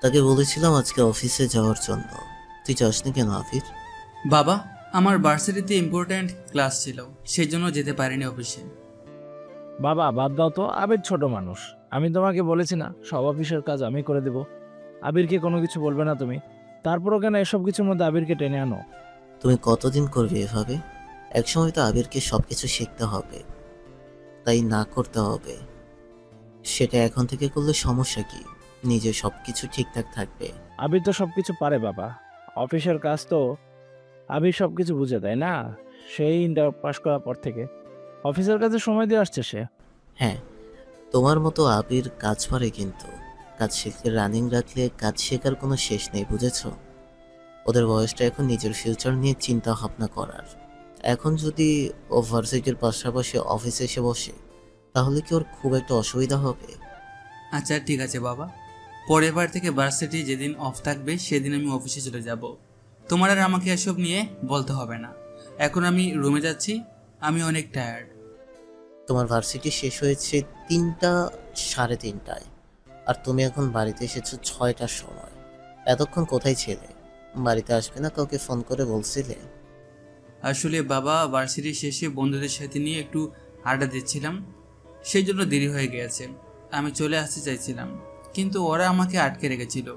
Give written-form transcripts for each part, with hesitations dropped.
তাকে বলেছিলাম আজকে অফিসে যাওয়ার জন্য, তুই যাসনি কেন আবির? বাবা, আমার ভার্সিটিতে ইম্পর্ট্যান্ট ক্লাস ছিল, সেই জন্য যেতে পারিনি অফিসে। বাবা বাদ দাও তো, আবির ছোট মানুষ। আমি তোমাকে বলেছি না সব অফিসের কাজ আমি করে দেব। আবিরকে কোনো কিছু বলবে না তুমি। তারপরও কেন এসব কিছুর মধ্যে আবিরকে টেনে আনো? তুমি কতদিন করবে এভাবে? একসময় তো আবিরকে সবকিছু শিখতে হবে, তাই না করতে হবে। সেটা এখন থেকে করলে সমস্যা কি? নিজে সবকিছু ঠিকঠাক থাকবে। আবির তো সবকিছু পারে বাবা। অফিসের কাজ তো আবির সবকিছু বুঝে দেয় না। সেই ইন্টার পাস করার পর থেকে অফিসের কাজে সময় দিয়ে আসছে সে। হ্যাঁ, তোমার মতো আবির কাজ পারে, কিন্তু কাজ শিখলে রানিং রাখলে কাজ শেখার কোনো শেষ নেই, বুঝেছ? ওদের বয়সটা এখন নিজের ফিউচার নিয়ে চিন্তা ভাবনা করার। এখন যদি ও ভার্সিটির পাশাপাশি অফিসে এসে বসে, তাহলে কি ওর খুব একটা অসুবিধা হবে? আচ্ছা ঠিক আছে বাবা, পরের বার থেকে ভার্সিটি যেদিন অফ থাকবে সেদিন আমি অফিসে চলে যাব। তোমার আর আমাকে এসব নিয়ে বলতে হবে না। এখন আমি রুমে যাচ্ছি, আমি অনেক টায়ার্ড। তোমার ভার্সিটি শেষ হয়েছে 3টা, 3:30টায়, আর তুমি এখন বাড়িতে এসেছো 6টার সময়। এতক্ষণ কোথায় ছিলে? বাড়িতে আসবে না কাউকে ফোন করে বলছিলে? আসলে বাবা, ভার্সিটি শেষে বন্ধুদের সাথে নিয়ে একটু আড্ডা দিচ্ছিলাম, সেই জন্য দেরি হয়ে গিয়েছে। আমি চলে আসতে চাইছিলাম, কিন্তু ওরা আমাকে আটকে রেখেছিল।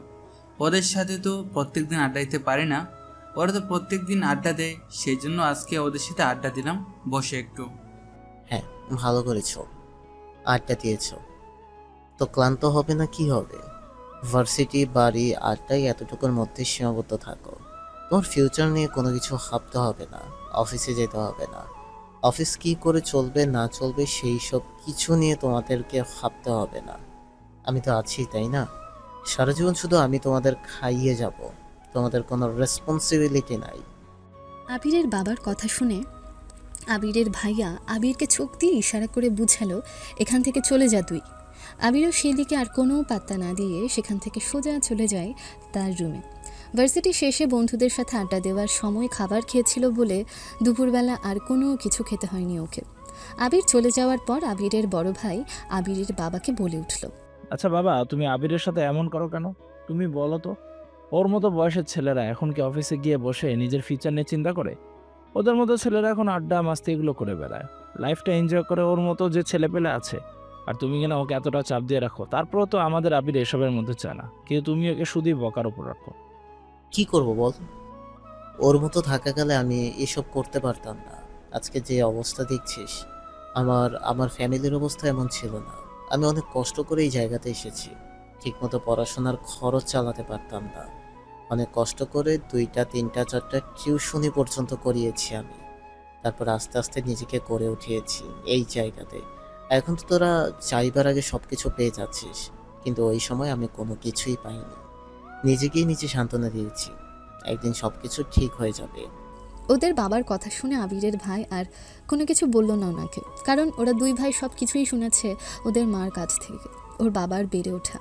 ওদের সাথে তো প্রত্যেক দিন আড্ডা দিতে পারে না, ওরা তো প্রত্যেক দিন আড্ডা দেয়, সেই জন্য আজকে ওদের সাথে আড্ডা দিলাম বসে একটু। হ্যাঁ, ভালো করেছো, আড্ডা দিয়েছো। তো ক্লান্ত হবে না কি হবে? ভার্সিটি, বাড়ি, আড্ডাই এতটুকুর মধ্যে সীমাবদ্ধ থাকো। তোমার ফিউচার নিয়ে কোনো কিছু ভাবতে হবে না, অফিসে যেতে হবে না। অফিস কি করে চলবে না চলবে সেই সব কিছু নিয়ে তোমাদেরকে ভাবতে হবে না। আমি তো আছি, তাই না? সারা জীবন শুধু আমি তোমাদের খাইয়ে যাব, তোমাদের কোনো রেসপন্সিবিলিটি নাই। আবিরের বাবার কথা শুনে আবিরের ভাইয়া আবিরকে চোখ দিয়ে ইশারা করে বুঝালো, এখান থেকে চলে যা তুই। আবিরও সেদিকে আর কোনো পাত্তা না দিয়ে সেখান থেকে সোজা চলে যায় তার রুমে। ভার্সিটি শেষে বন্ধুদের সাথে আড্ডা দেওয়ার সময় খাবার খেয়েছিল বলে দুপুরবেলা আর কোনো কিছু খেতে হয়নি ওকে। আবির চলে যাওয়ার পর আবিরের বড় ভাই আবিরের বাবাকে বলে উঠল, আচ্ছা বাবা, তুমি আবিরের সাথে এমন করো কেন? তুমি বলো তো, ওর মতো বয়সের ছেলেরা এখন কি অফিসে গিয়ে বসে নিজের ফিউচার নিয়ে চিন্তা করে? ওদের মতো ছেলেরা এখন আড্ডা মাস্তি এগুলো করে বেড়ায়, লাইফটা এনজয় করে। ওর মতো যে ছেলে পেলে আছে, আর তুমি কিনা ওকে এতটা চাপ দিয়ে রাখো। তারপরেও তো আমাদের আবির এসবের মধ্যে চায় না, কিন্তু তুমি ওকে শুধুই বকার উপর রাখো। কি করব বল? ওর মতো থাকাকালে আমি এসব করতে পারতাম না। আজকে যে অবস্থা দেখছিস, আমার আমার ফ্যামিলির অবস্থা এমন ছিল না। আমি অনেক কষ্ট করে এই জায়গাতে এসেছি। ঠিকমতো পড়াশোনার খরচ চালাতে পারতাম না। অনেক কষ্ট করে 2টা, 3টা, 4টা টিউশনি পর্যন্ত করিয়েছি আমি। তারপর আস্তে আস্তে নিজেকে করে উঠিয়েছি এই জায়গাতে। এখন তো তোরা চাইবার আগে সব কিছু পেয়ে যাচ্ছিস, কিন্তু ওই সময় আমি কোনো কিছুই পাইনি। নিজেকেই নিজে সান্ত্বনা দিয়েছি, একদিন সব কিছু ঠিক হয়ে যাবে। ওদের বাবার কথা শুনে আবিরের ভাই আর কোনো কিছু বলল না ওনাকে, কারণ ওরা দুই ভাই সব কিছুই শুনেছে ওদের মার কাছ থেকে, ওর বাবার বেড়ে ওঠা।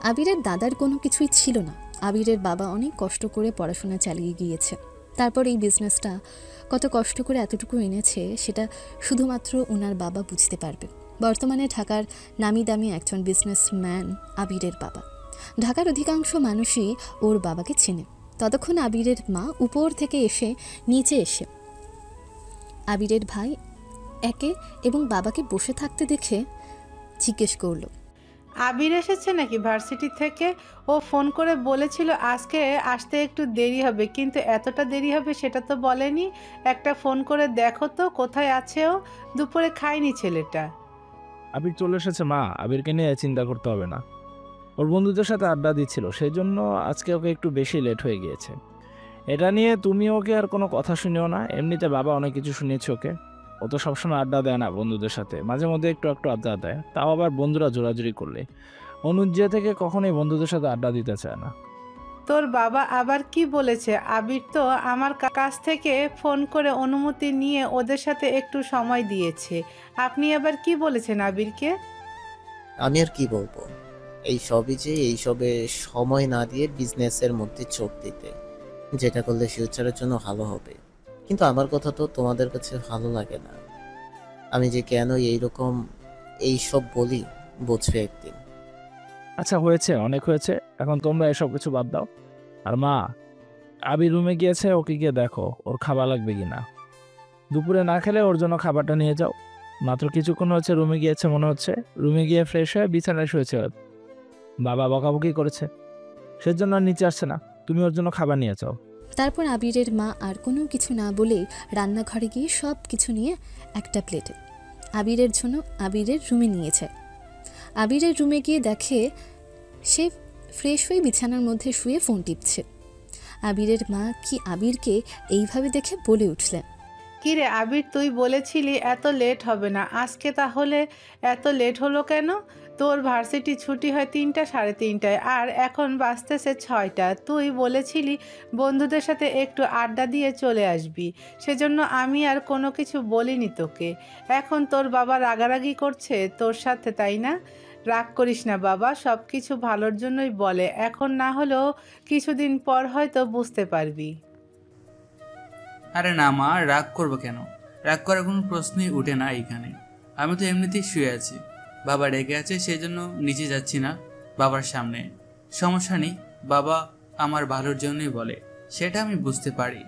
আবিরের দাদার কোনো কিছুই ছিল না। আবিরের বাবা অনেক কষ্ট করে পড়াশোনা চালিয়ে গিয়েছে, তারপর এই বিজনেসটা কত কষ্ট করে এতটুকু এনেছে সেটা শুধুমাত্র ওনার বাবা বুঝতে পারবে। বর্তমানে ঢাকার নামি দামি একজন বিজনেসম্যান আবিরের বাবা। ঢাকার অধিকাংশ মানুষই ওর বাবাকে চেনে। ততক্ষণ আবিরের মা উপর থেকে এসে নিচে এসে আবিরের ভাই একে এবং বাবাকে বসে থাকতে দেখে জিজ্ঞেস করলো, আবির এসেছে নাকি ভার্সিটি থেকে? ও ফোন করে বলেছিল আজকে আসতে একটু দেরি হবে, কিন্তু এতটা দেরি হবে সেটা তো বলেনি। একটা ফোন করে দেখো তো কোথায় আছে ও, দুপুরে খায়নি ছেলেটা। আবির চলে এসেছে মা, আবিরকে নিয়ে চিন্তা করতে হবে না। ওর বন্ধুদের সাথে আড্ডা দিচ্ছিল, সেই জন্য আজকে ওকে একটু বেশি লেট হয়ে গিয়েছে। এটা নিয়ে তুমি ওকে আর কোনো কথা শুনিও না। এমনিতে বাবা অনেক কিছু শুনিয়েছে ওকে। ও তো সবসময় আড্ডা দেয় না বন্ধুদের সাথে, মাঝে মধ্যে একটু একটু আড্ডা দেয়, তাও আবার বন্ধুরা জোরাজুরি করলে। অনুজ্জা থেকে কখনোই বন্ধুদের সাথে আড্ডা দিতে চায় না। তোর বাবা আবার কি বলেছে? আবির তো আমার কাছ থেকে ফোন করে অনুমতি নিয়ে ওদের সাথে একটু সময় দিয়েছে। আপনি আবার কি বলেছেন আবিরকে? আমি আর কি বলবো, এই সবই যে এইসবে সময় না দিয়ে বিজনেসের মধ্যে চোখ দিতে, যেটা করলে ফিউচারের জন্য ভালো হবে। কিন্তু আমার কথা তো তোমাদের কাছে ভালো লাগে না। আমি যে কেন এইরকম এইসব বলি, বুঝবে একদিন। আচ্ছা হয়েছে, অনেক হয়েছে, এখন তোমরা এসব কিছু বাদ দাও। আর মা, আবির রুমে গিয়েছে, ওকে গিয়ে দেখো ওর খাবার লাগবে কিনা। দুপুরে না খেলে ওর জন্য খাবারটা নিয়ে যাও। মাত্র কিছুক্ষণ হচ্ছে রুমে গিয়েছে মনে হচ্ছে, রুমে গিয়ে ফ্রেশ হয়ে বিছানায় শুয়েছে। বাবা বকাবকি করেছে, সেজন্য আর নিচে আসছে না। তুমি ওর জন্য খাবার নিয়ে যাও। তারপর আবিরের মা আর কোনো কিছু না বলেই রান্নাঘরে গিয়ে সব কিছু নিয়ে একটা প্লেটে আবিরের জন্য আবিরের রুমে নিয়েছে। আবিরের রুমে গিয়ে দেখে সে ফ্রেশ হয়ে বিছানার মধ্যে শুয়ে ফোন টিপছে। আবিরের মা কি আবিরকে এইভাবে দেখে বলে উঠলেন, কিরে আবির, তুই বলেছিলি এত লেট হবে না, আজকে তাহলে এত লেট হলো কেন? তোর ভার্সিটি ছুটি হয় 3টা 3:30টায়, আর এখন বাজতেছে 6টা। তুই বলেছিলি বন্ধুদের সাথে একটু আড্ডা দিয়ে চলে আসবি, সেজন্য আমি আর কোনো কিছু বলিনি তোকে। এখন তোর বাবা রাগারাগি করছে তোর সাথে, তাই না? রাগ করিস না বাবা, সব কিছু ভালোর জন্যই বলে, এখন না হলেও কিছুদিন পর হয়তো বুঝতে পারবি। আরে না মা, রাগ করবো কেন? রাগ করার কোনো প্রশ্নই উঠে না এইখানে। আমি তো এমনিতেই শুয়ে আছি, বাবা রেগে আছে, সেই জন্য নিচে যাচ্ছি না বাবার সামনে। সমস্যা নেই, বাবা আমার ভালোর জন্যই বলে, সেটা আমি বুঝতে পারি।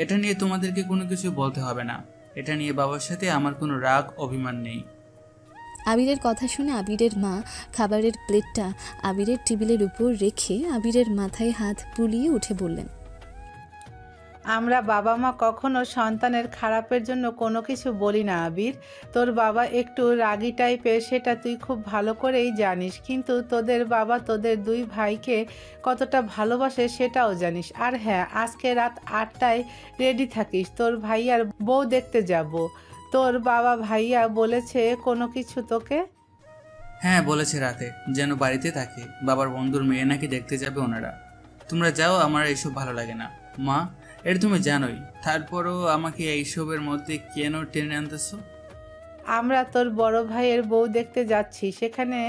এটা নিয়ে তোমাদেরকে কোনো কিছু বলতে হবে না। এটা নিয়ে বাবার সাথে আমার কোনো রাগ অভিমান নেই। আবিরের কথা শুনে আবিরের মা খাবারের প্লেটটা আবিরের টেবিলের উপর রেখে আবিরের মাথায় হাত বুলিয়ে উঠে বললেন, আমরা বাবা মা কখনো সন্তানের খারাপের জন্য কোনো কিছু বলি না আবির। তোর বাবা একটু রাগী টাইপের, সেটা তুই খুব ভালো করেই জানিস, কিন্তু তোদের বাবা তোদের 2 ভাইকে কতটা ভালোবাসে সেটাও জানিস। আর হ্যাঁ, আজকে রাত 8টায় রেডি থাকিস, তোর ভাইয়ার বউ দেখতে যাব। তোর বাবা ভাইয়া বলেছে কোনো কিছু তোকে? হ্যাঁ বলেছে, রাতে যেন বাড়িতে থাকে, বাবার বন্ধুর মেয়ে নাকি দেখতে যাবে ওনারা। তোমরা যাও, আমার এইসব ভালো লাগে না মা, এটা তুমি জানোই। তারপরও আমাকে এইসবের মধ্যে কেন টেনে আনতেছো? আমরা তোর বড় ভাইয়ের বউ দেখতে যাচ্ছি, সেখানে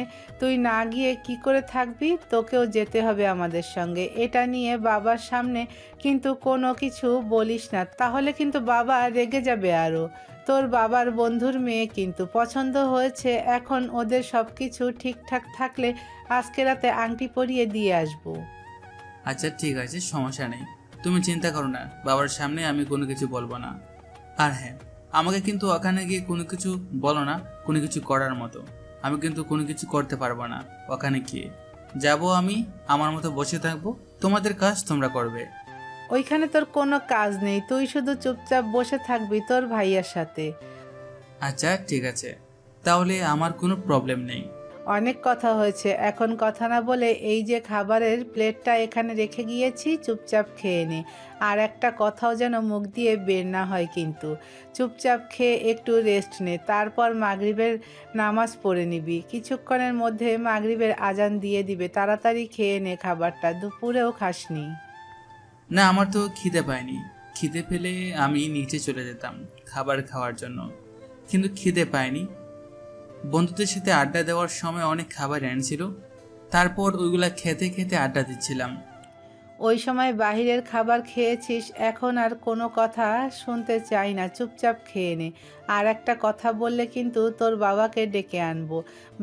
তুই না গিয়ে কি করে থাকবি? তোকেও যেতে হবে আমাদের সঙ্গে। এটা নিয়ে বাবার সামনে কিন্তু কোনো কিছু বলিস না, তাহলে কিন্তু বাবা রেগে যাবে আরও। তোর বাবার বন্ধুর মেয়ে কিন্তু পছন্দ হয়েছে, এখন ওদের সব কিছু ঠিকঠাক থাকলে আজকে রাতে আংটি পরিয়ে দিয়ে আসবো। আচ্ছা ঠিক আছে, সমস্যা নেই, তুমি চিন্তা করো না, বাবার সামনে আমি কোনো কিছু বলবো না। আর হ্যাঁ, আমাকে কিন্তু ওখানে গিয়ে কোনো কিছু বলো না, কোনো কিছু করার মতো। আমি কিন্তু কোনো কিছু করতে পারবো না ওখানে গিয়ে। যাবো আমি, আমার মতো বসে থাকবো, তোমাদের কাজ তোমরা করবে। ওইখানে তোর কোনো কাজ নেই, তুই শুধু চুপচাপ বসে থাকবি তোর ভাইয়ার সাথে। আচ্ছা ঠিক আছে, তাহলে আমার কোনো প্রবলেম নেই। অনেক কথা হয়েছে, এখন কথা না বলে এই যে খাবারের প্লেটটা এখানে রেখে গিয়েছি, চুপচাপ খেয়ে নে। আর একটা কথাও যেন মুখ দিয়ে বের না হয় কিন্তু। চুপচাপ খেয়ে একটু রেস্ট নে, তারপর মাগরিবের নামাজ পড়ে নিবি। কিছুক্ষণের মধ্যে মাগরিবের আজান দিয়ে দিবে, তাড়াতাড়ি খেয়ে নে খাবারটা, দুপুরেও খাসনি। না, আমার তো খিদে পায়নি। খিদে পেলে আমি নিচে চলে যেতাম খাবার খাওয়ার জন্য, কিন্তু খিদে পায়নি। বন্ধুদের সাথে আড্ডা দেওয়ার সময় অনেক খাবার এনেছিল, তারপর ওইগুলা খেতে খেতে আড্ডা দিচ্ছিলাম। ওই সময় বাহিরের খাবার খেয়েছিস, এখন আর কোনো কথা শুনতে চাই না, চুপচাপ খেয়ে নে। আর একটা কথা বললে কিন্তু তোর বাবাকে ডেকে আনবো।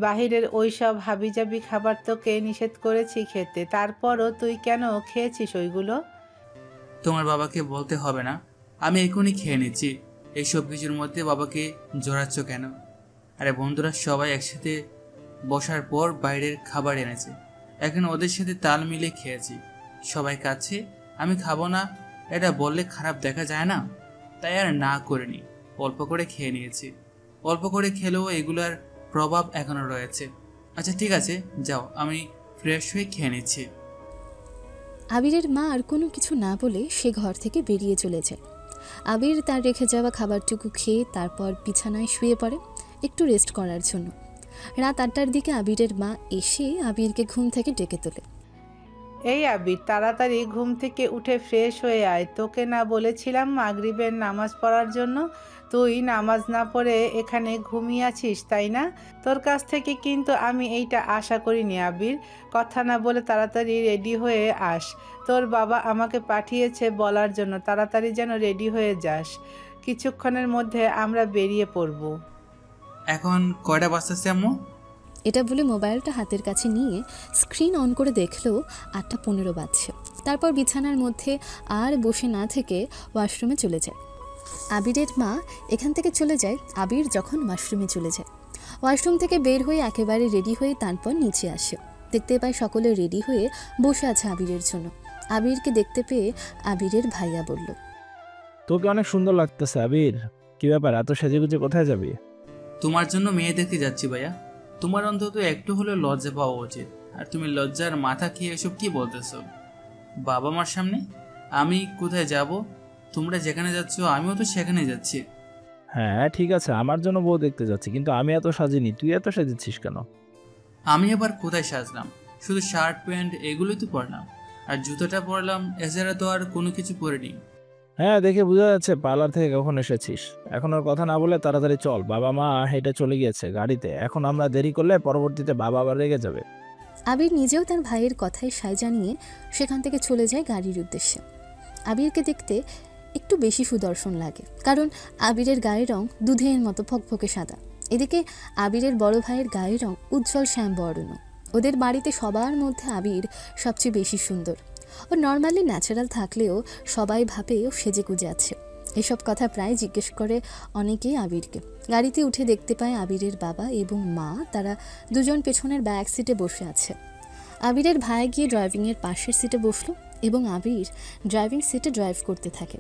বাহিরের ওই সব হাবিজাবি খাবার তোকে নিষেধ করেছি খেতে, তারপরও তুই কেন খেয়েছিস ওইগুলো? তোমার বাবাকে বলতে হবে না, আমি এখনই খেয়ে নিচ্ছি। এই সব কিছুর মধ্যে বাবাকে জড়াচ্ছ কেন? আরে বন্ধুরা সবাই একসাথে বসার পর বাইরের খাবার এনেছে, এখন ওদের সাথে তাল মিলে খেয়েছি। সবাই খাচ্ছে, আমি খাবো না, এটা বললে খারাপ দেখা যায় না, তাই আর না করিনি, অল্প করে খেয়ে নিয়েছি। অল্প করে খেলেও এগুলার প্রভাব এখনো রয়েছে। আচ্ছা ঠিক আছে, যাও, আমি ফ্রেশ হয়ে খেয়ে নিচ্ছি। আবিরের মা আর কোনো কিছু না বলে সে ঘর থেকে বেরিয়ে চলে যায়। আবির তার রেখে যাওয়া খাবারটুকু খেয়ে তারপর বিছানায় শুয়ে পড়ে একটু রেস্ট করার জন্য। রাত 8টার দিকে আবিরের মা এসে আবিরকে ঘুম থেকে ডেকে তোলে। এই আবির, তাড়াতাড়ি ঘুম থেকে উঠে ফ্রেশ হয়ে আয়, তোকে না বলেছিলাম মাগরিবের নামাজ পড়ার জন্য? তুই নামাজ না পড়ে এখানে ঘুমিয়ে আছিস, তাই না? তোর কাছ থেকে কিন্তু আমি এইটা আশা করিনি আবির। কথা না বলে তাড়াতাড়ি রেডি হয়ে আস, তোর বাবা আমাকে পাঠিয়েছে বলার জন্য, তাড়াতাড়ি যেন রেডি হয়ে যাস, কিছুক্ষণের মধ্যে আমরা বেরিয়ে পড়ব। এখন কয়টা বাজতেছে আম্মু? এটা বলে মোবাইলটা হাতের কাছে নিয়ে স্ক্রিন অন করে দেখলো 8:15 বাজছে। তারপর বিছানার মধ্যে আর বসে না থেকে ওয়াশরুমে চলে যায়। আবিরের মা এখান থেকে চলে যায় আবির যখন ওয়াশরুমে চলে যায়। ওয়াশরুম থেকে বের হয়ে একেবারে রেডি হয়ে তারপর নিচে আসে। দেখতে পায় সকলে রেডি হয়ে বসে আছে আবিরের জন্য। আবিরকে দেখতে পেয়ে আবিরের ভাইয়া বলল, তোকে অনেক সুন্দর লাগতেছে আবির। কি ব্যাপার, এত সেজেগুজে কোথায় যাবি? তোমার জন্য মেয়ে দেখতে যাচ্ছি ভাইয়া। তোমার অন্তত একটু হলেও লজ্জা পাওয়া উচিত। আর তুমি লজ্জার মাথা খেয়ে এসব কি বলতেছো বাবা মার সামনে? আমি কোথায় যাব? তোমরা যেখানে যাচ্ছ আমিও তো সেখানে যাচ্ছি। হ্যাঁ ঠিক আছে, আমার জন্য বউ দেখতে যাচ্ছি, কিন্তু আমি এত সাজিনি, তুই এত সাজিচ্ছিস কেন? আমি আবার কোথায় সাজলাম? শুধু শার্ট প্যান্ট এগুলোই তো পরলাম, আর জুতোটা পরলাম, এছাড়া তো আর কোনো কিছু পরিনি। হ্যাঁ দেখে বোঝা যাচ্ছে পার্লার থেকে কখন এসেছিস। এখন আর কথা না বলে তাড়াতাড়ি চল, বাবা মা হেঁটে চলে গিয়েছে গাড়িতে। এখন আমরা দেরি করলে পরবর্তীতে বাবা আবার রেগে যাবে। আবির নিজেও তার ভাইয়ের কথায় সায় জানিয়ে সেখান থেকে চলে যায় গাড়ির উদ্দেশ্যে। আবিরকে দেখতে একটু বেশি সুদর্শন লাগে, কারণ আবিরের গায়ের রং দুধের মতো ফকফকে সাদা। এদিকে আবিরের বড় ভাইয়ের গায়ের রং উজ্জ্বল শ্যাম বর্ণ। ওদের বাড়িতে সবার মধ্যে আবির সবচেয়ে বেশি সুন্দর। ও নর্মালি ন্যাচারাল থাকলেও সবাই ভাবে ও সেজে গুজে আছে। এসব কথা প্রায় জিজ্ঞেস করে অনেকেই আবিরকে। গাড়িতে উঠে দেখতে পায় আবিরের বাবা এবং মা, তারা দুজন পেছনের ব্যাক সিটে বসে আছে। আবিরের ভাই গিয়ে ড্রাইভিংয়ের পাশের সিটে বসলো এবং আবির ড্রাইভিং সিটে ড্রাইভ করতে থাকে।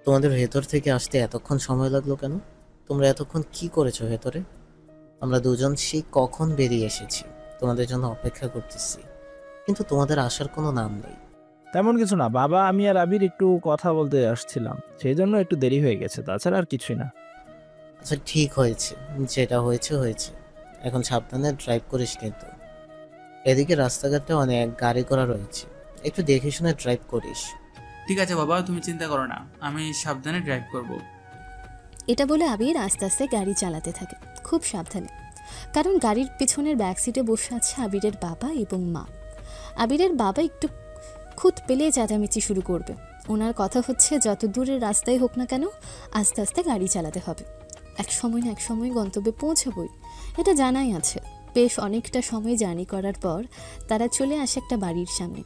তোমাদের ভেতর থেকে আসতে এতক্ষণ সময় লাগলো কেন? তোমরা এতক্ষণ কি করেছো ভেতরে? আমরা দুজন সেই কখন বেরিয়ে এসেছি, তোমাদের জন্য অপেক্ষা করতেছি, কিন্তু তোমাদের আসার কোনো নাম নেই। তেমন কিছু না বাবা, আমি আর আবির একটু কথা বলতে আসছিলাম, সেই জন্য একটু দেরি হয়ে গেছে, তাছাড়া আর কিছুই না। আচ্ছা ঠিক হয়েছে, যেটা হয়েছে হয়েছে। এখন সাবধানে ড্রাইভ করিস কিন্তু। এদিকে রাস্তাঘাটে অনেক গাড়ি ঘোড়া রয়েছে, একটু দেখে শুনে ড্রাইভ করিস। ঠিক আছে বাবা, তুমি চিন্তা করো না, আমি সাবধানে ড্রাইভ করব। এটা বলে আবির আস্তে আস্তে গাড়ি চালাতে থাকে, খুব সাবধানে, কারণ গাড়ির পেছনের ব্যাক সিটে বসে আছে আবিরের বাবা এবং মা। আবিরের বাবা একটু খুঁত পেলে চেঁচামেচি শুরু করবে। ওনার কথা হচ্ছে যত দূরের রাস্তায় হোক না কেন আস্তে আস্তে গাড়ি চালাতে হবে, এক সময় না এক সময় গন্তব্যে পৌঁছাবই, এটা জানাই আছে। বেশ অনেকটা সময় জার্নি করার পর তারা চলে আসে একটা বাড়ির সামনে।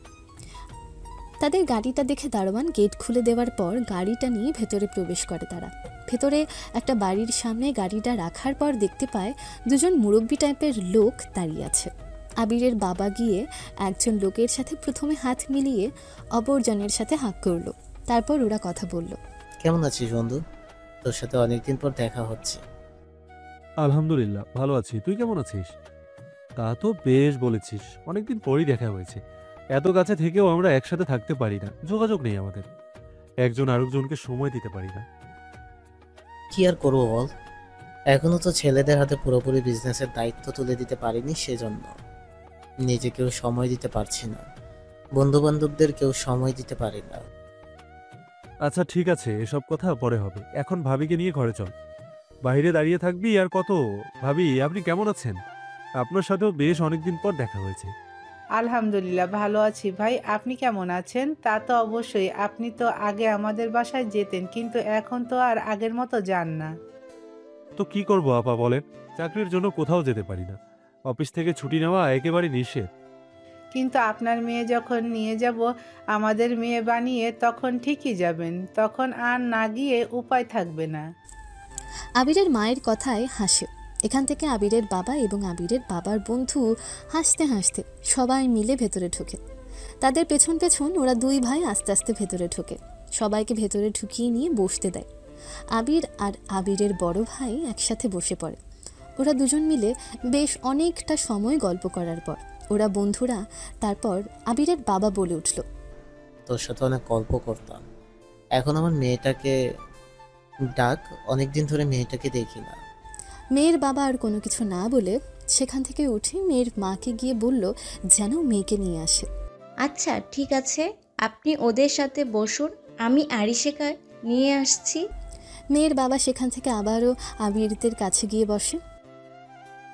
তাদের গাড়িটা দেখে দারোয়ান গেট খুলে দেওয়ার পর গাড়িটা নিয়ে ভেতরে প্রবেশ করে তারা। ভেতরে একটা বাড়ির সামনে গাড়িটা রাখার পর দেখতে পায় দুজন মুরব্বি টাইপের লোক দাঁড়িয়ে আছে। আবিরের বাবা গিয়ে একজন লোকের সাথে প্রথমে হাত মিলিয়ে অপরজনের সাথে হাঁক করলো, তারপর ওরা কথা বলল। কেমন আছিস বন্ধু? তোর সাথে অনেকদিন পর দেখা হচ্ছে। আলহামদুলিল্লাহ ভালো আছি, তুই কেমন আছিস? তা তো বেশ বলেছিস, অনেকদিন পরই দেখা হয়েছে। এত কাছে থেকেও আমরা একসাথে থাকতে পারি না, যোগাযোগ নেই আমাদের, একজন আরেকজনকে সময় দিতে পারি না। কি আর করবো বল, এখনো তো ছেলেদের হাতে পুরোপুরি বিজনেসের দায়িত্ব তুলে দিতে পারিনি, সেজন্য নিজেকেও সময় দিতে পারছি না, বন্ধু বান্ধবদের কেউ সময় দিতে পারি না। আচ্ছা ঠিক আছে, এসব কথা পরে হবে, এখন ভাবিকে নিয়ে ঘরে চল। বাইরে দাঁড়িয়ে থাকবি আর কত? ভাবি আপনি কেমন আছেন? আপনার সাথেও বেশ অনেকদিন পর দেখা হয়েছে। আলহামদুলিল্লাহ ভালো আছি ভাই, আপনি কেমন আছেন? তা তো অবশ্যই, আপনি তো আগে আমাদের বাসায় যেতেন, কিন্তু এখন তো আর আগের মতো যান না। তো কি করব আপা বলেন, চাকরির জন্য কোথাও যেতে পারি না, অফিস থেকে ছুটি নেওয়া একেবারে নিষেধ। কিন্তু আপনার মেয়ে যখন নিয়ে যাব আমাদের মেয়ে বানিয়ে, তখন ঠিকই যাবেন, তখন আর না গিয়ে উপায় থাকবে না। আবিরের মায়ের কথায় হাসে। এখান থেকে আবিরের বাবা এবং আবিরের বাবার বন্ধু হাসতে হাসতে সবাই মিলে ভেতরে ঢোকে। তাদের পেছন পেছন ওরা দুই ভাই আস্তে আস্তে ভেতরে ঢোকে, সবাইকে ভেতরে ঢুকিয়ে নিয়ে বসতে দেয়। আবির আর আবিরের বড় ভাই একসাথে বসে পড়ে। ওরা দুজন মিলে বেশ অনেকটা সময় গল্প করার পর ওরা বন্ধুরা, তারপর আবিরের বাবা বলে উঠল, তোর সাথে অনেক গল্প করতাম, এখন আমার মেয়েটাকে ডাক, অনেকদিন ধরে মেয়েটাকে দেখি না। মেয়ের বাবা আর কোনো কিছু না বলে সেখান থেকে উঠে মেয়ের মাকে গিয়ে বলল যেন মেয়েকে নিয়ে আসে। আচ্ছা ঠিক আছে, আপনি ওদের সাথে বসুন, আমি আরিশাকে নিয়ে আসছি। মেয়ের বাবা সেখান থেকে আবারও আবিরদের কাছে গিয়ে বসে।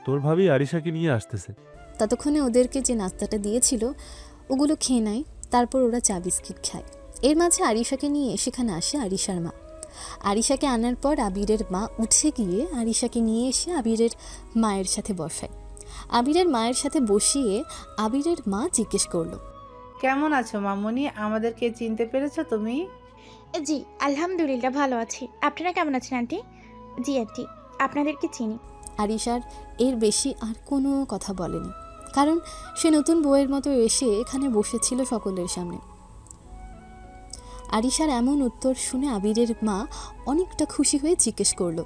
তোর ভাবি আরিশাকে নিয়ে আসতেছে। ততক্ষণে ওদেরকে যে নাস্তাটা দিয়েছিল ওগুলো খেয়ে নেয়, তারপর ওরা চা বিস্কিট খায়। এর মাঝে আরিশাকে নিয়ে সেখানে আসে আরিশার মা। আরিশাকে আনার পর আবিরের মা উঠে গিয়ে আরিশাকে নিয়ে এসে আবিরের মায়ের সাথে বসায়। আবিরের মায়ের সাথে বসিয়ে আবিরের মা জিজ্ঞেস করলো, কেমন আছো মামুনি? আমাদেরকে চিনতে পেরেছো তুমি? জি আলহামদুলিল্লাহ ভালো আছি। আপনারা কেমন আছেন আন্টি? জি আন্টি, আপনাদেরকে চিনি। আরিশার এর বেশি আর কোনো কথা বলেনি, কারণ সে নতুন বউয়ের মতো এসে এখানে বসেছিল সকলের সামনে। আরিশার এমন উত্তর শুনে আবিরের মা অনেকটা খুশি হয়ে জিজ্ঞেস করলো,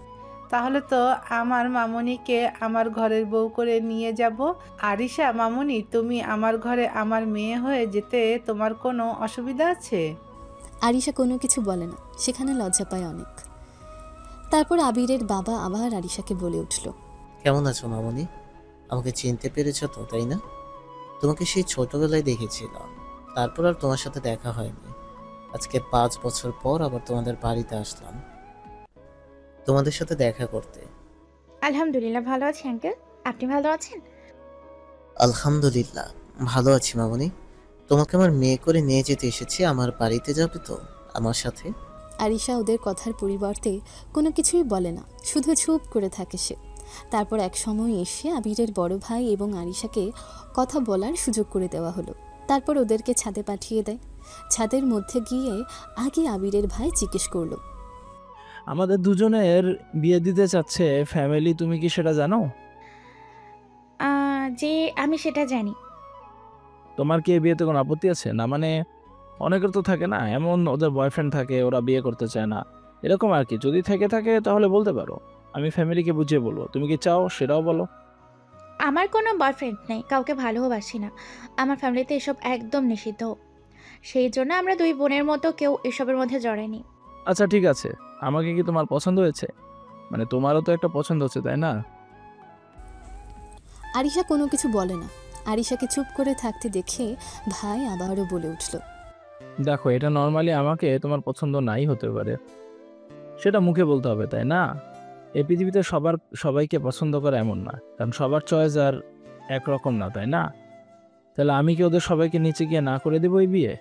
তাহলে তো আমার মামুনিকে আমার ঘরের বউ করে নিয়ে যাব। আরিশা মামুনি, তুমি আমার ঘরে আমার মেয়ে হয়ে যেতে তোমার কোনো অসুবিধা আছে? আরিশা কোনো কিছু বলে না, সেখানে লজ্জা পায় অনেক। তারপর আবিরের বাবা আবার আরিশাকে বলে উঠল, কেমন আছো মামনি? আমাকে চিনতে পেরেছো তো, তাই না? তোমাকে সেই ছোটবেলায় দেখেছিলাম, তারপর আর তোমার সাথে দেখা হয়নি। আজকে 5 বছর পর আবার তোমাদের বাড়িতে আসলাম তোমাদের সাথে দেখা করতে। আলহামদুলিল্লাহ ভালো আছি আঙ্কেল, আপনি ভালো আছেন? আলহামদুলিল্লাহ ভালো আছি মামনি। তোমাকে আমার মেয়ে করে নিয়ে যেতে এসেছি। আমার বাড়িতে যাবে তো আমার সাথে? আরিশা ওদের কথার পরিবর্তে কোনো কিছুই বলে না, শুধু চুপ করে থাকে সে। তারপর এক সময় এসে আবিরের বড় ভাই এবং আরিশাকে কথা বলার সুযোগ করে দেওয়া হলো। তারপর ওদেরকে ছাদে পাঠিয়ে দেয়। ছাদের মধ্যে গিয়ে আগে আবিরের ভাই জিজ্ঞেস করলো, আমাদের দুজনের বিয়ে দিতে চাচ্ছে ফ্যামিলি, তুমি কি সেটা জানো? যে আমি সেটা জানি। তোমার কি এই বিয়েতে কোনো আপত্তি আছে? না মানে অনেকের তো থাকে না, এমন ওদের বয়ফ্রেন্ড থাকে, ওরা বিয়ে করতে চায় না, এরকম আর কি। যদি থাকে তাহলে বলতে পারো, আমি ফ্যামিলিকে বুঝিয়ে বলবো। তুমি কি চাও সেটাও বলো। আমার কোনো বয়ফ্রেন্ড নেই, কাউকে ভালোবাসি না। আমার ফ্যামিলিতে এসব একদম নিষিদ্ধ। সেই জন্য আমরা দুই বোনের মতো কেউ এসবের মধ্যে জড়াইনি। আচ্ছা ঠিক আছে, আমাকে কি তোমার পছন্দ হয়েছে? মানে তোমারও তো একটা পছন্দ হচ্ছে, তাই না? আরিশা কোনো কিছু বলে না। আরিশাকে চুপ করে থাকতে দেখে ভাই আবারও বলে উঠল, দেখো, এটা নর্মালি আমাকে তোমার পছন্দ নাই হতে পারে, সেটা মুখে বলতে হবে, তাই না? এই পৃথিবীতে সবাইকে পছন্দ করে এমন না, কারণ সবার চয়েস আর একরকম না, তাই না? তাহলে আমি কি ওদের সবাইকে নিচে গিয়ে না করে দেবো এই বিয়ে?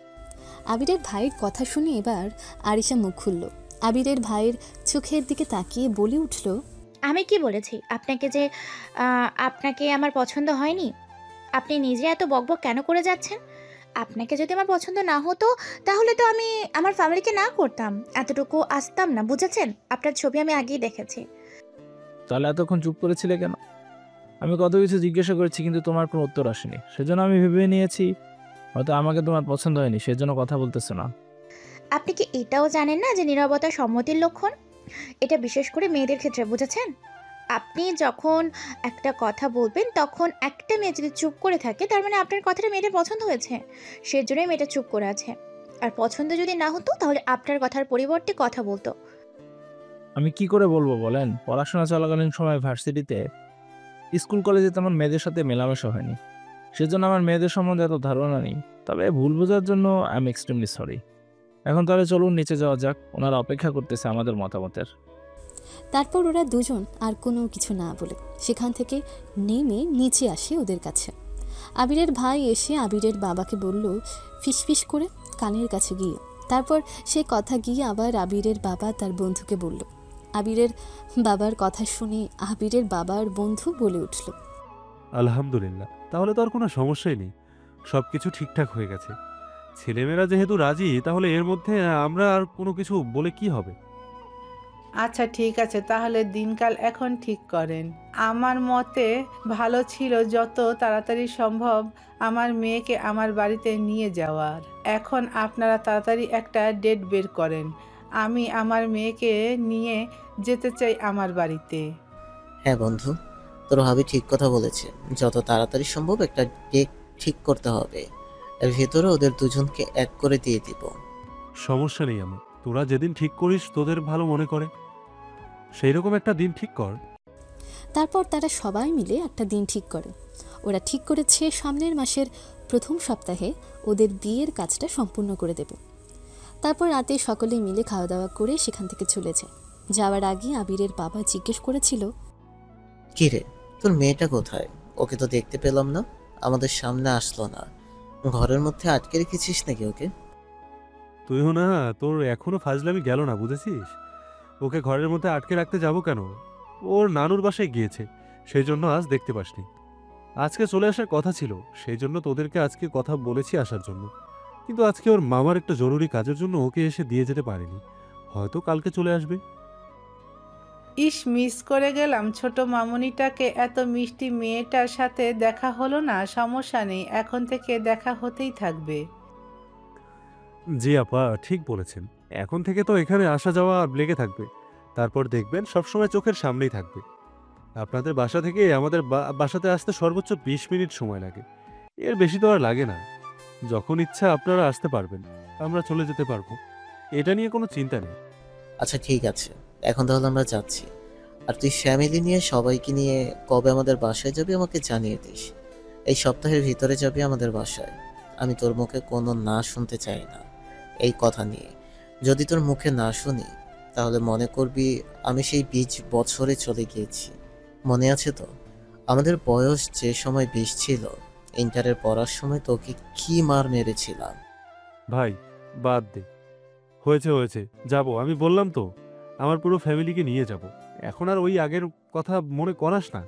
আবিরের ভাইয়ের কথা শুনে এবার আরিশা মুখ খুলল। আবিরের ভাইয়ের চোখের দিকে তাকিয়ে বলে উঠল, আমি কি বলেছি আপনাকে যে আপনাকে আমার পছন্দ হয়নি? আপনি নিজে এত বকবক কেন করে যাচ্ছেন? আপনাকে যদি আমার পছন্দ না হতো তাহলে তো আমি আমার ফ্যামিলিকে না করতাম, এতটুকু আসতাম না, বুঝেছেন? আপনার ছবি আমি আগেই দেখেছি। তাহলে এতক্ষণ চুপ করেছিলে কেন? আমি কত কিছু জিজ্ঞাসা করেছি কিন্তু তোমার কোনো উত্তর আসেনি, সেজন্য আমি ভেবে নিয়েছি হয়তো আমাকে তোমার পছন্দ হয়নি, সেজন্য কথা বলতেছো না। আপনি কি এটাও জানেন না যে নীরবতা সম্মতির লক্ষণ? এটা বিশেষ করে মেয়েদের ক্ষেত্রে, বুঝেছেন? আপনি যখন একটা কথা বলবেন তখন একটা মেয়ে যদি চুপ করে থাকে তার মানে আপনার কথাটা মেয়েটার পছন্দ হয়েছে, সেজন্যই মেয়েটা চুপ করে আছে। আর পছন্দ যদি না হতো তাহলে আপনার কথার পরিবর্তে কথা বলতো। আমি কি করে বলবো বলেন? পড়াশোনা চলাকালীন সময় ভার্সিটিতে, স্কুল কলেজে তেমন মেয়েদের সাথে মেলামেশা হয়নি, সেজন্য আমার মেয়েদের সম্বন্ধে এত ধারণা নেই। তবে ভুল বোঝার জন্য আই এম এক্সট্রিমলি সরি। এখন তাহলে চলুন নিচে যাওয়া যাক, ওনারা অপেক্ষা করতেছে আমাদের মতামতের। তারপর ওরা দুজন আর কোনো কিছু না বলে সেখান থেকে নেমে নিচে আসে ওদের কাছে। আবিরের ভাই এসে আবিরের বাবাকে বলল ফিসফিস করে কানের কাছে গিয়ে। তারপর সে কথা গিয়ে আবার আবিরের বাবা তার বন্ধুকে বলল। আবিরের বাবার কথা শুনে আবিরের বাবার বন্ধু বলে উঠল, আলহামদুলিল্লাহ, তাহলে তো আর কোনো সমস্যাই নেই, সব কিছু ঠিকঠাক হয়ে গেছে। ছেলেমেয়েরা যেহেতু রাজি, তাহলে এর মধ্যে আমরা আর কোনো কিছু বলে কি হবে? আচ্ছা ঠিক আছে, তাহলে দিনকাল এখন ঠিক করেন। আমার মতে ভালো ছিল যত তাড়াতাড়ি সম্ভব আমার মেয়েকে আমার বাড়িতে নিয়ে যাওয়ার। এখন আপনারা তাড়াতাড়ি একটা ডেট বের করেন। আমি আমার মেয়েকে নিয়ে যেতে চাই আমার বাড়িতে। হ্যাঁ বন্ধু, তোর ভাবি ঠিক কথা বলেছে। যত তাড়াতাড়ি সম্ভব একটা ডেট ঠিক করতে হবে। এর ভেতরে ওদের দুজনকে এক করে দিয়ে দিব। সমস্যা নেই আমার, তোরা যেদিন ঠিক করিস তোদের ভালো মনে করে সেই রকম একটা দিন ঠিক কর। তারপর তারা সবাই মিলে একটা দিন ঠিক করে। ওরা ঠিক করেছে সামনের মাসের প্রথম সপ্তাহে ওদের বিয়ের কাজটা সম্পূর্ণ করে দেবে। তারপর রাতে সকলে মিলে খাওয়া দাওয়া করে সেখান থেকে চলে যায়। যাওয়ার আগে আবিরের বাবা জিজ্ঞেস করেছিল, কি রে, তোর মেয়েটা কোথায়? ওকে তো দেখতে পেলাম না, আমাদের সামনে আসলো না। ঘরের মধ্যে আটকে রেখেছিস নাকি ওকে? তুইও না, তোর এখনো ফাজলামি গেল না, বুঝেছিস? ওকে ঘরের মধ্যে আটকে রাখতে যাব কেন? ওর নানুর বাসায় গিয়েছে, সেই জন্য আজ দেখতে পাসনি। আজকে চলে আসার কথা ছিল, সেই জন্য তোদেরকে আজকে কথা বলেছি আসার জন্য। কিন্তু আজকে ওর মামার একটা জরুরি কাজের জন্য ওকে এসে দিয়ে যেতে পারেনি, হয়তো কালকে চলে আসবে। ইস, মিস করে গেলাম ছোট মামুনিটাকে। এত মিষ্টি মেয়েটার সাথে দেখা হলো না, সমস্যা নেই, এখন থেকে দেখা হতেই থাকবে। জি আপা, ঠিক বলেছেন। এখন থেকে তো এখানে আসা যাওয়া লেগে থাকবে, তারপর দেখবেন সবসময় চোখের সামনেই থাকবে। আপনাদের বাসা থেকে আমাদের বাসাতে আসতে সর্বোচ্চ 20 মিনিট সময় লাগে, এর বেশি তো আর লাগে না। যখন ইচ্ছা আপনারা আসতে পারবেন, আমরা চলে যেতে পারবো, এটা নিয়ে কোনো চিন্তা নেই। আচ্ছা ঠিক আছে, এখন তাহলে আমরা যাচ্ছি। আর তুই ফ্যামিলি নিয়ে সবাইকে নিয়ে কবে আমাদের বাসায় যাবি আমাকে জানিয়ে দিস। এই সপ্তাহের ভিতরে যাবি আমাদের বাসায়। আমি তোর মুখে কোনো না শুনতে চাই না এই কথা নিয়ে। যদি তোর মুখে না শুনি তাহলে মনে করবি আমি সেই 20 বছরে চলে গিয়েছি। মনে আছে তো আমাদের বয়স যে সময় 20 ছিল, ইন্টারের পড়ার সময় তোকে কি মার মেরেছিলাম। ভাই বাদ দে, হয়েছে হয়েছে, যাব। আমি বললাম তো আমার পুরো ফ্যামিলিকে নিয়ে যাব। এখন আর ওই আগের কথা মনে করাস না।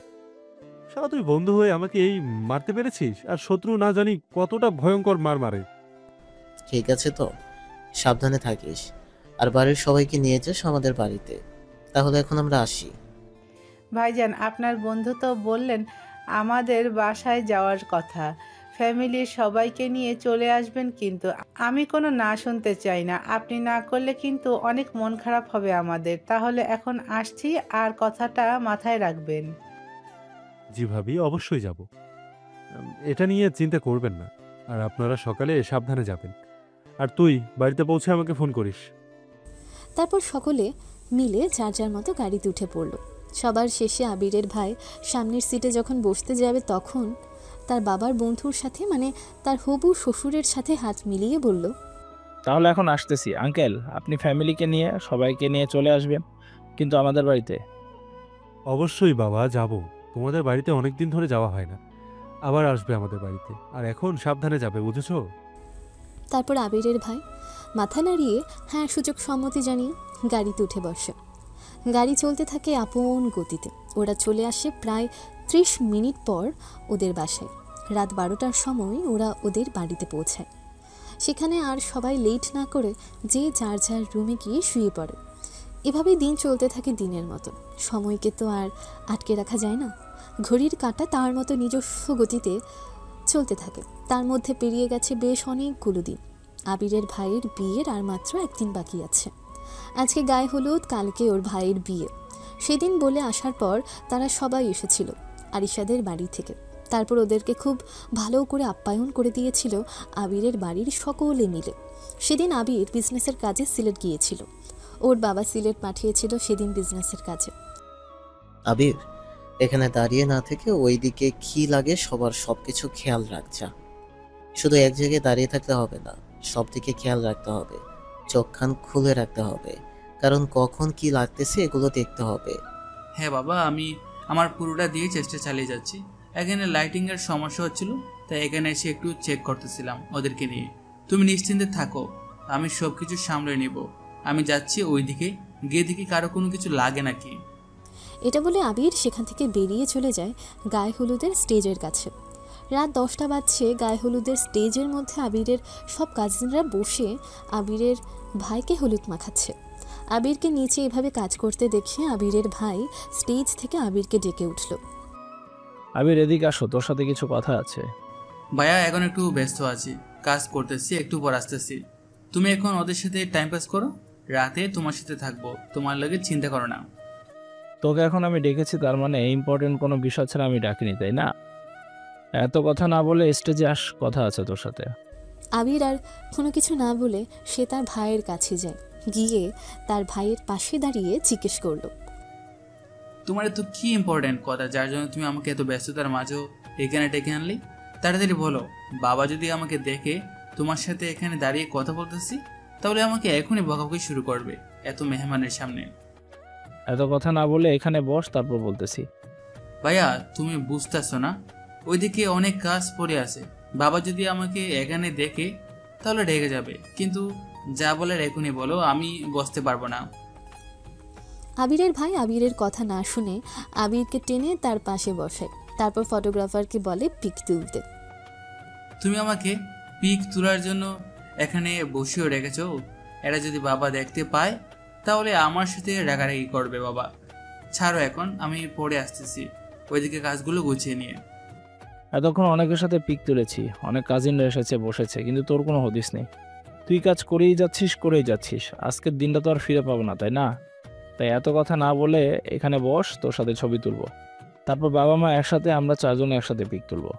শালা তুই বন্ধু হয়ে আমাকে এই মারতে পেরেছিস, আর শত্রু না জানি কতটা ভয়ঙ্কর মার মারে। ঠিক আছে তো, সাবধানে থাকিস। আর বাড়ির সবাইকে নিয়ে যাস আমাদের বাড়িতে। তাহলে এখন আমরা আসি। ভাইজান, আপনার বন্ধু তো বললেন আমাদের বাসায় যাওয়ার কথা, ফ্যামিলির সবাইকে নিয়ে চলে আসবেন, কিন্তু আমি কোনো না শুনতে চাই না। আপনি না করলে কিন্তু অনেক মন খারাপ হবে আমাদের। তাহলে এখন আসছি, আর কথাটা মাথায় রাখবেন। জি ভাবি, অবশ্যই যাব, এটা নিয়ে চিন্তা করবেন না। আর আপনারা সকালে সাবধানে যাবেন। আর তুই বাড়িতে পৌঁছে আমাকে ফোন করিস। তারপর সকলে মিলে যার যার মতো গাড়িতে উঠে পড়ল। সবার শেষে আবিরের ভাই সামনের সিটে যখন বসতে যাবে তখন তার বাবার বন্ধুর সাথে, মানে তার হবু শ্বশুরের সাথে হাত মিলিয়ে বলল, তাহলে এখন আসতেছি আঙ্কেল, আপনি ফ্যামিলিকে নিয়ে সবাইকে নিয়ে চলে আসবেন কিন্তু আমাদের বাড়িতে। অবশ্যই বাবা, যাব। তোমাদের বাড়িতে অনেকদিন ধরে যাওয়া হয় না, আবার আসবে আমাদের বাড়িতে। আর এখন সাবধানে যাবে, বুঝেছো? তারপর আবিরের ভাই মাথা নাড়িয়ে হ্যাঁ সূচক সম্মতি জানিয়ে গাড়িতে উঠে বসে। গাড়ি চলতে থাকে আপন গতিতে। ওরা চলে আসে প্রায় 30 মিনিট পর ওদের বাসায়। রাত 12টার সময় ওরা ওদের বাড়িতে পৌঁছায়। সেখানে আর সবাই লেট না করে যে যার যার রুমে গিয়ে শুয়ে পড়ে। এভাবেই দিন চলতে থাকে দিনের মতো। সময়কে তো আর আটকে রাখা যায় না। ঘড়ির কাঁটা তার মতো নিজস্ব গতিতে চলতে থাকে। তার মধ্যে পেরিয়ে গেছে বেশ অনেকগুলো দিন। আবিরের ভাইয়ের বিয়ের আর মাত্র একদিন বাকি আছে। আজকে গায়ে হলুদ, কালকে ওর ভাইয়ের বিয়ে। সেদিন বলে আসার পর তারা সবাই এসেছিল আরিশাদের বাড়ি থেকে। তারপর ওদেরকে খুব ভালো করে আপ্যায়ন করে দিয়েছিল আবিরের বাড়ির সকলে মিলে। সেদিন আবির বিজনেসের কাজে সিলেট গিয়েছিল। ওর বাবা সিলেট পাঠিয়েছিল সেদিন বিজনেসের কাজে। আবির, এখানে দাঁড়িয়ে না থেকে ওইদিকে কি লাগে সবার সবকিছু খেয়াল রাখছা। শুধু এক জায়গায় দাঁড়িয়ে থাকলে হবে না, সব দিকে খেয়াল রাখতে হবে। চোখ কান খুলে রাখতে হবে, কারণ কখন কি লাগতেছে এগুলো দেখতে হবে। হ্যাঁ বাবা, আমি আমার পুরোটা দিয়ে চেষ্টা চালিয়ে যাচ্ছি। এখানে লাইটিংয়ের সমস্যা হচ্ছিল, তাই এখানে এসে একটু চেক করতেছিলাম ওদেরকে নিয়ে। তুমি নিশ্চিন্তে থাকো, আমি সব কিছু সামলে নিব। আমি যাচ্ছি ওইদিকে, গিয়ে দেখি কারো কোনো কিছু লাগে নাকি। এটা বলে আবির সেখান থেকে বেরিয়ে চলে যায় গায়ে হলুদের স্টেজের কাছে। রাত 10টা বাজছে। গায়ে হলুদের স্টেজের মধ্যে আবিরের সব কাজিনরা বসে আবিরের ভাইকে হলুদ মাখাচ্ছে। আবিরকে নিচে এভাবে কাজ করতে দেখে আবিরের ভাই স্টেজ থেকে আবিরকে ডেকে উঠল। আবির এদিকে আসো, তোর সাথে কিছু কথা আছে। ভাইয়া এখন একটু ব্যস্ত আছি, কাজ করতেছি, একটু পর আসতেছি। তুমি এখন ওদের সাথে টাইম পাস করো, রাতে তোমার সাথে থাকবো, তোমার লাগে চিন্তা করো না। তোকে এখন আমি ডেকেছি, তার মানে ইম্পর্টেন্ট কোনো বিষয় ছাড়া আমি ডাকিনি, তাই না? এত কথা না বলে স্টেজে আস, কথা আছে তোর সাথে। আবির আর কোনো কিছু না বলে সে তার ভাইয়ের কাছে যায়। গিয়ে তার ভাইয়ের পাশে দাঁড়িয়ে জিজ্ঞেস করলো, তোমার এত কি ইম্পর্টেন্ট কথা যার জন্য তুমি আমাকে এত ব্যস্ততার মাঝেও এখানে ডেকে আনলি? তাড়াতাড়ি বলো। বাবা যদি আমাকে দেখে তোমার সাথে এখানে দাঁড়িয়ে কথা বলতেছি, তাহলে আমাকে এখনই বকাবকি শুরু করবে এত মেহমানের সামনে। এত কথা না বলে এখানে বস, তারপর বলতেছি। ভাইয়া তুমি বুঝতেছো না, ওইদিকে অনেক কাজ পড়ে আছে। বাবা যদি আমাকে এখানে দেখে তাহলে রেগে যাবে। কিন্তু যা বলার এখনই বলো, আমি বসতে পারবো না। আবিরের ভাই আবিরের কথা না শুনে আবিরকে টেনে তার পাশে বসায়। তারপর ফটোগ্রাফারকে বলে পিক তুলতে। তুমি আমাকে পিক তোলার জন্য এখানে বসিয়েও রেখেছো। এটা যদি বাবা দেখতে পায় তাহলে আমার সাথে রাগারাগি করবে। বাবা ছাড়ো, এখন আমি পরে আসতেছি ওইদিকে কাজগুলো গুছিয়ে নিয়ে। এতক্ষণ অনেকের সাথে পিক তুলেছি, অনেক কাজিনরা এসেছে বসেছে, কিন্তু তোর কোনো হদিস নেই। তুই কাজ করেই যাচ্ছিস। আজকের দিনটা তো আর ফিরে পাবো না, তাই না? তাই এত কথা না বলে এখানে বস, তোর সাথে ছবি তুলবো। তারপর বাবা মা একসাথে, আমরা চারজন একসাথে পিক তুলবো।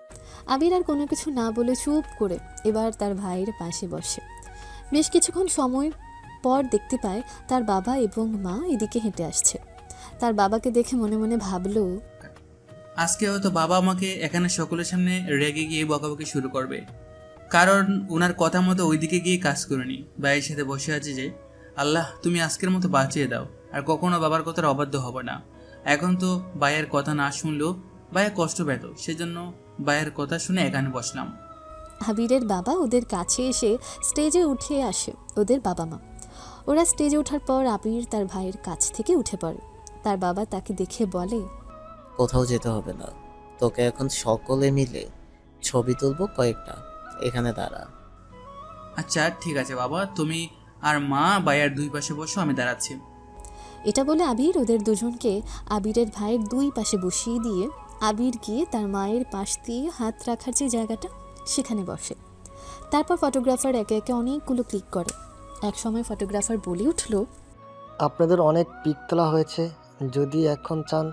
আবির আর কোনো কিছু না বলে চুপ করে এবার তার ভাইয়ের পাশে বসে। বেশ কিছুক্ষণ সময় পর দেখতে পায় তার বাবা এবং মা এদিকে হেঁটে আসছে। তার বাবাকে দেখে মনে মনে ভাবলো, আজকে হয়তো বাবা আমাকে এখানে সকলের সামনে রেগে গিয়ে বকাবকি শুরু করবে, কারণ ওনার কথা মতো ওইদিকে গিয়ে কাজ করিনি। ভাইয়ের সাথে বসে আছে যে, আল্লাহ তুমি আজকের মতো বাঁচিয়ে দাও, আর কখনো বাবার কথার অবাধ্য হবে না। এখন তো ভাইয়ের কথা না শুনলেও ভাইয়া কষ্ট পেত, সেজন্য ভাইয়ের কথা শুনে এখানে বসলাম। আবিরের বাবা ওদের কাছে এসে স্টেজে উঠে আসে ওদের বাবা মা। ওরা স্টেজে ওঠার পর আবির তার ভাইয়ের কাছ থেকে উঠে পড়ে। তার বাবা তাকে দেখে বলে, কোথাও যেতে হবে না, তোকে এখন সকলে মিলে ছবি তুলবো কয়েকটা, এখানে দাঁড়া। আচ্ছা ঠিক আছে বাবা, তুমি আর মা ভাইয়ার দুই পাশে বসো, আমি দাঁড়াচ্ছি। এটা বলে আবির ওদের দুজনকে আবিরের ভাইয়ের দুই পাশে বসিয়ে দিয়ে আবির গিয়ে তার মায়ের পাশ দিয়ে হাত রাখার যে জায়গাটা সেখানে বসে। তারপর ফটোগ্রাফার একে একে অনেকগুলো ক্লিক করে। এক সময় ফটোগ্রাফার বলে উঠল, আপনাদের অনেক পিক তোলা হয়েছে, যদি এখন চান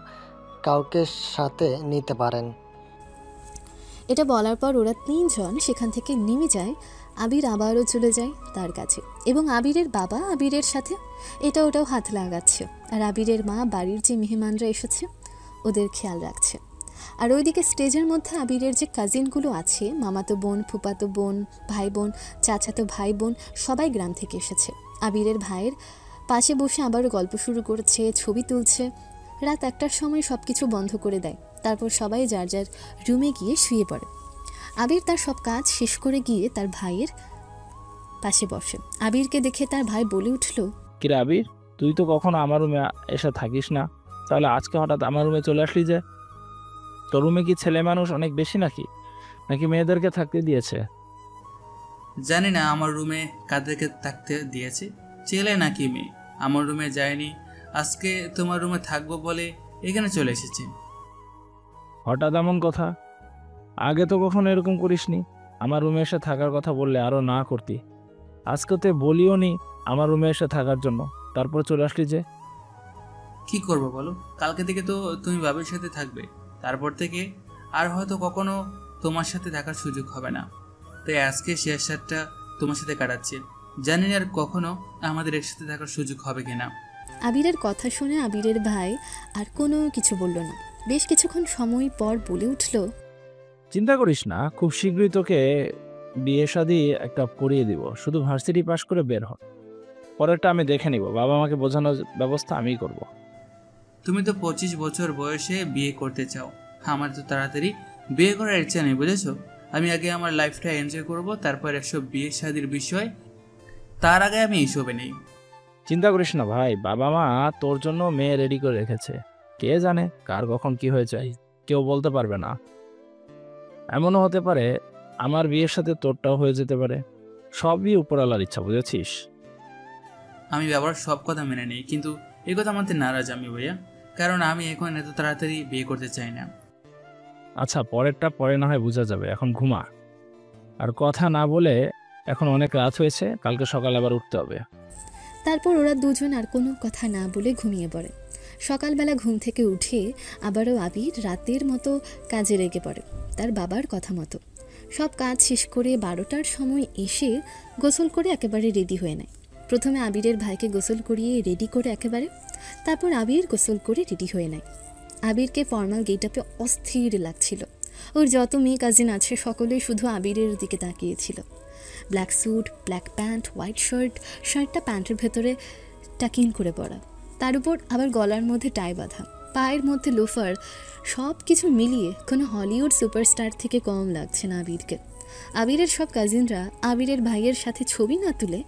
কাউকে সাথে নিতে পারেন। এটা বলার পর ওরা তিনজন সেখান থেকে নেমে যায়। আবির আবারও চলে যায় তার কাছে এবং আবিরের বাবা আবিরের সাথে ওটাও হাত লাগাচ্ছে। আর আবিরের মা বাড়ির যে মেহমানরা এসেছে ওদের খেয়াল রাখছে। আর ওইদিকে স্টেজের মধ্যে আবিরের যে কাজিনগুলো আছে, মামাতো বোন, ফুপাতো বোন, ভাই বোন, চাচাতো ভাই বোন, সবাই গ্রাম থেকে এসেছে। আবিরের ভাইয়ের পাশে বসে আবারও গল্প শুরু করছে, ছবি তুলছে। রাত 1টার সময় সব কিছু বন্ধ করে দেয়। তারপর সবাই যার যার রুমে গিয়ে শুয়ে পড়ে। আবির তার সব কাজ শেষ করে গিয়ে তার ভাইয়ের পাশে বসে। আবিরকে দেখে তার ভাই বলে উঠল, কিরে আবির, তুই তো কখনো আমার রুমে এসে থাকিস না, তাহলে আজকে হঠাৎ আমার রুমে চলে আসলি যে? তোর রুমে কি ছেলে মানুষ অনেক বেশি নাকি মেয়েদেরকে থাকতে দিয়েছে? জানি না আমার রুমে কাদেরকে থাকতে দিয়েছে, ছেলে নাকি মেয়ে। আমার রুমে যায়নি, আজকে তোমার রুমে থাকবো বলে এখানে চলে এসেছি। হঠাৎ এমন কথা? আগে তো কখনো এরকম করিসনি। আমার রুমে এসে থাকার কথা বললে আরও না করতি। আজকে তো বলিও নি আমার রুমে এসে থাকার জন্য, তারপর চলে আসলি যে? কি করবো বলো, কালকে থেকে তো তুমি বাবার সাথে থাকবে, তারপর থেকে আর হয়তো কখনো তোমার সাথে থাকার সুযোগ হবে না। তাই আজকে শেষ রাতটা তোমার সাথে কাটাচ্ছি, জানি না আর কখনো আমাদের একসাথে থাকার সুযোগ হবে কিনা। আবিরের কথা শুনে আবিরের ভাই আর কোনো কিছু বলল না। বেশ কিছুক্ষণ সময় পর বলে উঠল, চিন্তা করিস না, খুব শীঘ্রই তোকে বিয়ে শাদী একটা করিয়ে দিব, শুধু ভার্সিটি পাস করে বের হ। পরেরটা আমি দেখে নিব, বাবা মাকে বোঝানোর ব্যবস্থা আমিই করব। তুমি তো 25 বছর বয়সে বিয়ে করতে চাও, আমার তো তাড়াতাড়ি বিয়ে করার ইচ্ছা নেই, বুঝেছো? আমি আগে আমার লাইফটা এনজয় করব, তারপর এসব বিয়ে শাদীর বিষয়, তার আগে আমি এইসবে নেই। চিন্তা করিস না ভাই, বাবা মা তোর জন্য মেয়ে রেডি করে রেখেছে। কে জানে কার কখন কি হয়ে যায়, কেউ বলতে পারবে না। এমনও হতে পারে আমার বিয়ের সাথে তোরটাও হয়ে যেতে পারে। সবই উপরওয়ালার ইচ্ছা, বুঝেছিস? আমি বাবার সব কথা মেনে নিই, কিন্তু এই কথা মানতে নারাজ আমি ভাইয়া, কারণ আমি এখন এত তাড়াতাড়ি বিয়ে করতে চাই না। আচ্ছা, পরেরটা পরে না হয় বোঝা যাবে, এখন ঘুমা। আর কথা না বলে, এখন অনেক রাত হয়েছে, কালকে সকালে আবার উঠতে হবে। তারপর ওরা দুজন আর কোনো কথা না বলে ঘুমিয়ে পড়ে। সকালবেলা ঘুম থেকে উঠে আবারও আবির রাতের মতো কাজে লেগে পড়ে তার বাবার কথা মতো। সব কাজ শেষ করে 12টার সময় এসে গোসল করে একেবারে রেডি হয়ে নেয়। প্রথমে আবিরের ভাইকে গোসল করিয়ে রেডি করে একেবারে, তারপর আবির গোসল করে রেডি হয়ে নেয়। আবিরকে ফর্মাল গেটআপে অস্থির লাগছিল। ওর যত মেয়ে কাজিন আছে সকলেই শুধু আবিরের দিকে তাকিয়েছিল। Black suit, black pant, white shirt, শার্টটা প্যান্টের ভেতরে টাকিন করে পরা, তার উপর আবার গলার মধ্যে টাই বাঁধা, পায়ের মধ্যে লোফার, সব কিছু মিলিয়ে কোনো হলিউড সুপারস্টার থেকে কম লাগছে না আবিরকে। আবিরের সব কাজিনরা আবিরের ভাইয়ের সাথে ছবি না তুলে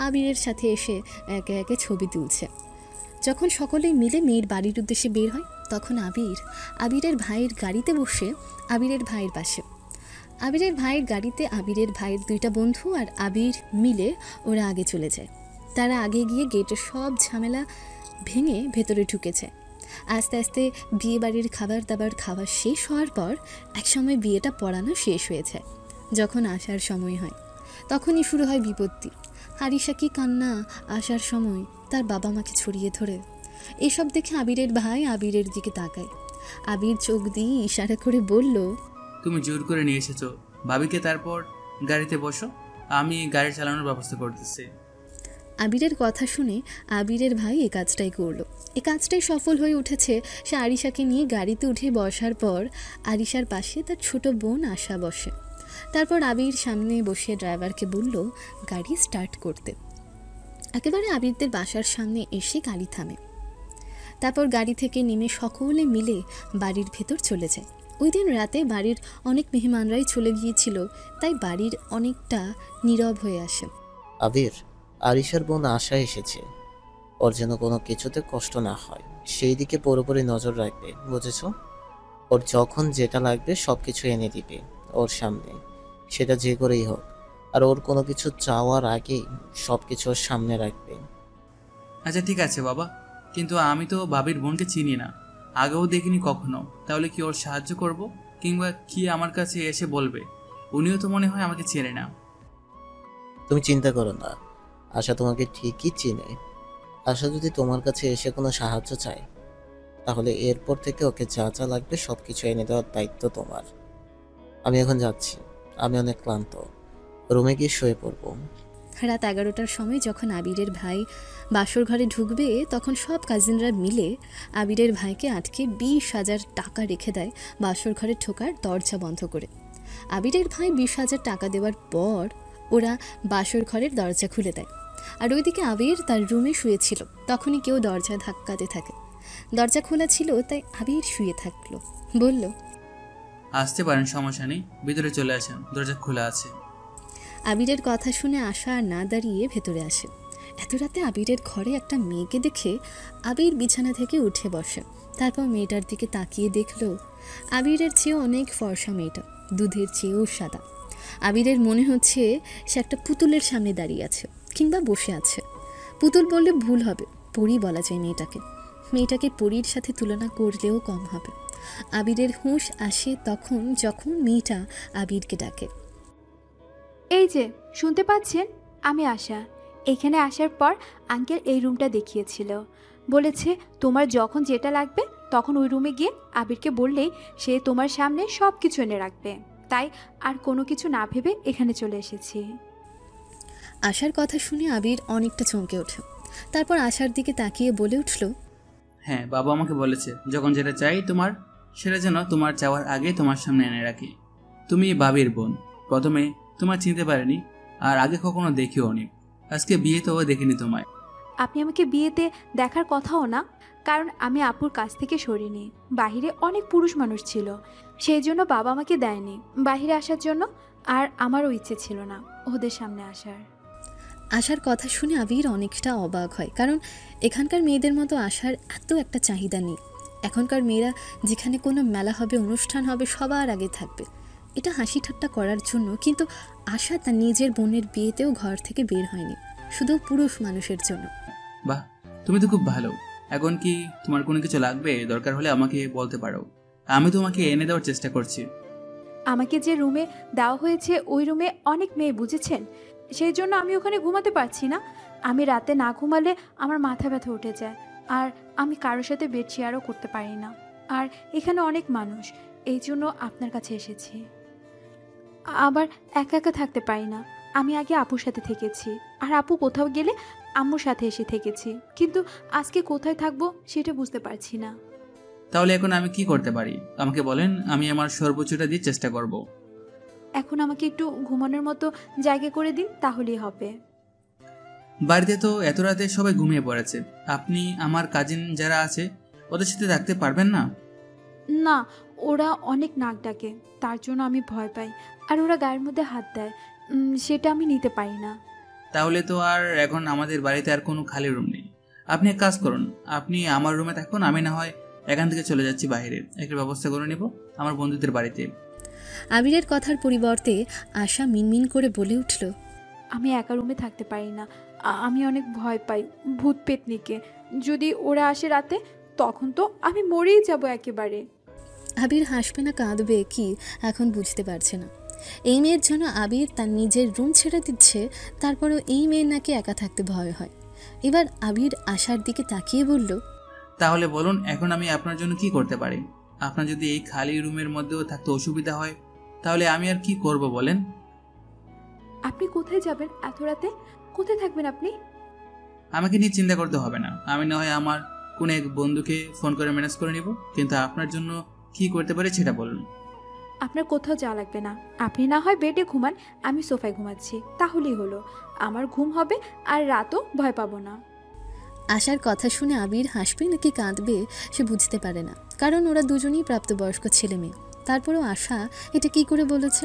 আবিরের সাথে এসে একে একে ছবি তুলছে। যখন সকলেই মিলে মেয়ের বাড়ির উদ্দেশ্যে বের হয় তখন আবিরের ভাইয়ের গাড়িতে বসে আবিরের ভাইয়ের পাশে। আবিরের ভাইয়ের গাড়িতে আবিরের ভাইয়ের দুইটা বন্ধু আর আবির মিলে ওরা আগে চলে যায়। তারা আগে গিয়ে গেটের সব ঝামেলা ভেঙে ভেতরে ঢুকে যায়। আস্তে আস্তে বিয়ে বাড়ির খাবার দাবার খাওয়া শেষ হওয়ার পর একসময় বিয়েটা পড়ানো শেষ হয়ে যায়। যখন আসার সময় হয় তখনই শুরু হয় বিপত্তি। আরিশা কি কান্না আসার সময় তার বাবা মাকে ছড়িয়ে ধরে। এসব দেখে আবিরের ভাই আবিরের দিকে তাকায়। আবির চোখ দিয়ে ইশারা করে বলল, তুমি জোর করে নিয়ে এসেছো ভাবিকে, তারপর গাড়িতে বসো, আমি গাড়ি চালানোর ব্যবস্থা করতেছি। আবিরের কথা শুনে আবিরের ভাই এই কাজটাই করলো। এই কাজটাই সফল হয়ে উঠেছে। সে আরিশাকে নিয়ে গাড়িতে উঠে বসার পর আরিশার পাশে তার ছোট বোন আশা বসে। তারপর আবির সামনে বসে ড্রাইভারকে বলল গাড়ি স্টার্ট করতে। একেবারে আবিরদের বাসার সামনে এসে গাড়ি থামে। তারপর গাড়ি থেকে নেমে সকলে মিলে বাড়ির ভেতর চলে যায়। ওই দিন রাতে বাড়ির অনেক মেহমানরাই চলে গিয়েছিল, তাই বাড়ির অনেকটা নীরব হয়ে আসে। আবির, আরিশার বোন আশা এসেছে, ওর যেন কোনো কিছুতে কষ্ট না হয় সেই দিকে পুরোপুরি নজর রাখবে, বুঝেছ? ওর যখন যেটা লাগবে সব কিছু এনে দিবে ওর সামনে, সেটা যে করেই হোক। আর ওর কোনো কিছু চাওয়ার আগেই সব কিছু ওর সামনে রাখবে। আচ্ছা ঠিক আছে বাবা, কিন্তু আমি তো ভাবির বোনকে চিনি না, আগেও দেখিনি কখনো, তাহলে কি ওর সাহায্য করব কিংবা কি আমার কাছে এসে বলবে? উনিও তো মনে হয় আমাকে চেনে না। তুমি চিন্তা করো না, আশা তোমাকে ঠিকই চিনে। আশা যদি তোমার কাছে এসে কোনো সাহায্য চায় তাহলে এরপর থেকে ওকে যা যা লাগবে সব কিছু এনে দেওয়ার দায়িত্ব তোমার। আমি এখন যাচ্ছি, আমি অনেক ক্লান্ত, রুমে গিয়ে শুয়ে পড়বো। রাত 11টার সময় যখন আবিরের ভাই বাসর ঘরে ঢুকবে তখন সব কাজিনরা মিলে আবিরের ভাইকে আটকে 20,000 টাকা রেখে দেয় বাসর ঘরে ঢোকার দরজা বন্ধ করে। আবিরের ভাই 20,000 টাকা দেওয়ার পর ওরা বাসর ঘরের দরজা খুলে দেয়। আর ওইদিকে আবির তার রুমে শুয়েছিল, তখনই কেউ দরজা ধাক্কাতে থাকে। দরজা খোলা ছিল তাই আবির শুয়ে থাকলো। বলল, আসতে পারেন, সমস্যা নেই, ভিতরে চলে আসেন, দরজা খোলা আছে। আবিরের কথা শুনে আশা আর না দাঁড়িয়ে ভেতরে আসে। এত রাতে আবিরের ঘরে একটা মেয়েকে দেখে আবির বিছানা থেকে উঠে বসে। তারপর মেয়েটার দিকে তাকিয়ে দেখল আবিরের চেয়েও অনেক ফর্সা মেয়েটা, দুধের চেয়েও সাদা। আবিরের মনে হচ্ছে সে একটা পুতুলের সামনে দাঁড়িয়ে আছে কিংবা বসে আছে। পুতুল বললে ভুল হবে, পরী বলা যায় মেয়েটাকে। মেয়েটাকে পরীর সাথে তুলনা করলেও কম হবে। আবিরের হুঁশ আসে তখন যখন মেয়েটা আবিরকে ডাকে। এই যে শুনতে পাচ্ছেন, আমি আশা। এখানে আসার পর আঙ্কেল এই রুমটা দেখিয়েছিল, বলেছে তোমার যখন যেটা লাগবে তখন ওই রুমে গিয়ে আবিরকে বললেই সে তোমার সামনে সব কিছু এনে রাখবে। তাই আর কোনো কিছু না ভেবে এখানে চলে এসেছি। আশার কথা শুনে আবির অনেকটা চমকে ওঠে। তারপর আশার দিকে তাকিয়ে বলে উঠল, হ্যাঁ, বাবা আমাকে বলেছে যখন যেটা চাই তোমার, সেটা যেন তোমার চাওয়ার আগে তোমার সামনে এনে রাখি। তুমি ভাবির বোন, প্রথমে তোমার চিনতে পারিনি, আর আগে কখনো দেখিও নি, আজকে বিয়েতেও দেখিনি তোমায়। আপনি আমাকে বিয়েতে দেখার কথাও না, কারণ আমি আপুর কাছ থেকে সরিনি। বাহিরে অনেক পুরুষ মানুষ ছিল, সেই জন্য বাবা আমাকে দেয়নি বাহিরে আসার জন্য, আর আমারও ইচ্ছে ছিল না ওদের সামনে আসার। আশার কথা শুনে আবির অনেকটা অবাক হয়, কারণ এখানকার মেয়েদের মতো আশার এত একটা চাহিদা নেই। এখনকার মেয়েরা যেখানে কোনো মেলা হবে, অনুষ্ঠান হবে, সবার আগে থাকবে। এটা হাসি ঠাট্টা করার জন্য, কিন্তু আশা তার নিজের বোনের বিয়েতেও ঘর থেকে বের হয়নি, শুধু পুরুষ মানুষের জন্য। বাহ, তুমি তো খুব ভালো। এখন কি তোমার কোনো কিছু লাগবে? দরকার হলে আমাকে বলতে পারো, আমি তোমাকে এনে দেওয়ার চেষ্টা করছি। আমাকে যে রুমে দেওয়া হয়েছে ওই রুমে অনেক মেয়ে, বুঝেছেন? সেই জন্য আমি ওখানে ঘুমাতে পারছি না। আমি রাতে না ঘুমালে আমার মাথা ব্যথা উঠে যায়, আর আমি কারোর সাথে বেড শেয়ারও করতে পারি না। আর এখানে অনেক মানুষ, এই জন্য আপনার কাছে এসেছি। আবার একা একা থাকতে পারি না। আমি আগে আপুর সাথে থেকেছি, আর আপু কোথাও গেলে আম্মুর সাথে এসে থেকেছি, কিন্তু আজকে কোথায় থাকবো সেটা বুঝতে পারছি না। তাহলে এখন আমি কি করতে পারি আমাকে বলেন, আমি আমার সর্বোচ্চটা দিয়ে চেষ্টা করব। এখন আমাকে একটু ঘুমানোর মতো জায়গা করে দিন, তাহলেই হবে। বাড়িতে তো এত রাতে সবাই ঘুমিয়ে পড়েছে, আপনি আমার কাজিন যারা আছে ওদের সাথে থাকতে পারবেন না? না, ওরা অনেক নাক ডাকে, তার জন্য আমি ভয় পাই, আর ওরা গায়ের মধ্যে হাত দেয়, সেটা আমি নিতে পারি না। তাহলে তো আর এখন আমাদের বাড়িতে আর কোনো খালি রুম নেই, আপনি এক কাজ করুন, আপনি আমার রুমে থাকুন, আমি না হয় এখান থেকে চলে যাচ্ছি বাইরে, একটা ব্যবস্থা করে নেব আমার বন্ধুদের বাড়িতে। আবিরের কথার পরিবর্তে আশা মিনমিন করে বলে উঠল, আমি একা রুমে থাকতে পারি না। আমি অনেক ভয় পাই ভূত পেতনিকে। যদি ওরা আসে রাতে, তখন তো আমি মরেই যাব একেবারে। আবির হাসবে না কাঁদবে কি এখন বুঝতে পারছে না। এই মেয়ের জন্য আবির তার নিজের রুম ছেড়ে দিচ্ছে, তারপরও এই মেয়ের নাকি একা থাকতে ভয় হয়। এবার আবির আশার দিকে তাকিয়ে বলল, তাহলে বলুন এখন আমি আপনার জন্য কি করতে পারি? আপনার যদি এই খালি রুমের মধ্যেও থাকতে অসুবিধা হয়, তাহলে আমি আর কি করব বলেন? আপনি কোথায় যাবেন এত রাতে? কোথায় থাকবেন আপনি? আমাকে নিয়ে চিন্তা করতে হবে না, আমি না হয় আমার কোনো এক বন্ধুকে ফোন করে ম্যানেজ করে নিব, কিন্তু আপনার জন্য কি করতে পারি সেটা বলুন। আপনার কোথাও যাওয়া লাগবে না। আপনি না হয় বেডে ঘুমান, আমি সোফায় ঘুমাচ্ছি, তাহলেই হলো। আমার ঘুম হবে আর রাতও ভয় পাবো না। আশার কথা শুনে আবির হাসবে নাকি কাঁদবে সে বুঝতে পারে না, কারণ ওরা দুজনেই প্রাপ্তবয়স্ক ছেলে মেয়ে। তারপরেও আশা এটা কি করে বলেছে?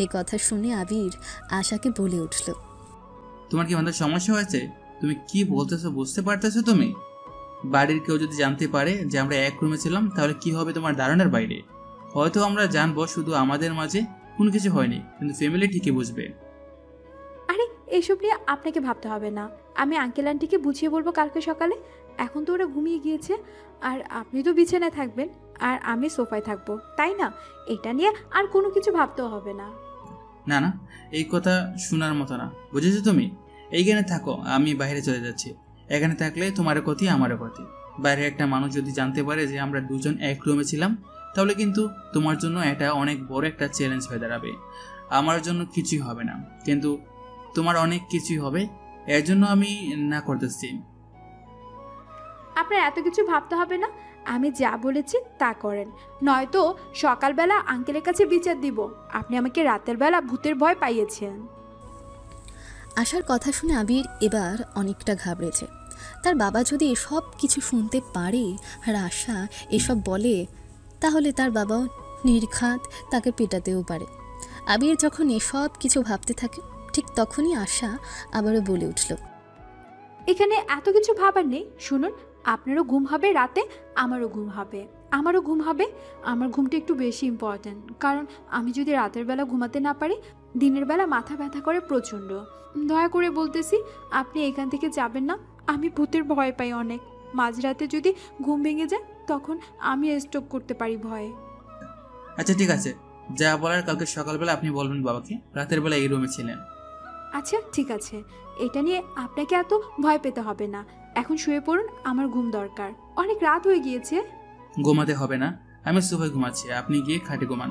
এই কথা শুনে আবির আশাকে বলে উঠল, তোমার কি আমাদের সমস্যা হয়েছে? তুমি কি বলতেছো বুঝতে পারতেছো? তুমি বাড়ির কেউ যদি জানতে পারে যে আমরা এক রুমে ছিলাম, তাহলে কি হবে তোমার ধারণার বাইরে। হয়তো আমরা জানবো শুধু আমাদের মাঝে কোনো কিছু হয়নি, কিন্তু ফ্যামিলি ঠিকই বুঝবে। আরে এসব নিয়ে আপনাকে ভাবতে হবে না। আমি আঙ্কেল আন্টিকে বুঝিয়ে বলবো কালকে সকালে। এখন তো ওরা ঘুমিয়ে গিয়েছে, আর আপনি তো বিছানায় থাকবেন আর আমি সোফায় থাকবো, তাই না? এটা নিয়ে আর কোনো কিছু ভাবতেও হবে না। না না, এই কথা শোনার মতো না, বুঝেছো তুমি? এইখানে থাকো, আমি বাইরে চলে যাচ্ছি। এখানে থাকলে তোমারও ক্ষতি আমারও ক্ষতি। বাইরে একটা মানুষ যদি জানতে পারে যে আমরা দুজন এক রুমে ছিলাম, তাহলে কিন্তু তোমার জন্য এটা অনেক বড় একটা চ্যালেঞ্জ হয়ে দাঁড়াবে। আমার জন্য কিছুই হবে না, কিন্তু তোমার অনেক কিছুই হবে। এর জন্য আমি না করতেছি। আপনার এত কিছু ভাবতে হবে না, আমি যা বলেছি তা করেন, নয়তো সকালবেলা আঙ্কেলের কাছে বিচার দিব আপনি আমাকে রাতের বেলা ভূতের ভয় পাইয়েছেন। আশার কথা শুনে আবির এবার অনেকটা ঘাবড়েছে। তার বাবা যদি এসব কিছু শুনতে পারে আর আশা এসব বলে, তাহলে তার বাবাও নির্ঘাত তাকে পেটাতেও পারে। আবির যখন এসব কিছু ভাবতে থাকে, ঠিক তখনই আশা আবারও বলে উঠল, এখানে এত কিছু ভাবার নেই। শুনুন, আপনারও ঘুম হবে রাতে, আমারও ঘুম হবে। আমার ঘুমটা একটু বেশি ইম্পর্ট্যান্ট, কারণ আমি যদি রাতের বেলা ঘুমাতে না পারি, দিনের বেলা মাথা ব্যথা করে প্রচণ্ড। দয়া করে বলতেছি, আপনি এখান থেকে যাবেন না। আমি ভূতের ভয় পাই অনেক। মাঝরাতে যদি ঘুম ভেঙে যায়, তখন আমি স্ট্রোক করতে পারি ভয়ে। আচ্ছা ঠিক আছে, যা বলার কালকে সকালবেলা আপনি বলবেন বাবাকে রাতের বেলা এই রুমে ছিলেন। আচ্ছা ঠিক আছে, এটা নিয়ে আপনাকে এত ভয় পেতে হবে না। এখন শুয়ে পড়ুন, আমার ঘুম দরকার, অনেক রাত হয়ে গিয়েছে। ঘুমাতে হবে না, আমি সোফায় ঘুমাচ্ছি, আপনি গিয়ে খাটে ঘুমান।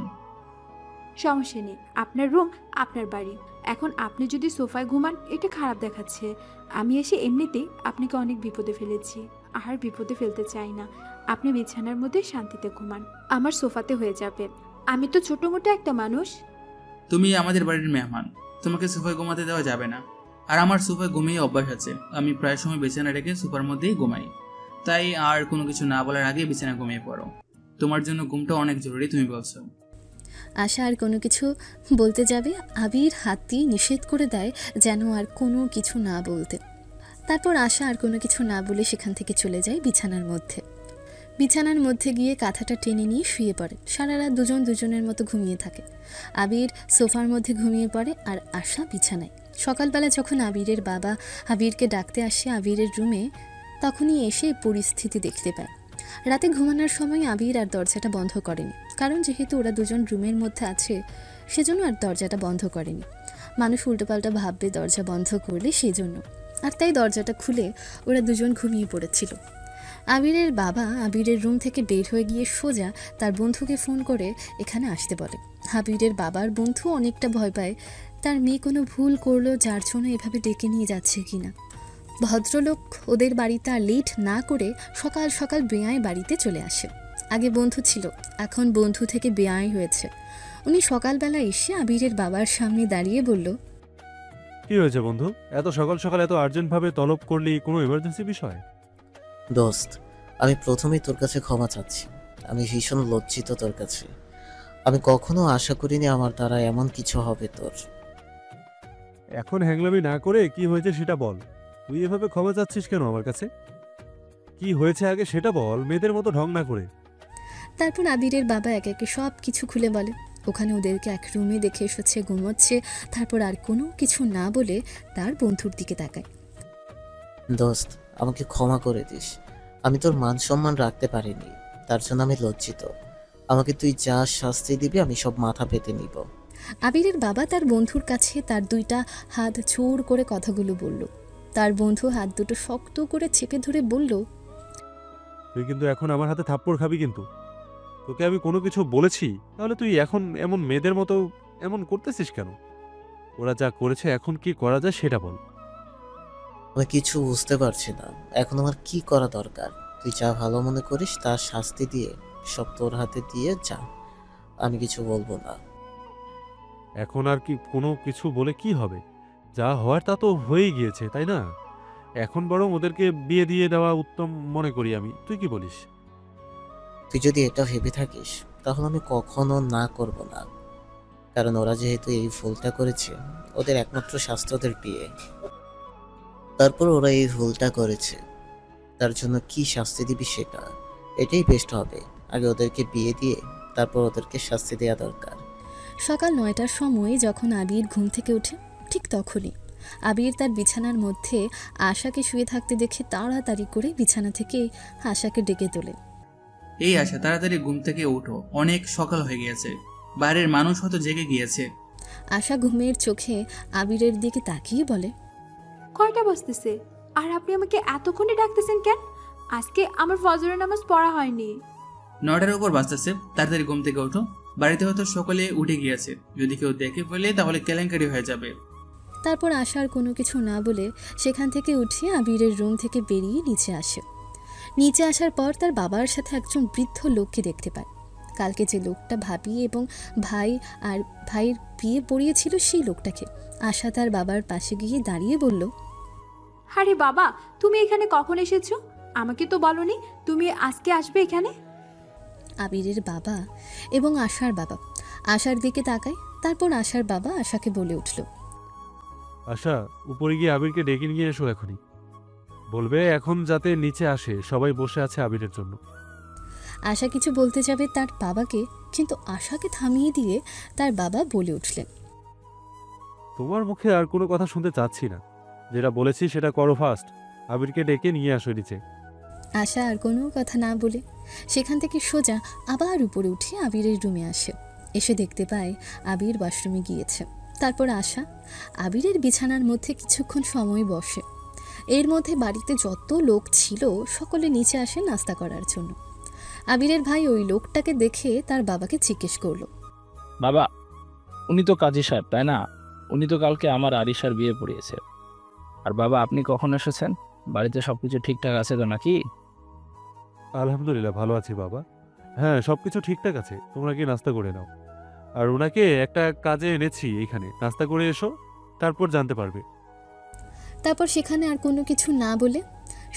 সমস্যা নেই, আপনার রুম আপনার বাড়ি। এখন আপনি যদি সোফায় ঘুমান, এটা খারাপ দেখাচ্ছে। আমি এসে এমনিতেই আপনাকে অনেক বিপদে ফেলেছি, আর বিপদে ফেলতে চাই না। আপনি বিছানার মধ্যে শান্তিতে ঘুমান, আমার সোফাতে হয়ে যাবে। আমি তো ছোটো মোটো একটা মানুষ। তুমি আমাদের বাড়ির মেহমান, তোমাকে সোফায় ঘুমাতে দেওয়া যাবে না। আর আমার সোফায় ঘুমিয়ে অভ্যাস আছে, আমি প্রায় সময় বিছানা রেখে সোফার মধ্যেই ঘুমাই। তাই আর কোনো কিছু না বলার আগে বিছানা ঘুমিয়ে পড়ো। তোমার জন্য ঘুমটা অনেক জরুরি, তুমি বলছো। আশা আর কোনো কিছু বলতে যাবে, আবির হাত দিয়ে নিষেধ করে দেয় যেন আর কোনো কিছু না বলতে। তারপর আশা আর কোনো কিছু না বলে সেখান থেকে চলে যায় বিছানার মধ্যে গিয়ে কাঁথাটা টেনে নিয়ে শুয়ে পড়ে। সারা রাত দুজন দুজনের মতো ঘুমিয়ে থাকে। আবির সোফার মধ্যে ঘুমিয়ে পড়ে আর আশা বিছানায়। সকালবেলা যখন আবিরের বাবা আবিরকে ডাকতে আসে আবিরের রুমে, তখনই এসে পরিস্থিতি দেখতে পায়। রাতে ঘুমানোর সময় আবির আর দরজাটা বন্ধ করেনি, কারণ যেহেতু ওরা দুজন রুমের মধ্যে আছে সেজন্য আর দরজাটা বন্ধ করেনি। মানুষ উল্টোপাল্টা ভাববে দরজা বন্ধ করলে সেজন্য, আর তাই দরজাটা খুলে ওরা দুজন ঘুমিয়ে পড়েছিল। আবিরের বাবা আবিরের রুম থেকে বের হয়ে গিয়ে সোজা তার বন্ধুকে ফোন করে এখানে আসতে বলে। আবিরের বাবার বন্ধু অনেকটা ভয় পায় তার মেয়ে কোনো ভুল করলো যার জন্য এভাবে ডেকে নিয়ে যাচ্ছে কিনা। ভদ্রলোক ওদের বাড়িতে আর লেট না করে সকাল সকাল বেয়াই বাড়িতে চলে আসে। আগে বন্ধু ছিল, এখন বন্ধু থেকে বেয়াই হয়েছে। উনি সকালবেলা এসে আবিরের বাবার সামনে দাঁড়িয়ে বলল, কি হয়েছে বন্ধু, এত সকাল সকাল এত আর্জেন্টভাবে তলব করলি? কোনো এমার্জেন্সি বিষয়? দোস্ত, আমি প্রথমেই তোর কাছে ক্ষমা চাচ্ছি। আমি ভীষণ লজ্জিত তোর কাছে। আমি কখনো আশা করিনি আমার দ্বারা এমন কিছু হবে তোর। এখন হ্যাংলামি না করে কি হয়েছে সেটা বল। তুই এভাবে ক্ষমা চাচ্ছিস কেন আমার কাছে? কি হয়েছে আগে সেটা বল, মেয়েদের মতো ঢং না করে। তারপর আবিরের বাবা একে একে সব কিছু খুলে বলে। ওখানে ওদেরকে এক রুমে দেখে এসেছে ঘুমোচ্ছে, তারপর আর কোনো কিছু না বলে তার বন্ধুর দিকে তাকায়। দোস্ত, আমাকে ক্ষমা করে দিস। আমি তোর মান সম্মান রাখতে পারিনি, তার জন্য আমি লজ্জিত। আমাকে তুই যা শাস্তি দিবি আমি সব মাথা পেতে নিব। আবিরের বাবা তার বন্ধুর কাছে তার দুইটা হাত জোর করে কথাগুলো বলল। তার বন্ধু হাত দুটো শক্ত করে চেপে ধরে বলল, তুই কিন্তু এখন আমার হাতে থাপ্পড় খাবি কিন্তু। তোকে আমি কোনো কিছু বলেছি? তাহলে তুই এখন এমন মেয়েদের মতো এমন করতেছিস কেন? ওরা যা করেছে এখন কি করা যায় সেটা বল। আমি কিছু বুঝতে পারছি না এখন আমার কি করা দরকার। তুই যা ভালো মনে করিস তার শাস্তি দিয়ে সব তোর হাতে দিয়ে যা, আমি কিছু বলবো না। এখন আর কি কোনো কিছু বলে কি হবে? যা হওয়ার তা তো হয়েই গিয়েছে, তাই না? এখন বরং ওদেরকে বিয়ে দিয়ে দেওয়া উত্তম মনে করি আমি। তুই কি বলিস? তুই যদি এটা ভেবে থাকিস তাহলে আমি কখনো না করব না, কারণ ওরা যেহেতু এই ভুলটা করেছে, ওদের একমাত্র শাস্তি ওদের বিয়ে। তারপর ওরা এই ভুলটা করেছে, তার জন্য কি শাস্তি দিবি সেটা, এটাই বেস্ট হবে। আগে ওদেরকে বিয়ে দিয়ে তারপর ওদেরকে শাস্তি দেওয়া দরকার। সকাল 9টার সময় যখন আবির ঘুম থেকে ওঠে, ঠিক তখনই আবির তার বিছানার মধ্যে আশাকে শুয়ে থাকতে দেখে তাড়াতাড়ি করে বিছানা থেকে আশাকে ডেকে তোলে। এই আশা, তাড়াতাড়ি ঘুম থেকে ওঠো, অনেক সকাল হয়ে গিয়েছে, বাইরের মানুষ হয়তো জেগে গিয়েছে। আশা ঘুমের চোখে আবিরের দিকে তাকিয়ে বলে, কয়টা বাজতেছে আর আপনি আমাকে এতক্ষণে ডাকতেছেন কেন? আজকে আমার ফজরের নামাজ পড়া হয়নি। 9টার উপর বাজতেছে, তাড়াতাড়ি ঘুম থেকে ওঠো। বাড়িতে হয়তো সকলে উঠে গিয়েছে, যদি কেউ দেখে ফেলে তাহলে কেলেঙ্কারি হয়ে যাবে। তারপর আশার কোনো কিছু না বলে সেখান থেকে উঠে আবিরের রুম থেকে বেরিয়ে নিচে আসে। নিচে আসার পর তার বাবার সাথে একজন বৃদ্ধ লোককে দেখতে পায়। কালকে যে লোকটা ভাবি এবং ভাইয়ের বিয়ে পড়িয়েছিল সেই লোকটাকে। আশা তার বাবার পাশে গিয়ে দাঁড়িয়ে বলল, আরে বাবা, তুমি এখানে কখন এসেছো? আমাকে তো বলনি তুমি আজকে আসবে এখানে। আবিরের বাবা এবং আশার বাবা আশার দিকে তাকায়। তারপর আশার বাবা আশাকে বলে উঠল, আশা, উপরে গিয়ে আবিরকে ডেকে নিয়ে এসো এখনই। বলবে এখন যাতে নিচে আসে, সবাই বসে আছে আবিরের জন্য। আশা কিছু বলতে যাবে তার বাবাকে, কিন্তু আশাকে থামিয়ে দিয়ে তার বাবা বলে উঠলেন, তোমার মুখে আর কোনো কথা শুনতে চাচ্ছি না, যেটা বলেছি সেটা করো ফার্স্ট। আবিরকে ডেকে নিয়ে আসো নিচে। আশা আর কোনো কথা না বলে সেখান থেকে সোজা আবার উপরে উঠে আবিরের রুমে আসে। এসে দেখতে পায় আবির ওয়াশরুমে গিয়েছে। তারপর আশা আবিরের বিছানার মধ্যে কিছুক্ষণ সময় বসে। এর মধ্যে বাড়িতে যত লোক ছিল সকলে নিচে আসে নাস্তা করার জন্য। আবিরের ভাই ওই লোকটাকে দেখে তার বাবাকে জিজ্ঞেস করলো, বাবা, উনি তো কাজী সাহেব তাই না? উনি তো কালকে আমার আরিশার বিয়ে পড়িয়েছে। আর বাবা, আপনি কখন এসেছেন? বাড়িতে সবকিছু ঠিকঠাক আছে তো নাকি? আলহামদুলিল্লাহ ভালো আছি বাবা। হ্যাঁ, সবকিছু ঠিকঠাক আছে। তোমরা কি নাস্তা করে নাও। আর ওনাকে একটা কাজে এনেছি, এইখানে নাস্তা করে এসো, তারপর জানতে পারবে। তারপর সেখানে আর কোনো কিছু না বলে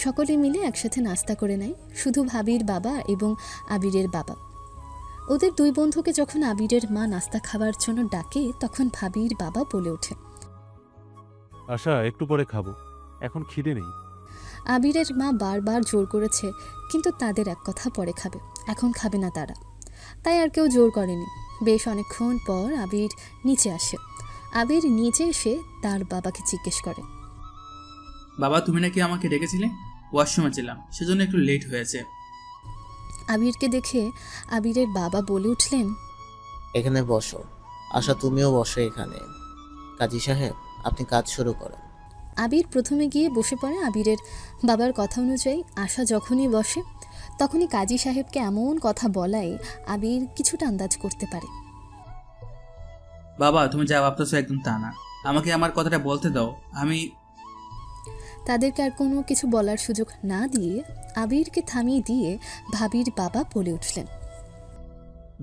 সকলে মিলে একসাথে নাস্তা করে নেয়, শুধু ভাবির বাবা এবং আবিরের বাবা। ওদের দুই বন্ধুকে যখন আবিরের মা নাস্তা খাওয়ার জন্য ডাকে, তখন ভাবির বাবা বলে ওঠে, আশা, একটু পরে খাবো, এখন খিদে নেই। আবিরের মা বারবার জোর করেছে, কিন্তু তাদের এক কথা পরে খাবে, এখন খাবে না তারা। তাই আর কেউ জোর করেনি। বেশ অনেকক্ষণ পর আবির নিচে আসে। আবির নিচে এসে তার বাবাকে জিজ্ঞেস করে, বাবা, তুমি নাকি আমাকে ডেকেছিলে? ওয়াশরুমে ছিলাম, সেজন্য একটু লেট হয়েছে। আবিরকে দেখে আবিরের বাবা বলে উঠলেন, এখানে বসো। আশা, তুমিও বসো এখানে। কাজী সাহেব, আপনি কাজ শুরু করেন। আবির প্রথমে গিয়ে বসে পড়ে। আবিরের বাবার কথা অনুযায়ী আশা যখনই বসে তখনই কাজী সাহেবকে এমন কথা বলায় আবির কিছুটা আন্দাজ করতে পারে। বাবা, তুমি যা ভাবতেছো একদম তা না, আমাকে আমার কথাটা বলতে দাও। তাদেরকে আর কোনো কিছু বলার সুযোগ না দিয়ে আবিরকে থামিয়ে দিয়ে ভাবির বাবা বলে উঠলেন,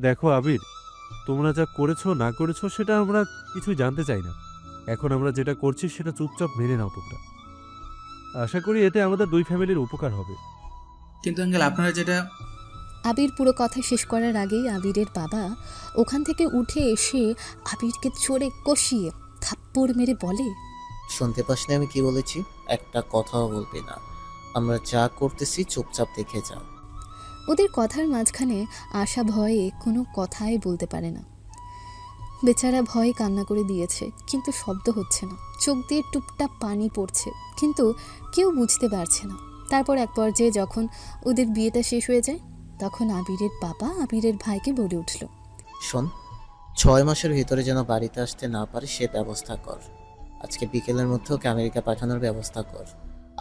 দেখো আবির, তোমরা যা করেছো না করেছো সেটা আমরা কিছু জানতে চাই না। এখন আমরা যেটা করছি সেটা চুপচাপ মেনে নাও তোমরা। আশা করি এতে আমাদের দুই ফ্যামিলির উপকার হবে। কিন্তু আঙ্কেল, আপনারা যেটা... আবির পুরো কথা শেষ করার আগেই আবিরের বাবা ওখান থেকে উঠে এসে আবিরকে চড়ে কষিয়ে থাপ্পড় মেরে বলে, শুনতে পাসনি আমি কি বলেছি? একটা কথাও বলবি না। আমরা যা করতেছি চুপচাপ দেখে যা। ওদের কথার মাঝখানে আশা ভয়ে কোনো কথাই বলতে পারে না। বেচারা ভয়ে কান্না করে দিয়েছে, কিন্তু শব্দ হচ্ছে না। চোখ দিয়ে টুপটাপ পানি পড়ছে, কিন্তু কেউ বুঝতে পারছে না। তারপর এক পর্যায়ে যখন ওদের বিয়েটা শেষ হয়ে যায়, তখন আবিরের বাবা আবিরের ভাইকে বলে উঠল, শোন, 6 মাসের ভিতরে যেন বাড়িতে আসতে না পারে সে ব্যবস্থা কর। আজকে বিকেলের মধ্যে ওকে আমেরিকা পাঠানোর ব্যবস্থা কর।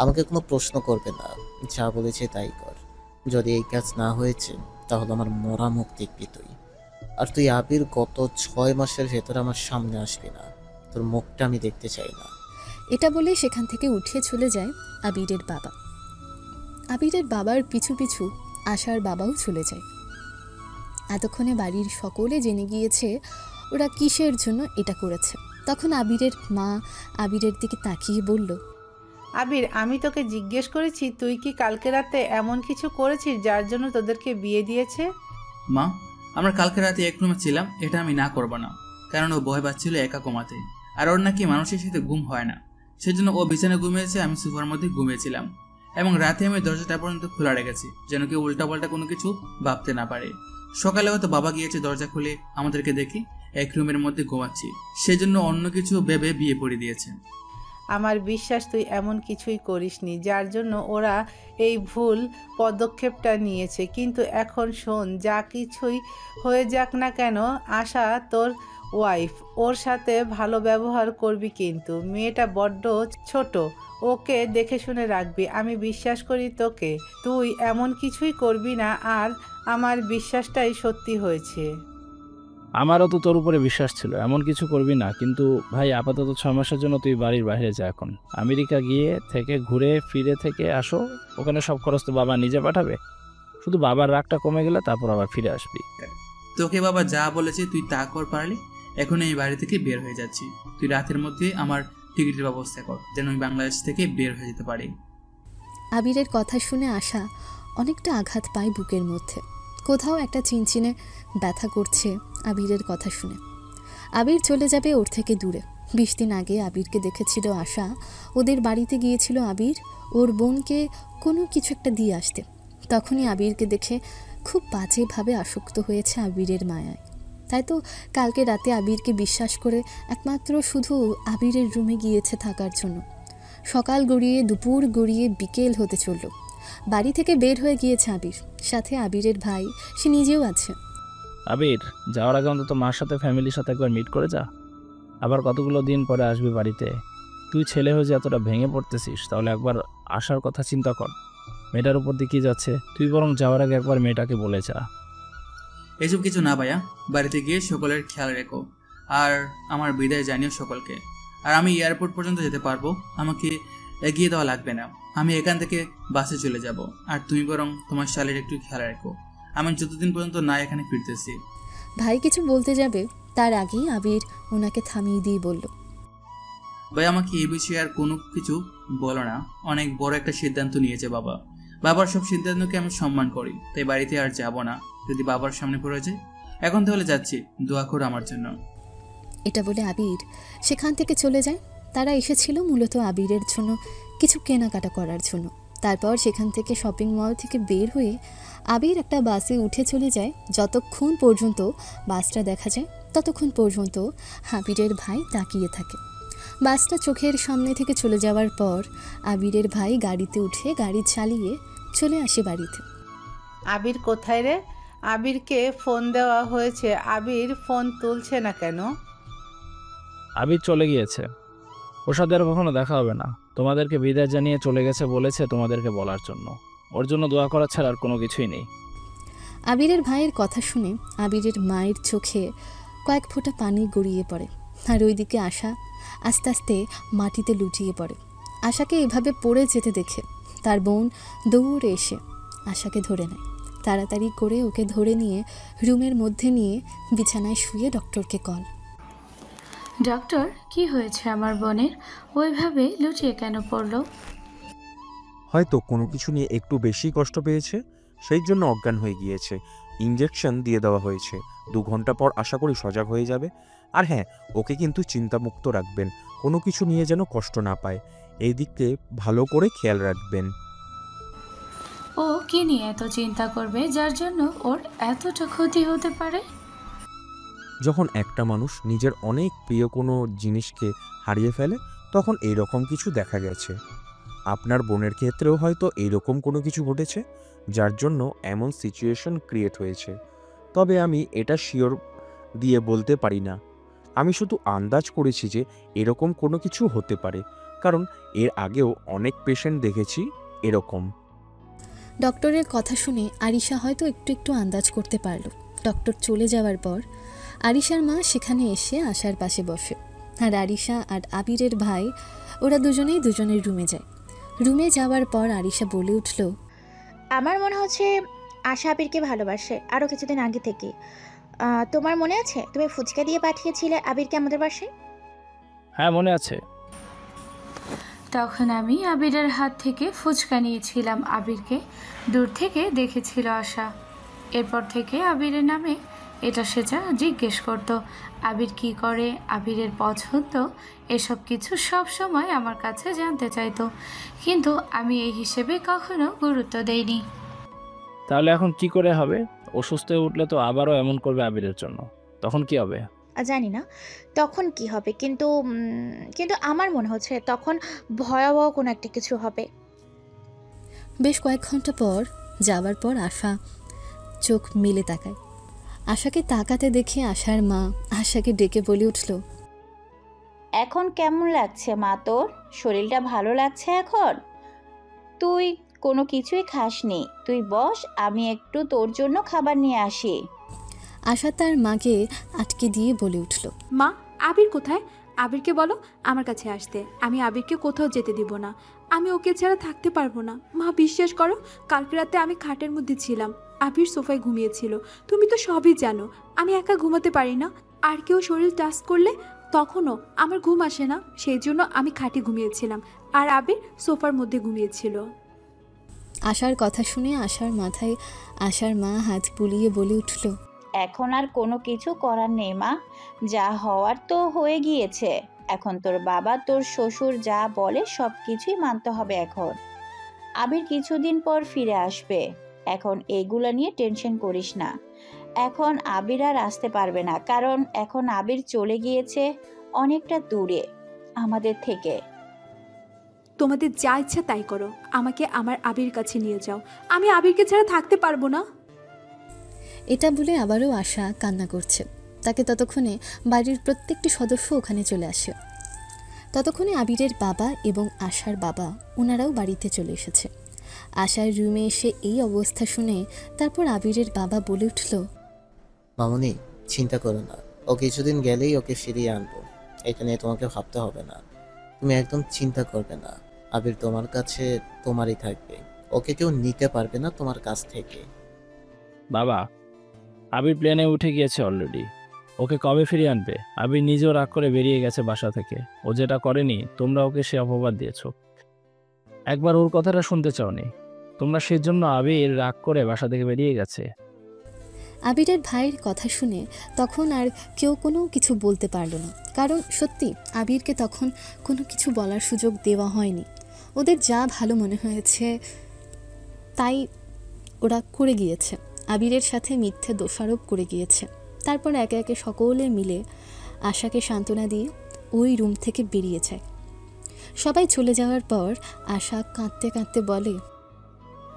আমাকে কোনো প্রশ্ন করবে না, যা বলেছে তাই কর। যদি এই কাজ না হয়েছে তাহলে আমার মরা মুখ দেখবি তুই। আর তুই আবির গত 6 মাসের ভেতরে আমার সামনে আসবি না, তোর মুখটা আমি দেখতে চাই না। এটা বলে সেখান থেকে উঠে চলে যায় আবিরের বাবা। আবিরের বাবার পিছু পিছু আশার বাবাও চলে যায়। এতক্ষণে বাড়ির সকলে জেনে গিয়েছে ওরা কিসের জন্য এটা করেছে। তখন আবিরের মা আবিরের দিকে তাকিয়ে বলল, আবির, আমি তোকে জিজ্ঞেস করেছি তুই কি কালকে রাতে এমন কিছু করেছিস যার জন্য তোদেরকে বিয়ে দিয়েছে? মা, আমরা কালকে রাতে এক রুমে ছিলাম, এটা আমি না করবো না, কারণ ও ভয় পাচ্ছিল একা ঘুমাতে। আর ওর নাকি মানুষের সাথে ঘুম হয় না, সেজন্য ও বিছানায় ঘুমিয়েছে, আমি সোফার মধ্যে ঘুমিয়েছিলাম। এবং রাতে আমি দরজাটা পর্যন্ত খোলা রেখেছি, যেন কেউ উল্টাপাল্টা কোনো কিছু ভাবতে না পারে। সকালে হয়তো বাবা গিয়েছে দরজা খুলে আমাদেরকে দেখি এক রুমের মধ্যে ঘুমাচ্ছি, সেজন্য অন্য কিছু ভেবে বিয়ে পড়ে দিয়েছে। আমার বিশ্বাস তুই এমন কিছুই করিসনি যার জন্য ওরা এই ভুল পদক্ষেপটা নিয়েছে। কিন্তু এখন শোন, যা কিছুই হয়ে যাক না কেন, আশা তোর ওয়াইফ, ওর সাথে ভালো ব্যবহার করবি। কিন্তু মেয়েটা বড্ড ছোট, ওকে দেখে শুনে রাখবি। আমি বিশ্বাস করি তোকে, তুই এমন কিছুই করবি না। আর আমার বিশ্বাসটাই সত্যি হয়েছে। আমারও তো তোর উপরে বিশ্বাস ছিল এমন কিছু করবি না, কিন্তু ভাই আপাতত 6 মাসের জন্য তুই বাড়ির বাইরে যা। এখন আমেরিকা গিয়ে থেকে ঘুরে ফিরে থেকে আসো, ওখানে সব খরচ তো বাবা নিজে পাঠাবে। শুধু বাবার রাগটা কমে গেলে তারপর আবার ফিরে আসবি। তোকে বাবা যা বলেছে তুই তা কর পারলে। এখন এই বাড়ি থেকে বের হয়ে যাচ্ছি, তুই রাতের মধ্যে আমার টিকিটের ব্যবস্থা কর, যেন আমি বাংলাদেশ থেকে বের হয়ে যেতে পারি। আবিরের কথা শুনে আশা অনেকটা আঘাত পায় বুকের মধ্যে। কোথাও একটা চিনচিনে ব্যথা করছে আবিরের কথা শুনে। আবির চলে যাবে ওর থেকে দূরে। 20 দিন আগে আবিরকে দেখেছিল আশা, ওদের বাড়িতে গিয়েছিল আবির ওর বোনকে কোনো কিছু একটা দিয়ে আসতে। তখনই আবিরকে দেখে খুব বাজেভাবে আসক্ত হয়েছে আবিরের মায়ায়। তাই তো কালকে রাতে আবিরকে বিশ্বাস করে একমাত্র শুধু আবিরের রুমে গিয়েছে থাকার জন্য। সকাল গড়িয়ে দুপুর গড়িয়ে বিকেল হতে চলল, বাড়ি থেকে বের হয়ে গিয়েছে আবির। সাথে আবিরের ভাই, সে নিজেও আছে। আবির, যাওয়ার আগে অন্তত মার সাথে ফ্যামিলির সাথে একবার মিট করে যা। আবার কতগুলো দিন পরে আসবি বাড়িতে। তুই ছেলে হয়ে যে এতটা ভেঙে পড়তেছিস, তাহলে একবার আসার কথা চিন্তা কর। মেয়েটার উপর দিয়ে কি যাচ্ছে, তুই বরং যাওয়ার আগে একবার মেয়েটাকে বলে যা। এসব কিছু না ভাইয়া, বাড়িতে গিয়ে সকলের খেয়াল রেখো, আর আমার বিদায় জানিও সকলকে। আর আমি এয়ারপোর্ট পর্যন্ত যেতে পারবো, আমাকে এগিয়ে দেওয়া লাগবে না। আমি এখান থেকে বাসে চলে যাব, আর তুমি বরং তোমার শালের একটু খেয়াল রাখো। আমি যতদিন পর্যন্ত না এখানে ফিরতেছি। ভাই কিছু বলতে যাবে, তার আগেই আবির ওনাকে থামিয়ে দিয়ে বলল, ভাই আমাকে এই বিষয়ে আর কোনো কিছু বলো না। অনেক বড় একটা সিদ্ধান্ত নিয়েছে বাবা। বাবার সব সিদ্ধান্তকে আমি সম্মান করি, তাই বাড়িতে আর যাব না যদি বাবার সামনে পড়ে যায়। এখন তাহলে যাচ্ছি, দোয়া করো আমার জন্য। এটা বলে আবির সেখান থেকে চলে যায়। তারা এসেছিল মূলত আবিরের জন্য কিছু কেনাকাটা করার জন্য। তারপর সেখান থেকে শপিং মল থেকে বের হয়ে আবির একটা বাসে উঠে চলে যায়। যতক্ষণ পর্যন্ত বাসটা দেখা যায় ততক্ষণ পর্যন্ত আবিরের ভাই তাকিয়ে থাকে। বাসটা চোখের সামনে থেকে চলে যাওয়ার পর আবিরের ভাই গাড়িতে উঠে গাড়ি চালিয়ে চলে আসে বাড়িতে। আবির কোথায় রে? আবিরকে ফোন দেওয়া হয়েছে, আবির ফোন তুলছে না কেন? আবির চলে গিয়েছে, ওর সাথে আর কখনো দেখা হবে না। তোমাদেরকে বিদায় জানিয়ে চলে গেছে, বলেছে তোমাদেরকে বলার জন্য। ওর জন্য দোয়া করা ছাড়া আর কোনো কিছুই নেই। আবিরের ভাইয়ের কথা শুনে আবিরের মায়ের চোখে কয়েক ফোঁটা পানি গড়িয়ে পড়ে। আর ওইদিকে আশা আস্তে আস্তে মাটিতে লুটিয়ে পড়ে। আশাকে এভাবে পড়ে যেতে দেখে তার বোন দৌড়ে এসে আশাকে ধরে নেয়। তাড়াতাড়ি করে ওকে ধরে নিয়ে রুমের মধ্যে নিয়ে বিছানায় শুয়ে ডক্টরকে কল। ডক্টর, কি হয়েছে আমার বোনের? ওইভাবে লুটিয়ে কেন পড়লো? হয়তো কোনো কিছু নিয়ে একটু বেশি কষ্ট পেয়েছে, সেই জন্য অজ্ঞান হয়ে গিয়েছে। ইঞ্জেকশন দিয়ে দেওয়া হয়েছে, 2 ঘন্টা পর আশা করি সজাগ হয়ে যাবে। আর হ্যাঁ, ওকে কিন্তু চিন্তামুক্ত রাখবেন, কোনো কিছু নিয়ে যেন কষ্ট না পায়, এই দিকে ভালো করে খেয়াল রাখবেন। ও কি নিয়ে এত চিন্তা করবে যার জন্য ওর এতটা ক্ষতি হতে পারে? যখন একটা মানুষ নিজের অনেক প্রিয় কোনো জিনিসকে হারিয়ে ফেলে তখন এইরকম কিছু দেখা গেছে। আপনার বোনের ক্ষেত্রেও হয়তো এইরকম কোনো কিছু ঘটেছে যার জন্য এমন সিচুয়েশন ক্রিয়েট হয়েছে। তবে আমি এটা শিওর দিয়ে বলতে পারি না, আমি শুধু আন্দাজ করেছি যে এরকম কোনো কিছু হতে পারে, কারণ এর আগেও অনেক পেশেন্ট দেখেছি এরকম। ডক্টরের কথা শুনে আরিশা হয়তো একটু একটু আন্দাজ করতে পারল। ডক্টর চলে যাওয়ার পর আরিশার মা সেখানে এসে আশার পাশে বসে, আর আরিশা আর আবিরের ভাই ওরা দুজনেই দুজনের রুমে যায়। রুমে যাওয়ার পর আরিশা বলে উঠল, আমার মনে হচ্ছে আশা আবিরকে ভালোবাসে আরও কিছুদিন আগে থেকে। তোমার মনে আছে তুমি ফুচকা দিয়ে পাঠিয়েছিলে আবিরকে আমাদের বাসায়? হ্যাঁ মনে আছে। তখন আমি আবিরের হাত থেকে ফুচকা নিয়েছিলাম আবিরকে দূর থেকে দেখেছিল আশা। এরপর থেকে আবিরের নামে এটা সেটা জিজ্ঞেস করতো, আবির কি করে, আবিরের পছন্দ, এসব কিছু সব সময় আমার কাছে জানতে চাইতো, কিন্তু আমি এই হিসেবে কখনো গুরুত্ব দেইনি। তাহলে এখন কি করে হবে? অসুস্থ হয়ে উঠলে তো আবারও এমন করবে আবিরের জন্য, তখন কি হবে? জানি না তখন কি হবে, কিন্তু কিন্তু আমার মনে হচ্ছে তখন ভয়াবহ কোনো একটা কিছু হবে। বেশ কয়েক ঘন্টা পর যাওয়ার পর আশা চোখ মেলে তাকায়। আশাকে তাকাতে দেখে আশার মা আশাকে ডেকে বলে উঠল, এখন কেমন লাগছে মা তোর? শরীরটা ভালো লাগছে এখন? তুই কোনো কিছুই খাসনি, তুই বস, আমি একটু তোর জন্য খাবার নিয়ে আসি। আশা তার মাকে আটকে দিয়ে বলে উঠল, মা আবির কোথায়? আবিরকে বলো আমার কাছে আসতে, আমি আবিরকে কোথাও যেতে দিব না, আমি ওকে ছাড়া থাকতে পারবো না। মা বিশ্বাস করো, কালকে রাতে আমি খাটের মধ্যে ছিলাম, আবির সোফায় ঘুমিয়েছিল, তুমি তো সবই জানো, আমি একা ঘুমাতে পারি না, আর কেউ শরীর টাচ করলে তখনও আমার ঘুম আসে না, সেই জন্য আমি খাটে ঘুমিয়েছিলাম আর আবির সোফার মধ্যে ঘুমিয়েছিল। আশার কথা শুনে আশার মাথায় আশার মা হাত বুলিয়ে বলে উঠল, এখন আর কোনো কিছু করার নেই মা, যা হওয়ার তো হয়ে গিয়েছে। এখন তোর বাবা তোর শ্বশুর যা বলে সব কিছুই মানতে হবে। এখন আবির কিছুদিন পর ফিরে আসবে, এখন এইগুলো নিয়ে টেনশন করিস না। এখন আবির আর আসতে পারবে না, কারণ এখন আবির চলে গিয়েছে অনেকটা দূরে আমাদের থেকে। তোমাদের যা ইচ্ছা তাই করো, আমাকে আমার আবির কাছে নিয়ে যাও, আমি আবিরকে ছাড়া থাকতে পারবো না। এটা বলে আবারও আশা কান্না করছে। তাকে ততক্ষণে বাড়ির প্রত্যেকটি সদস্য ওখানে চলে আসে। ততক্ষণে আবিরের বাবা এবং আশার বাবা ওনারাও বাড়িতে চলে এসেছে। আশার রুমে এসে এই অবস্থা শুনে তারপর আবিরের বাবা বলে উঠল, মামুনি চিন্তা করো না, ও কিছুদিন গেলেই ওকে ফিরিয়ে আনবো, এটা নিয়ে তোমাকে ভাবতে হবে না। তুমি একদম চিন্তা করবে না, আবির তোমার কাছে তোমারই থাকবে, ওকে কেউ নিতে পারবে না তোমার কাছ থেকে। বাবা, আবির প্লেনে উঠে গিয়েছে অলরেডি, ওকে কবে ফিরিয়ে আনবে? আবির নিজেও রাগ করে বেরিয়ে গেছে বাসা থেকে, ও যেটা করেনি তোমরা ওকে সে অপবাদ দিয়েছো, একবার ওর কথাটা শুনতে চাওনি তোমরা, সেজন্য আবির রাগ করে বাসা থেকে বেরিয়ে গেছে। আবিরের ভাইয়ের কথা শুনে তখন আর কেউ কোনো কিছু বলতে পারল না, কারণ সত্যি আবিরকে তখন কোনো কিছু বলার সুযোগ দেওয়া হয়নি। ওদের যা ভালো মনে হয়েছে তাই ওরা করে গিয়েছে, আবিরের সাথে মিথ্যে দোষারোপ করে গিয়েছে। তারপর একে একে সকলে মিলে আশাকে সান্ত্বনা দিয়ে ওই রুম থেকে বেরিয়ে যায়। সবাই চলে যাওয়ার পর আশা কাঁদতে কাঁদতে বলে,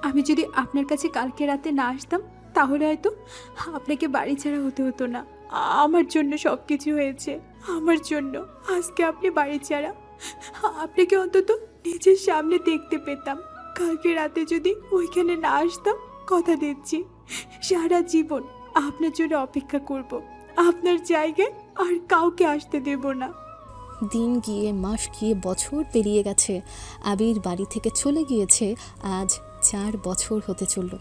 আমি যদি আপনার কাছে কালকে রাতে না আসতাম তাহলে হয়তো আপনাকে বাড়ি ছাড়া হতে হতো না। আমার জন্য সব কিছু হয়েছে, আমার জন্য আজকে আপনি বাড়ি ছাড়া। আপনাকে অন্তত নিজের সামনে দেখতে পেতাম। কালকে রাতে যদি ওইখানে না আসতাম, কথা দিচ্ছি সারা জীবন আপনার জন্য অপেক্ষা করব, আপনার জায়গায় আর কাউকে আসতে দেব না। দিন গিয়ে মাস গিয়ে বছর পেরিয়ে গেছে। আবির বাড়ি থেকে চলে গিয়েছে আজ 4 বছর হতে চলল,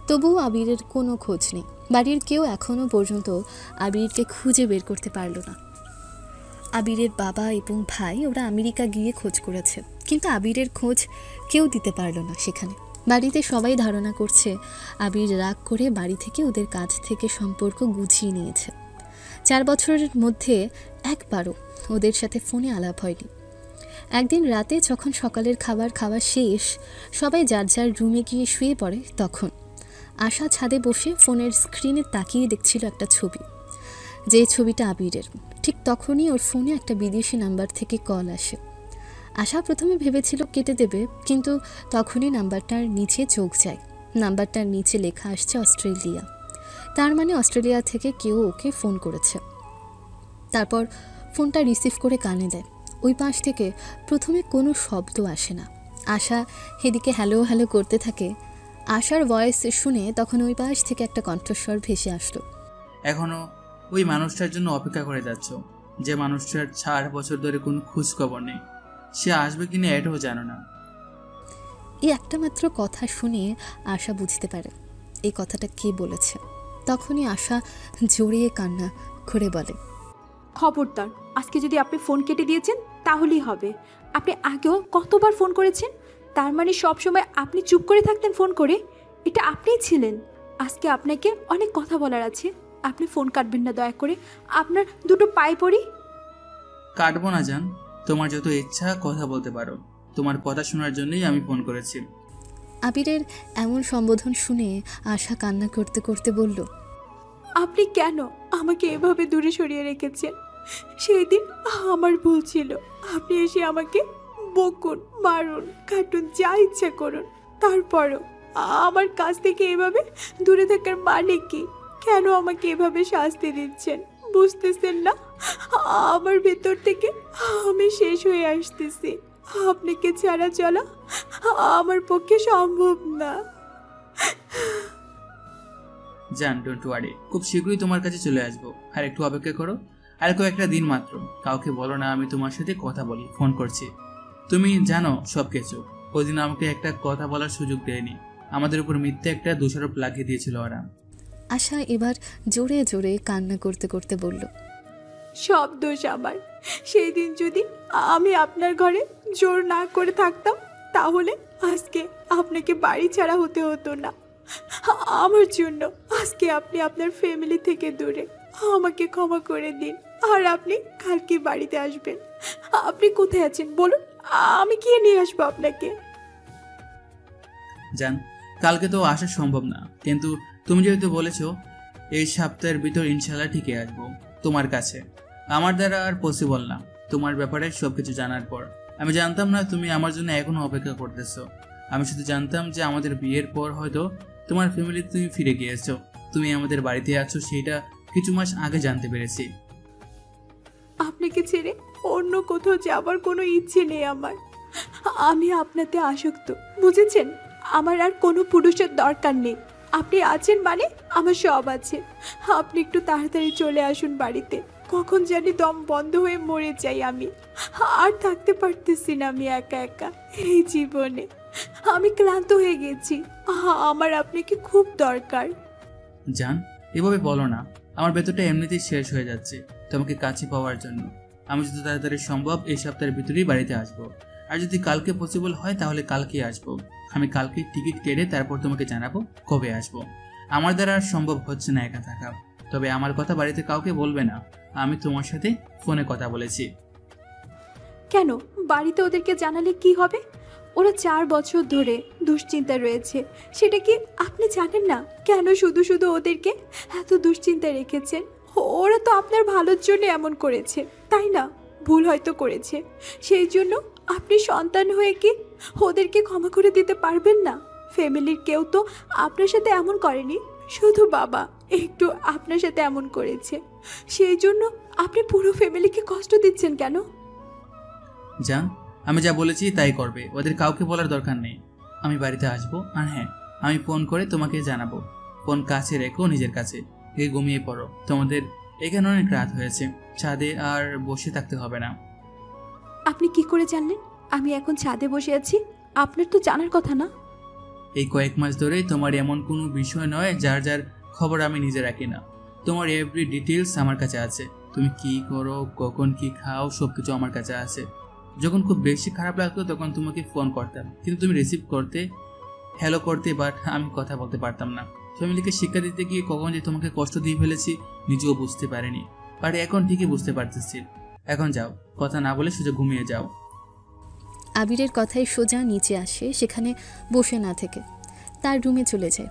তবুও আবিরের কোনো খোঁজ নেই। বাড়ির কেউ এখনও পর্যন্ত আবিরকে খুঁজে বের করতে পারল না। আবিরের বাবা এবং ভাই ওরা আমেরিকা গিয়ে খোঁজ করেছে, কিন্তু আবিরের খোঁজ কেউ দিতে পারল না সেখানে। বাড়িতে সবাই ধারণা করছে আবির রাগ করে বাড়ি থেকে ওদের কাছ থেকে সম্পর্ক গুছিয়ে নিয়েছে। 4 বছরের মধ্যে একবারও ওদের সাথে ফোনে আলাপ হয়নি। একদিন রাতে যখন সকালের খাবার খাওয়া শেষ, সবাই যার যার রুমে গিয়ে শুয়ে পড়ে, তখন আশা ছাদে বসে ফোনের স্ক্রিনে তাকিয়ে দেখছিল একটা ছবি, যে ছবিটা আবিরের। ঠিক তখনই ওর ফোনে একটা বিদেশি নাম্বার থেকে কল আসে। আশা প্রথমে ভেবেছিল কেটে দেবে, কিন্তু তখনই নাম্বারটার নিচে চোখ যায়। নাম্বারটার নিচে লেখা আসছে অস্ট্রেলিয়া। তার মানে অস্ট্রেলিয়া থেকে কেউ ওকে ফোন করেছে। তারপর ফোনটা রিসিভ করে কানে দেয়। ওই পাশ থেকে প্রথমে কোনো শব্দ আসে না। আশা এদিকে হ্যালো হ্যালো করতে থাকে। আশার ভয়েস শুনে তখন ওই পাশ থেকে একটা কণ্ঠস্বর ভেসে আসলো। এখনো ওই মানুষটার জন্য অপেক্ষা করে যাচ্ছ, যে মানুষটার 4 বছর ধরে কোনো খোঁজ খবর নেই। সে আসবে কিনা এটাও জানো না। এই একটা মাত্র কথা শুনে আশা বুঝতে পারে এই কথাটা কে বলেছে। তখনই আশা জড়িয়ে কান্না করে বলে, খবরদার, আজকে যদি আপনি ফোন কেটে দিয়েছেন তাহলেই হবে। আপনি আগেও কতবার ফোন করেছেন, তার মানে সবসময় আপনি চুপ করে থাকতেন ফোন করে? এটা আপনিই ছিলেন। আজকে আপনাকে অনেক কথা বলার আছে। আপনি ফোন কাটবেন না দয়া করে, আপনার দুটো পায়ে পড়ি। কাটবো না জান, তোমার যত ইচ্ছা কথা বলতে পারো। তোমার কথা শোনার জন্যই আমি ফোন করেছি। আবিরের এমন সম্বোধন শুনে আশা কান্না করতে করতে বলল, আপনি কেন আমাকে এভাবে দূরে সরিয়ে রেখেছেন? সেই দিন আমার ভুল ছিল। আপনি এসে আমাকে বকুন, মারুন, কাটুন, যা ইচ্ছা করুন, তারপরও আমার কাছ থেকে এভাবে দূরে থাকার মানে কি? কেন আমাকে এভাবে শাস্তি দিচ্ছেন? বুঝতেছেন না? আমার ভেতর থেকে আমি শেষ হয়ে আসতেছি। আপনাকে ছাড়া চলা আমার পক্ষে সম্ভব না। জান, ডোন্ট ওয়ারি, খুব শীঘ্রই তোমার কাছে চলে আসবো। আর একটু অপেক্ষা করো, আর কয়েকটা দিন মাত্র। কাউকে বলো না আমি তোমার সাথে কথা বলি, ফোন করছি। তুমি জানো সব কিছু। ওই দিন আমাকে একটা কথা বলার সুযোগ দেয়নি। আমাদের উপর মিথ্যে একটা দোষারোপ লাগিয়ে দিয়েছিল ওরা। আশা এবার জোরে জোরে কান্না করতে করতে বলল, সব দোষ আমার। সেই দিন যদি আমি আপনার ঘরে জোর না করে থাকতাম, তাহলে আজকে আপনাকে বাড়ি ছাড়া হতে হতো না। আমার জন্য আজকে আপনি আপনার ফ্যামিলি থেকে দূরে। আমাকে ক্ষমা করে দিন। আর আপনি কালকে বাড়িতে আসবেন। আপনি কোথায় আছেন বলুন, আমি গিয়ে নিয়ে আসবো আপনাকে। জান, কালকে তো আসা সম্ভব না, কিন্তু তুমি যেহেতু বলেছো, এই সপ্তাহের ভিতর ইনশাল্লাহ ঠিকই আসবো তোমার কাছে। আমার দ্বারা আর পসিবল না তোমার ব্যাপারে সবকিছু জানার পর। আমি জানতাম না তুমি আমার জন্য এখনো অপেক্ষা করতেছো। আমি শুধু জানতাম যে আমাদের বিয়ের পর হয়তো তোমার ফ্যামিলি তুমি ফিরে গিয়েছো, তুমি আমাদের বাড়িতে আছো, সেটা কিছু মাস আগে জানতে পেরেছি। আপনাকে ছেড়ে অন্য কোথাও যাবার কোনো ইচ্ছে নেই আমার। আমি আপনাতে আসক্ত, বুঝেছেন? আমার আর কোনো পুরুষের দরকার নেই। আপনি আছেন মানে আমার সব আছে। আপনি একটু তাড়াতাড়ি চলে আসুন বাড়িতে। কখন জানি দম বন্ধ হয়ে মরে যাই আমি। আর থাকতে পারতেছি না আমি একা একা এই জীবনে। আমি ক্লান্ত হয়ে গেছি। আমার আপনাকে খুব দরকার। জান, এভাবে বলো না। আমার ভেতরটা এমনিতেই শেষ হয়ে যাচ্ছে তোমাকে কাছে পাওয়ার জন্য। আমি যত তাড়াতাড়ি সম্ভব এই সপ্তাহের ভিতরেই বাড়িতে আসবো। আর যদি কালকে পসিবল হয় তাহলে কালকেই আসবো। আমি কালকে টিকিট কেটে তারপর তোমাকে জানাবো কবে আসবো। আমার দ্বারা আর সম্ভব হচ্ছে না একা থাকা। তবে আমার কথা বাড়িতে কাউকে বলবে না। আমি তোমার সাথে ফোনে কথা বলেছি। কেন বাড়িতে ওদেরকে জানালে কি হবে? ওরা 4 বছর ধরে দুশ্চিন্তায় রয়েছে, সেটা কি আপনি জানেন না? কেন শুধু শুধু ওদেরকে এত দুশ্চিন্তায় রেখেছেন? ওরা তো আপনার ভালোর জন্য এমন করেছে, তাই না? ভুল হয়তো করেছে, সেই জন্য আপনি সন্তান হয়ে কি ওদেরকে ক্ষমা করে দিতে পারবেন না? ফ্যামিলির কেউ তো আপনার সাথে এমন করেনি, শুধু বাবা একটু আপনার সাথে এমন করেছে। সেই জন্য আপনি পুরো ফ্যামিলিকে কষ্ট দিচ্ছেন কেন? জান, আমি যা বলেছি তাই করবে, ওদের কাউকে বলার দরকার নেই। আমি বাড়িতে আসবো। আর হ্যাঁ, আমি ফোন করে তোমাকে জানাবো। ফোন কাছে রেখো নিজের কাছে, গিয়ে ঘুমিয়ে পড়ো। তোমাদের এখানে অনেক রাত হয়েছে, ছাদে আর বসে থাকতে হবে না। আপনি কি করে জানলেন আমি এখন ছাদে বসে আছি? আপনার তো জানার কথা না। এই কয়েক মাস ধরেই তোমার এমন কোনো বিষয় নয় যার যার খবর আমি নিজে রাখি না। তোমার এভরি ডিটেলস আমার কাছে আছে। তুমি কি করো, কখন কি খাও, সবকিছু আমার কাছে আছে। যখন খুব বেশি খারাপ লাগতো তখন তোমাকে ফোন করতাম, কিন্তু তুমি রিসিভ করতে, হ্যালো করতে, বাট আমি কথা বলতে পারতাম না। ফ্যামিলিকে শিক্ষা দিতে গিয়ে কখন যে তোমাকে কষ্ট দিয়ে ফেলেছি নিজেও বুঝতে পারিনি। বাট এখন ঠিকই বুঝতে পারতেছি। এখন যাও, কথা না বলে সোজা ঘুমিয়ে যাও। আবিরের কথায় সোজা নিচে আসে, সেখানে বসে না থেকে তার রুমে চলে যায়।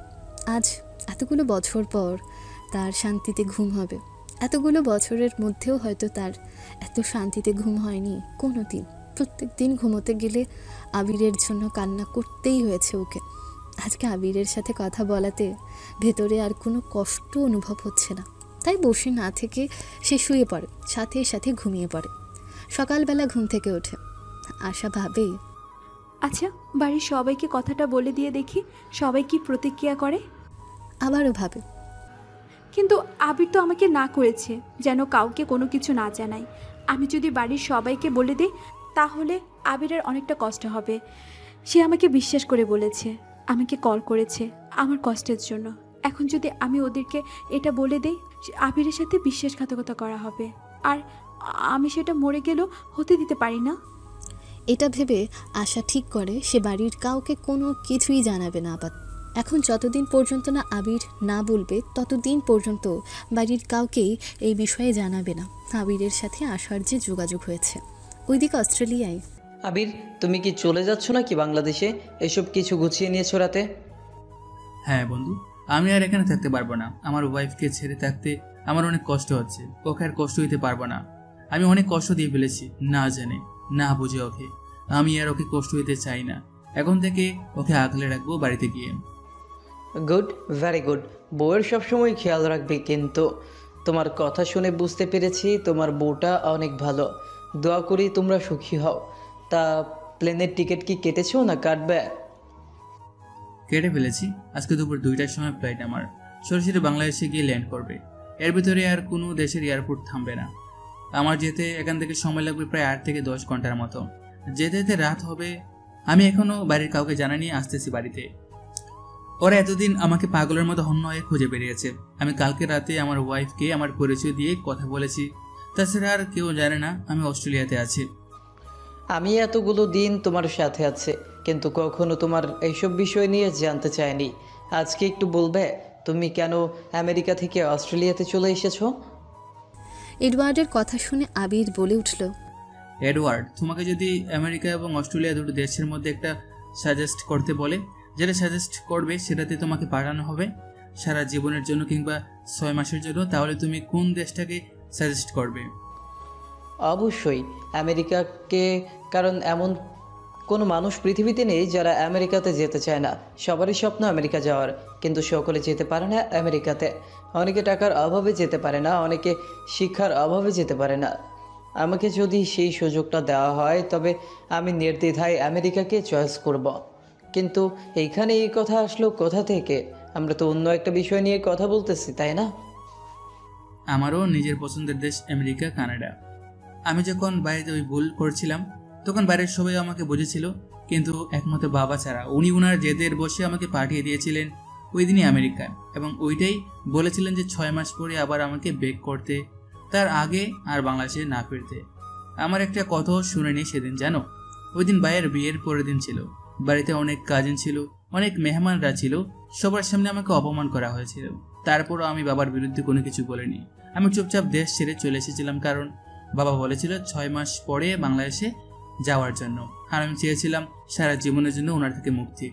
আজ এতগুলো বছর পর তার শান্তিতে ঘুম হবে। এতগুলো বছরের মধ্যেও হয়তো তার এত শান্তিতে ঘুম হয়নি কোনো দিন। প্রত্যেক দিন ঘুমোতে গেলে আবিরের জন্য কান্না করতেই হয়েছে ওকে। আজকে আবিরের সাথে কথা বলাতে ভেতরে আর কোনো কষ্ট অনুভব হচ্ছে না, তাই বসে না থেকে সে শুয়ে পড়ে, সাথে সাথে ঘুমিয়ে পড়ে। সকালবেলা ঘুম থেকে ওঠে, আশা ভাবে, আচ্ছা বাড়ির সবাইকে কথাটা বলে দিয়ে দেখি সবাই কি প্রতিক্রিয়া করে। আবারও ভাবে, কিন্তু আবির তো আমাকে না করেছে যেন কাউকে কোনো কিছু না জানাই। আমি যদি বাড়ির সবাইকে বলে দিই তাহলে আবিরের অনেকটা কষ্ট হবে। সে আমাকে বিশ্বাস করে বলেছে, আমাকে কল করেছে আমার কষ্টের জন্য। এখন যদি আমি ওদেরকে এটা বলে দিই আবিরের সাথে বিশ্বাসঘাতকতা করা হবে, আর আমি সেটা মরে গেলেও হতে দিতে পারি না। এটা ভেবে আশা ঠিক করে সে বাড়ির কাউকে কোনো কিছুই জানাবে না। আপাতত এখন যতদিন পর্যন্ত না আবির না বলবে ততদিন পর্যন্ত বাড়ির কাউকেই এই বিষয়ে জানাবে না আবিরের সাথে আশার যে যোগাযোগ হয়েছে। ওইদিকে অস্ট্রেলিয়ায় আবির, তুমি কি চলে যাচ্ছ নাকি বাংলাদেশে? এসব কিছু গুছিয়ে নিয়েছো রাতে? হ্যাঁ বন্ধু, আমি আর এখানে থাকতে পারবো না। আমার ওয়াইফকে ছেড়ে থাকতে আমার অনেক কষ্ট হচ্ছে, ওকে আর কষ্ট দিতে পারবো না। আমি অনেক কষ্ট দিয়ে ফেলেছি না জেনে না বুঝে ওকে। আমি আর ওকে কষ্ট দিতে চাই না। এখন থেকে ওকে আগলে রাখবো বাড়িতে গিয়ে। Good, very good. বউয়ের সবসময় খেয়াল রাখবে। কিন্তু তোমার কথা শুনে বুঝতে পেরেছি তোমার বউটা অনেক ভালো। দোয়া করি তোমরা সুখী হও। তা প্লেনের টিকিট কি কেটেছো না কাটবে? কেটে ফেলেছি। আজকে দুপুর 2টার সময় ফ্লাইট আমার সরাসরি বাংলাদেশে গিয়ে ল্যান্ড করবে। এর ভিতরে আর কোনো দেশের এয়ারপোর্ট থামবে না। আমার যেতে এখান থেকে সময় লাগবে প্রায় 8 থেকে 10 ঘন্টার মতো। যেতে যেতে রাত হবে। আমি এখনো বাড়ির কাউকে জানানি আসতেছি বাড়িতে। ওরা এতদিন আমাকে পাগলের মতো হন্য হয়ে খুঁজে বেরিয়েছে। আমি কালকে রাতে আমার ওয়াইফকে আমার পরিচয় দিয়ে কথা বলেছি। তাছাড়া আর কেউ জানে না আমি অস্ট্রেলিয়াতে আছি। আমি এতগুলো দিন তোমার সাথে আছে, কিন্তু কখনো তোমার এইসব বিষয় নিয়ে জানতে চাইনি। আজকে একটু বলবে তুমি কেন আমেরিকা থেকে অস্ট্রেলিয়াতে চলে এসেছো? এডওয়ার্ডের কথা শুনে আবির বলে উঠল, এডওয়ার্ড তোমাকে যদি আমেরিকা এবং অস্ট্রেলিয়া দুটো দেশের মধ্যে একটা সাজেস্ট করতে বলে, যেটা সাজেস্ট করবে সেটাতে তোমাকে পাঠানো হবে সারা জীবনের জন্য কিংবা 6 মাসের জন্য, তাহলে তুমি কোন দেশটাকে সাজেস্ট করবে? অবশ্যই আমেরিকাকে, কারণ এমন কোনো মানুষ পৃথিবীতে নেই যারা আমেরিকাতে যেতে চায় না। সবারই স্বপ্ন আমেরিকা যাওয়ার, কিন্তু সকলে যেতে পারে না আমেরিকাতে। অনেকে টাকার অভাবে যেতে পারে না, অনেকে শিক্ষার অভাবে যেতে পারে না। আমাকে যদি সেই সুযোগটা দেওয়া হয় তবে আমি নির্দ্বিধায় আমেরিকাকে চয়েস করব। কিন্তু এইখানে এই কথা আসলো কোথা থেকে? আমরা তো অন্য একটা বিষয় নিয়ে কথা বলতেছি, তাই না? আমারও নিজের পছন্দের দেশ আমেরিকা, কানাডা। আমি যখন বাইরে ওই ভুল করছিলাম তখন বাইরের সবাই আমাকে বুঝেছিল, কিন্তু একমাত্র বাবা ছাড়া। উনি ওনার জেদের বসে আমাকে পাঠিয়ে দিয়েছিলেন ওই দিনই আমেরিকায়, এবং ওইটাই বলেছিলেন যে 6 মাস পরে আবার আমাকে বেক করতে, তার আগে আর বাংলাদেশে না ফিরতে। আমার একটা কথাও শুনেনি সেদিন, জানো? ওই দিন ভাইয়ের বিয়ের পরের দিন ছিল। বাড়িতে অনেক কাজিন ছিল, অনেক মেহমানরা ছিল। সবার সামনে আমাকে অপমান করা হয়েছিল। তারপরও আমি বাবার বিরুদ্ধে কোনো কিছু বলিনি। আমি চুপচাপ দেশ ছেড়ে চলে এসেছিলাম, কারণ বাবা বলেছিল 6 মাস পরে বাংলাদেশে যাওয়ার জন্য, আর আমি চেয়েছিলাম সারা জীবনের জন্য ওনার থেকে মুক্তি।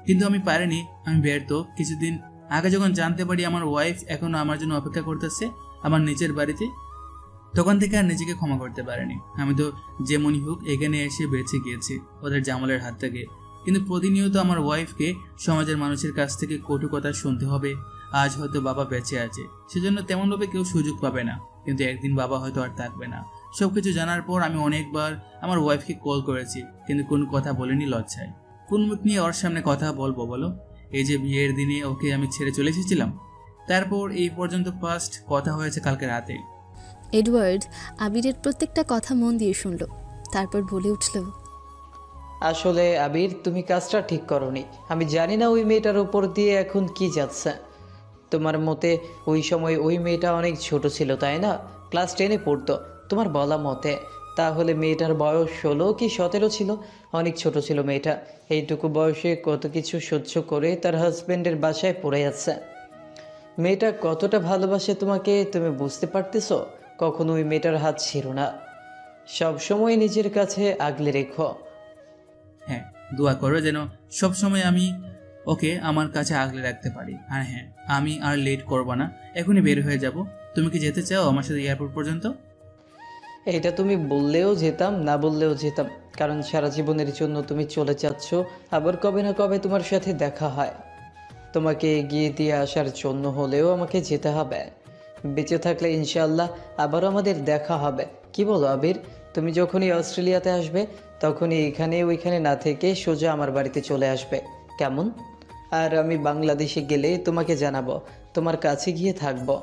কিন্তু আমি পারিনি, আমি ব্যর্থ। কিছুদিন আগে যখন জানতে পারি আমার ওয়াইফ এখনো আমার জন্য অপেক্ষা করতেছে আমার নিজের বাড়িতে, তখন থেকে আর নিজেকে ক্ষমা করতে পারিনি। আমি তো যেমনই হোক এখানে এসে বেঁচে গিয়েছি ওদের জামালের হাত থেকে। কিন্তু প্রতিনিয়ত আমার ওয়াইফকে সমাজের মানুষের কাছ থেকে কটু কথা শুনতে হবে। আজ হয়তো বাবা বেঁচে আছে, সেজন্য তেমনভাবে কেউ সুযোগ পাবে না, কিন্তু একদিন বাবা হয়তো আর থাকবে না। সবকিছু জানার পর আমি অনেকবার আমার ওয়াইফকে কল করেছি, কিন্তু কোনো কথা বলিনি লজ্জায়। কোন মুখ নিয়ে ওর সামনে কথা বলবো বলো? এই যে বিয়ের দিনে ওকে আমি ছেড়ে চলে এসেছিলাম, তারপর এই পর্যন্ত ফার্স্ট কথা হয়েছে কালকে রাতে। এডওয়ার্ড আবিরের প্রত্যেকটা কথা মন দিয়ে শুনল, তারপর বলে উঠল, আসলে আবির, তুমি কাজটা ঠিক করোনি। আমি জানি না ওই মেয়েটার উপর দিয়ে এখন কি যাচ্ছে। তোমার মতে ওই সময় ওই মেয়েটা অনেক ছোট ছিল, তাই না? ক্লাস 10-এ পড়তো তোমার বলা মতে। তাহলে মেয়েটার বয়স 16 কি 17 ছিল। অনেক ছোট ছিল মেয়েটা। এইটুকু বয়সে কত কিছু সহ্য করে তার হাজব্যান্ডের বাসায় পড়ে যাচ্ছে। মেয়েটা কতটা ভালোবাসে তোমাকে তুমি বুঝতে পারতেছো? কখনো ওই মেয়েটার হাত ছিল না। সবসময় নিজের কাছে আগলে রেখো। হ্যাঁ, দোয়া করো যেন সবসময় আমি ওকে আমার কাছে আগলে রাখতে পারি। আর হ্যাঁ, আমি আর লেট করব না, এখনই বের হয়ে যাব। তুমি কি যেতে চাও আমার সাথে এয়ারপোর্ট পর্যন্ত? এটা তুমি বললেও যেতাম, না বললেও যেতাম, কারণ সারা জীবনের জন্য তুমি চলে যাচ্ছ। আবার কবে না কবে তোমার সাথে দেখা হয়। তোমাকে এগিয়ে দিয়ে আসার জন্য হলেও আমাকে যেতে হবে। বেঁচে থাকলে ইনশাআল্লাহ আবারও আমাদের দেখা হবে। কি বলো আবির? তুমি যখনই অস্ট্রেলিয়াতে আসবে তখনই এখানে ওইখানে না থেকে সোজা আমার বাড়িতে চলে আসবে, কেমন? আর আমি বাংলাদেশে গেলে তোমাকে জানাবো, তোমার কাছে গিয়ে থাকবো।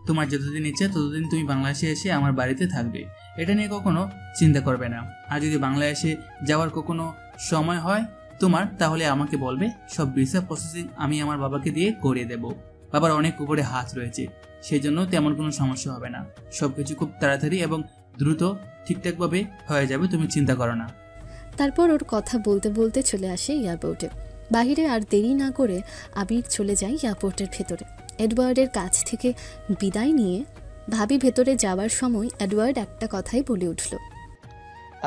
তোমার যতদিন ইচ্ছে ততদিন তুমি বাংলাদেশে এসে আমার বাড়িতে থাকবে, এটা নিয়ে কখনো চিন্তা করবে না। আর যদি বাংলাদেশে যাওয়ার কখনো সময় হয় তোমার, তাহলে আমাকে বলবে, সব ভিসা প্রসেসিং আমি আমার বাবাকে দিয়ে করিয়ে দেব। বাবার অনেক উপরে হাত রয়েছে, সেই জন্য তেমন কোনো সমস্যা হবে না। সবকিছু খুব তাড়াতাড়ি এবং দ্রুত ঠিকঠাকভাবে হয়ে যাবে, তুমি চিন্তা করো না। তারপর ওর কথা বলতে বলতে চলে আসে এয়ারপোর্টে। বাহিরে আর দেরি না করে আবির চলে যায় এয়ারপোর্টের ভেতরে। এডওয়ার্ডের কাছ থেকে বিদায় নিয়ে ভাবি ভেতরে যাওয়ার সময় এডওয়ার্ড একটা কথাই বলে উঠল,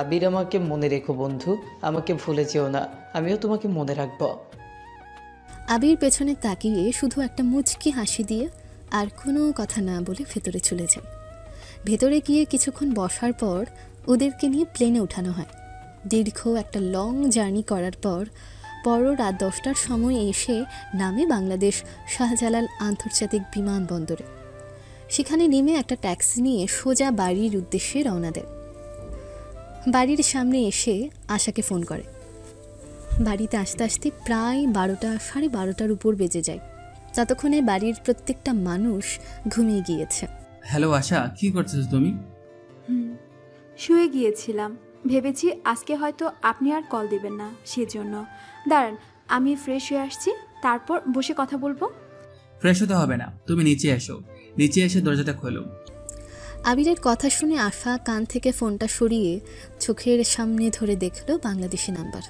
আবির, আমাকে মনে রেখো বন্ধু, আমাকে ভুলে যেও না, আমিও তোমাকে মনে রাখবো। আবির পেছনে তাকিয়ে শুধু একটা মুচকি হাসি দিয়ে আর কোনো কথা না বলে ভেতরে চলে যায়। ভেতরে গিয়ে কিছুক্ষণ বসার পর ওদেরকে নিয়ে প্লেনে ওঠানো হয়। দীর্ঘ একটা লং জার্নি করার পর রাত 10টার সময় এসে নামে বাংলাদেশ শাহজালাল আন্তর্জাতিক বিমানবন্দরে। সেখানে নেমে একটা ট্যাক্সি নিয়ে সোজা বাড়ির উদ্দেশ্যে রওনা দেয়। বাড়ির সামনে এসে আশাকে ফোন করে। বাড়িতে আসতে আসতে প্রায় 12টা, 12:30টার উপর বেজে যায়। ততক্ষণে বাড়ির প্রত্যেকটা মানুষ ঘুমিয়ে গিয়েছে। হ্যালো আশা, কি করতেছো তুমি? শুয়ে গিয়েছিলাম, ভেবেছি আজকে হয়তো আপনি আর কল দেবেন না, সেজন্য। দাঁড়ান, আমি ফ্রেশ হয়ে আসছি, তারপর বসে কথা বলবো। ফ্রেশ হতে হবে না, তুমি নিচে এসো, নিচে এসে দরজাটা খোলো। আবিরের কথা শুনে আশা কান থেকে ফোনটা সরিয়ে চোখের সামনে ধরে দেখলো বাংলাদেশি নাম্বার।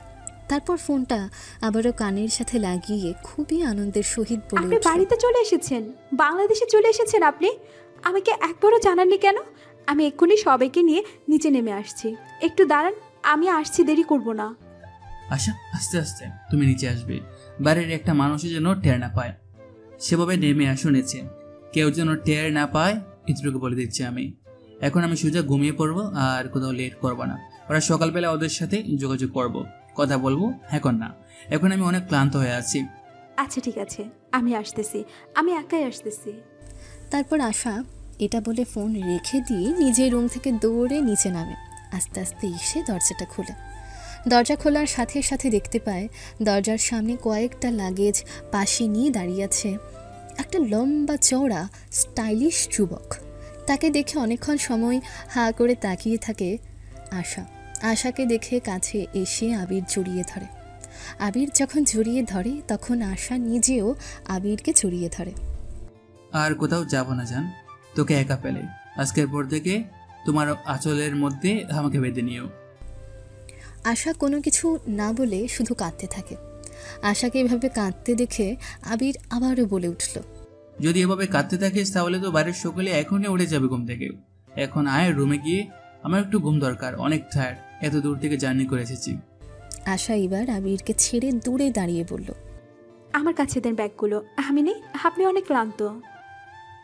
তারপর ফোনটা আবারও কানের সাথে লাগিয়ে খুবই আনন্দের সহিত বলে আপনি বাড়িতে চলে এসেছেন, বাংলাদেশে চলে এসেছেন আপনি? আমাকে একবারও জানাননি কেন? আমি এক্ষুনি সবাইকে নিয়ে নিচে নেমে আসছি, একটু দাঁড়ান, আমি আসছি, দেরি করব না। আশা, আস্তে আস্তে তুমি নিচে আসবে, বাড়ির একটা মানুষের যেন টের না পায়, সেভাবে নেমে আসো নিচে। কেউ যেন টের না পায় এটুকু বলে দিচ্ছি আমি। এখন আমি সোজা ঘুমিয়ে পড়বো, আর কোথাও লেট করবো না। ওরা সকালবেলা ওদের সাথে যোগাযোগ করবো, কথা বলবো, এখন না, এখন আমি অনেক ক্লান্ত হয়ে আছি। আচ্ছা ঠিক আছে, আমি আসতেছি, আমি একাই আসতেছি। তারপর আশা এটা বলে ফোন রেখে দিয়ে নিজের রুম থেকে দৌড়ে নিচে নামে। আস্তে আস্তে এসে দরজাটা খুলে, দরজা খোলার সাথে সাথে দেখতে পায় দরজার সামনে কয়েকটা লাগেজ পাশে নিয়ে দাঁড়িয়ে আছে একটা লম্বা চওড়া স্টাইলিশ যুবক। তাকে দেখে অনেকক্ষণ সময় হা করে তাকিয়ে থাকে আশা। আশাকে দেখে কাছে এসে আবির জড়িয়ে ধরে। আবির যখন জড়িয়ে ধরে তখন আশা নিজেও আবিরকে জড়িয়ে ধরে। আর কোথাও যাব না জান, তোকে একা পেলে। আজকের পর থেকে তোমার আঁচলের মধ্যে আমাকে বেঁধে নিও। আশা কোনো কিছু না বলে শুধু কাঁদতে থাকে। আশাকে এভাবে কাঁদতে দেখে আবির আবারও বলে উঠল, যদি এভাবে কাঁদতে থাকিস তাহলে তো বাড়ির সকলে এখনই উঠে যাবে ঘুম থেকে। এখন আয় রুমে গিয়ে, আমার একটু ঘুম দরকার, অনেক টায়ার্ড, এত দূর থেকে জার্নি করে এসেছি। আশা এবার আবিরকে ছেড়ে দূরে দাঁড়িয়ে বলল, আমার কাছে দেন ব্যাগগুলো, আমি নেই, আপনি অনেক ক্লান্ত।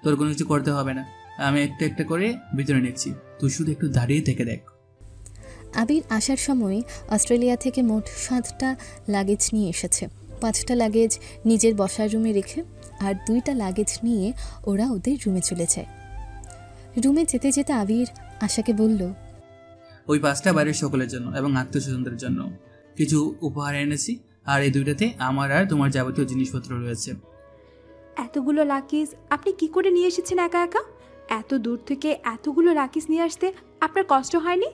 তোর কোনো কিছু করতে হবে না, আমি একটা একটা করে ভিতরে নিচ্ছি, তুই শুধু একটু দাঁড়িয়ে থেকে দেখ। আবির আসার সময় অস্ট্রেলিয়া থেকে মোট 7টা লাগেজ নিয়ে এসেছে। 5টা লাগেজ নিজের বসার রুমে রেখে আর 2টা লাগেজ নিয়ে ওরা ওদের রুমে চলে যায়। রুমে যেতে যেতে আবির আশাকে বলল, ওই 5টা বাড়ির সকলের জন্য এবং আত্মীয় স্বজনদের জন্য কিছু উপহার এনেছি, আর এই 2টাতে আমার আর তোমার যাবতীয় জিনিসপত্র রয়েছে। এতগুলো লাকিজ আপনি কি করে নিয়ে এসেছেন একা একা? এত দূর থেকে এতগুলো লাকিজ নিয়ে আসতে আপনার কষ্ট হয়নি?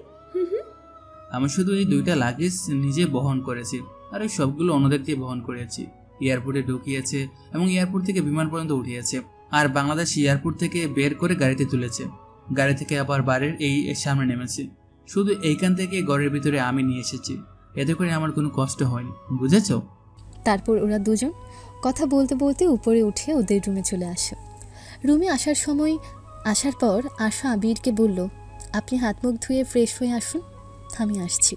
আমি শুধু এই 2টা লাগেজ নিজে বহন করেছি, আর এই সবগুলো অন্যদের দিয়ে বহন করেছি। এয়ারপোর্টে ঢুকিয়েছে এবং এয়ারপোর্ট থেকে বিমান পর্যন্ত উঠিয়েছে, আর বাংলাদেশ এয়ারপোর্ট থেকে বের করে গাড়িতে তুলেছে। গাড়ি থেকে আবার বাড়ির এই সামনে নেমেছে। শুধু এইখান থেকে ঘরের ভিতরে আমি নিয়ে এসেছি, এতে করে আমার কোনো কষ্ট হয়নি, বুঝেছ? তারপর ওরা দুজন কথা বলতে বলতে উপরে উঠে ওদের রুমে চলে আসে। রুমে আসার পর আশা আবিরকে বলল, আপনি হাত মুখ ধুয়ে ফ্রেশ হয়ে আসুন, আমি আসছি।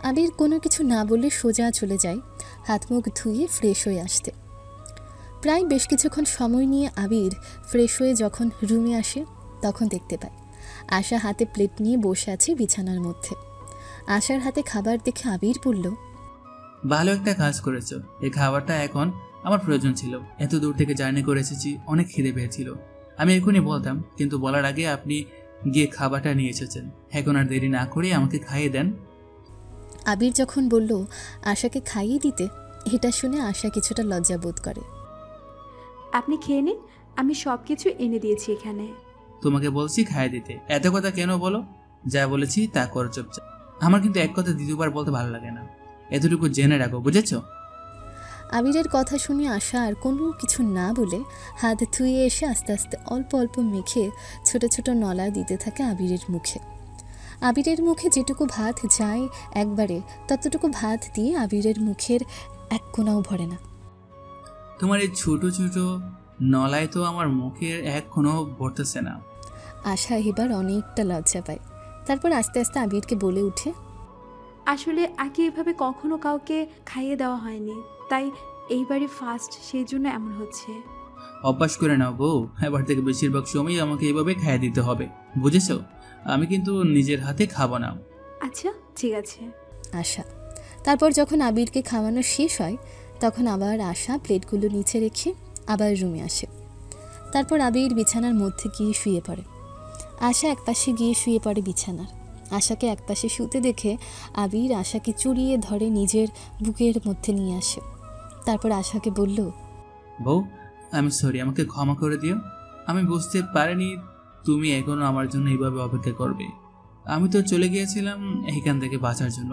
আবির কোনো কিছু না বলে সোজা চলে যায় হাত মুখ ধুয়ে ফ্রেশ হয়ে আসতে। প্রায় বেশ কিছুক্ষণ সময় নিয়ে আবির ফ্রেশ হয়ে যখন রুমে আসে তখন দেখতে পায় আশা হাতে প্লেট নিয়ে বসে আছে বিছানার মধ্যে। আশার হাতে খাবার দেখে আবির বলল, ভালো একটা কাজ করেছো, এই খাবারটা এখন আমার প্রয়োজন ছিল। এত দূর থেকে জার্নি করে এসেছি, অনেক খিদে পেয়েছিল। আমি এখনই বলতাম, কিন্তু বলার আগে আপনি গিয়ে খাবারটা নিয়ে এসেছেন। এখন আর দেরি না করে আমাকে খাইয়ে দেন। আবির যখন বলল আশাকে খাইয়ে দিতে, এটা শুনে আশা কিছুটা লজ্জা বোধ করে। আপনি খেয়ে নিন, আমি সব কিছু এনে দিয়েছি এখানে। তোমাকে বলছি খাইয়ে দিতে, এত কথা কেন বলো? যা বলেছি তা করো চুপচাপ। আমার কিন্তু এক কথা দ্বিতীয়বার বলতে ভালো লাগে না, এতটুকু জেনে রাখো, বুঝেছো? আবিরের কথা শুনে আশা আর কোনো কিছু না বলে হাত ধুয়ে এসে আস্তে আস্তে অল্প অল্প মেখে ছোট ছোট নলা দিতে থাকে আবিরের মুখে। আবিরের মুখে যেটুকু ভাত যায় একবারে, ততটুকু ভাত দিয়ে আবিরের মুখের এক কোণাও ভরে না। তোমার এই ছোট ছোট নলায় তো আমার মুখের এক কোনো ভরতেছে না। আশা এবার অনেকটা লজ্জা পায়। তারপর আস্তে আস্তে আবিরকে বলে উঠে, আসলে আগে এভাবে কখনো কাউকে খাইয়ে দেওয়া হয়নি, তাই এইবারই ফার্স্ট, সেই জন্য এমন হচ্ছে। অভ্যাস করে নাও বউ, এবার থেকে বেশিরভাগ সময় আমাকে এইভাবে খাইয়ে দিতে হবে, বুঝেছো? আমি কিন্তু নিজের হাতে খাবো না। আচ্ছা ঠিক আছে। আশা তারপর যখন আবিরকে খাওয়ানো শেষ হয় তখন আবার আশা প্লেটগুলো নিচে রেখে আবার রুমে আসে। তারপর আবির বিছানার মধ্যে গিয়ে শুয়ে পড়ে। আশা একপাশে গিয়ে শুয়ে পড়ে বিছানার। আশাকে একপাশে শুতে দেখে আবির আশাকে চড়িয়ে ধরে নিজের বুকের মধ্যে নিয়ে আসে। তারপর আশাকে বলল, বউ আমি সরি, আমাকে ক্ষমা করে দিও। আমি বুঝতে পারিনি তুমি এখনো আমার জন্য এইভাবে অপেক্ষা করবে। আমি তো চলে গিয়েছিলাম এখান থেকে বাঁচার জন্য,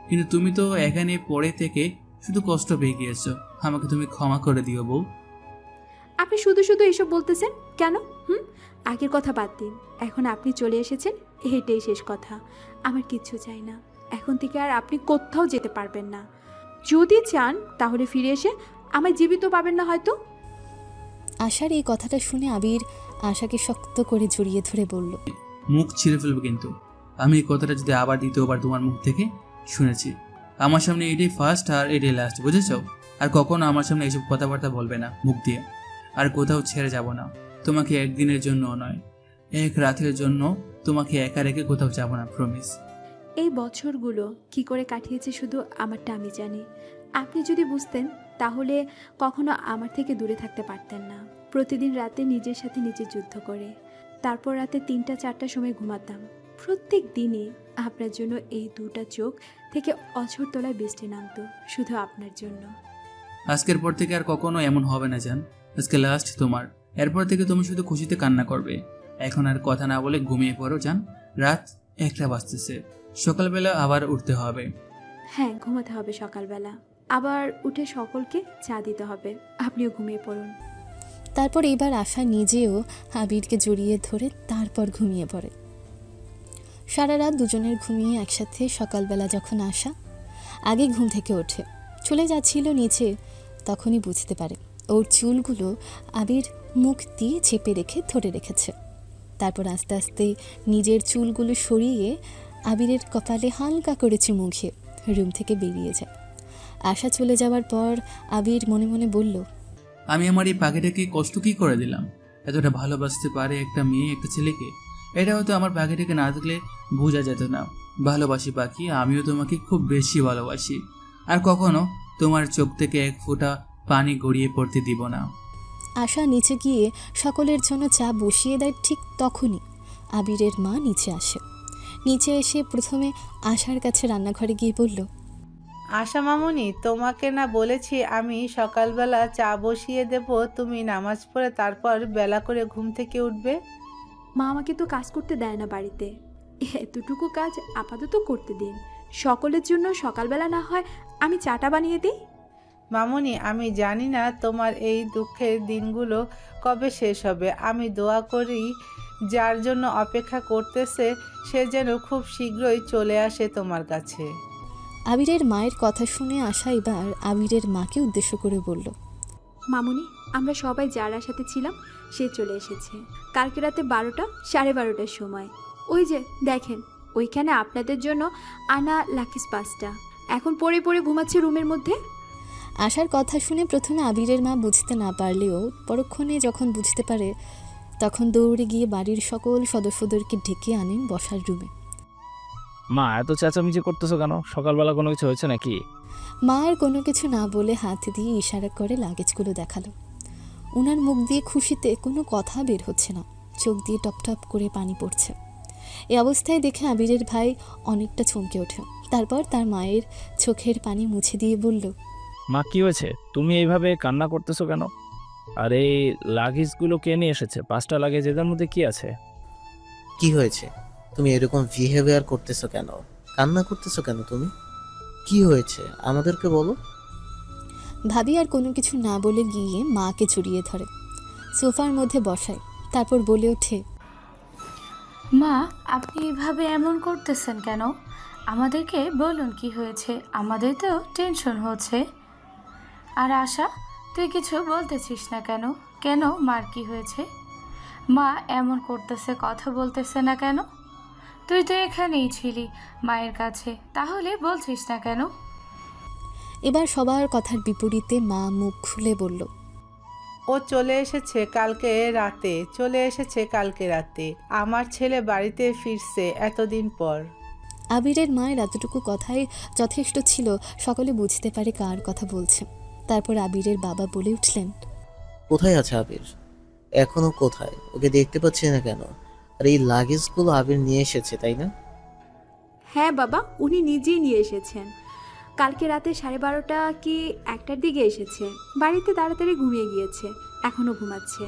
কিন্তু তুমি তো এখানে পড়ে থেকে শুধু কষ্ট পেয়ে গিয়েছো। আমাকে তুমি ক্ষমা করে দিও বউ। আপনি শুধু শুধু এসব বলতেছেন কেন? আগের কথা বাদ দিন, এখন আপনি চলে এসেছেন, এটাই শেষ কথা। আমার কিচ্ছু চাই না, এখন থেকে আর আপনি কোথাও যেতে পারবেন না। যদি চান তাহলে ফিরে এসে আমায় জীবিত পাবেন না হয়তো। আশার এই কথাটা শুনে আবির আশাকে শক্ত করে জড়িয়ে ধরে বলল, মুখ ছিঁড়ে ফেলবো কিন্তু আমি এই কথাটা যদি আবার দ্বিতীয়বার তোমার মুখ থেকে শুনেছি। আমার সামনে এটাই ফার্স্ট আর এটাই লাস্ট, বুঝেছো? আর কখনো আমার সামনে এইসব কথাবার্তা বলবে না মুখ দিয়ে। আর কোথাও ছেড়ে যাব না তোমাকে, একদিনের জন্য নয়, এক রাতের জন্য তোমাকে একা রেখে কোথাও যাব না, প্রমিস। এই বছরগুলো কি করে কাটিয়েছে শুধু আমারটা আমি জানি। আপনি যদি বুঝতেন তাহলে কখনো আমার থেকে দূরে থাকতে পারতেন না। প্রতিদিন রাতে নিজের সাথে নিজে যুদ্ধ করে, তারপর রাতে 3টা-4টার সময় ঘুমাতাম। প্রত্যেক দিনে আপনার জন্য এই দুটা চোখ থেকে অঝোর তলায় বৃষ্টি নামতো, শুধু আপনার জন্য। আজকের পর থেকে আর কখনো এমন হবে না জান, আজকে লাস্ট তোমার। এরপর থেকে তুমি শুধু খুশিতে কান্না করবে। এখন আর কথা না বলে ঘুমিয়ে পড়ো জান, রাত 1টা বাজতেছে, সকালবেলা আবার উঠতে হবে। হ্যাঁ, ঘুমাতে হবে সকালবেলা, আবার উঠে সকলকে চা দিতে হবে। আপনিও ঘুমিয়ে পড়ুন। তারপর এবার আশা নিজেও আবিরকে জড়িয়ে ধরে তারপর ঘুমিয়ে পড়ে। সারা রাত দুজনের ঘুমিয়ে একসাথে সকালবেলা যখন আশা আগে ঘুম থেকে ওঠে চলে যাচ্ছিল নিচে, তখনই বুঝতে পারে ওর চুলগুলো আবির মুখ দিয়ে চেপে রেখে ধরে রেখেছে। তারপর আস্তে আস্তে নিজের চুলগুলো সরিয়ে আবিরের কপালে হালকা করে চুমু খেয়ে রুম থেকে বেরিয়ে যায়। আশা চলে যাওয়ার পর আবির মনে মনে বলল, আমি আমার এই পাখিটাকে কষ্ট কি করে দিলাম? এতটা ভালোবাসতে পারে একটা মেয়ে একটা ছেলেকে, এটা হয়তো আমার পাখিটাকে না দেখলে বোঝা যেত না। ভালোবাসি পাখি, আমিও তোমাকে খুব বেশি ভালোবাসি, আর কখনো তোমার চোখ থেকে এক ফোঁটা পানি গড়িয়ে পড়তে দিব না। আশা নিচে গিয়ে সকলের জন্য চা বসিয়ে দেয়। ঠিক তখনই আবিরের মা নিচে আসে। নিচে এসে প্রথমে আশার কাছে রান্নাঘরে গিয়ে বলল, আশা মামুনি, তোমাকে না বলেছি আমি সকালবেলা চা বসিয়ে দেব, তুমি নামাজ পড়ে তারপর বেলা করে ঘুম থেকে উঠবে। মা আমাকে তো কাজ করতে দেয় না বাড়িতে, এতটুকু কাজ আপাতত করতে দিন। সকলের জন্য সকালবেলা না হয় আমি চাটা বানিয়ে দিই। মামুনি, আমি জানি না তোমার এই দুঃখের দিনগুলো কবে শেষ হবে। আমি দোয়া করি যার জন্য অপেক্ষা করতেছে সে যেন খুব শীঘ্রই চলে আসে তোমার কাছে। আবিরের মায়ের কথা শুনে আশা এবার আবিরের মাকে উদ্দেশ্য করে বলল, মামুনি, আমরা সবাই যার সাথে ছিলাম সে চলে এসেছে। কালকে রাতে 12টা, 12:30টার সময়। ওই যে দেখেন ওইখানে আপনাদের জন্য আনা লাকিস পাঁচটা। এখন পড়ে পড়ে ঘুমাচ্ছে রুমের মধ্যে। আশার কথা শুনে প্রথমে আবিরের মা বুঝতে না পারলেও পরক্ষণে যখন বুঝতে পারে তখন দৌড়ে গিয়ে বাড়ির সকল সদস্যদেরকে ডেকে আনেন বসার রুমে। মা, এত চেঁচামেচি করতেছো কেন? সকালবেলা কোনো কিছু হয়েছে নাকি? মা আর কোনো কিছু না বলে হাত দিয়ে ইশারা করে লাগেজগুলো দেখালো। ওনার মুখ দিয়ে খুশিতে কোনো কথা বের হচ্ছে না, চোখ দিয়ে টপ টপ করে পানি পড়ছে। এই অবস্থায় দেখে আবিরের ভাই অনেকটা চমকে ওঠে। তারপর তার মায়ের চোখের পানি মুছে দিয়ে বলল, মা, কি হয়েছে? তুমি এইভাবে কান্না করতেছো কেন? আর এই লাগেজগুলো কে নিয়ে এসেছে? 5টা লাগেজ, এদের মধ্যে কি আছে? কি হয়েছে? তুমি এরকম বিহেভিয়ার করতেছো কেন? কান্না করতেছো কেন তুমি? কি হয়েছে আমাদেরকে বলো। ভাবি আর কোনো কিছু না বলে গিয়ে মাকে জড়িয়ে ধরে, সোফার মধ্যে বসায়। তারপর বলে ওঠে, মা, আপনি এভাবে এমন করতেছেন কেন? আমাদেরকে বলুন কি হয়েছে, আমাদের তো টেনশন হচ্ছে। আর আশা, তুই কিছু বলতেছিস না কেন? কেন, মার কি হয়েছে? মা এমন করতেছে, কথা বলতেছে না কেন? তুই তো এখানেই ছিলি মায়ের কাছে, তাহলে বলছিস না কেন? এবার সবার কথার বিপরীতে মা মুখ খুলে বলল, ও চলে এসেছে কালকে রাতে। আমার ছেলে বাড়িতে ফিরছে এতদিন পর। আবিরের মায়ের এতটুকু কথাই যথেষ্ট ছিল সকলে বুঝতে পারে কার কথা বলছে। তারপর আবিরের বাবা বলে উঠলেন, কোথায় আছে আবির? এখনো কোথায়? ওকে দেখতে পাচ্ছি না কেন? আর এই লাগেজগুলো আবির নিয়ে এসেছে, তাই না? হ্যাঁ বাবা, উনি নিজেই নিয়ে এসেছেন। কালকে রাতে 12:30 কি 1টার দিকে এসেছে। বাড়িতে তাড়াতাড়ি ঘুমিয়ে গিয়েছে, এখনো ঘুমাচ্ছে।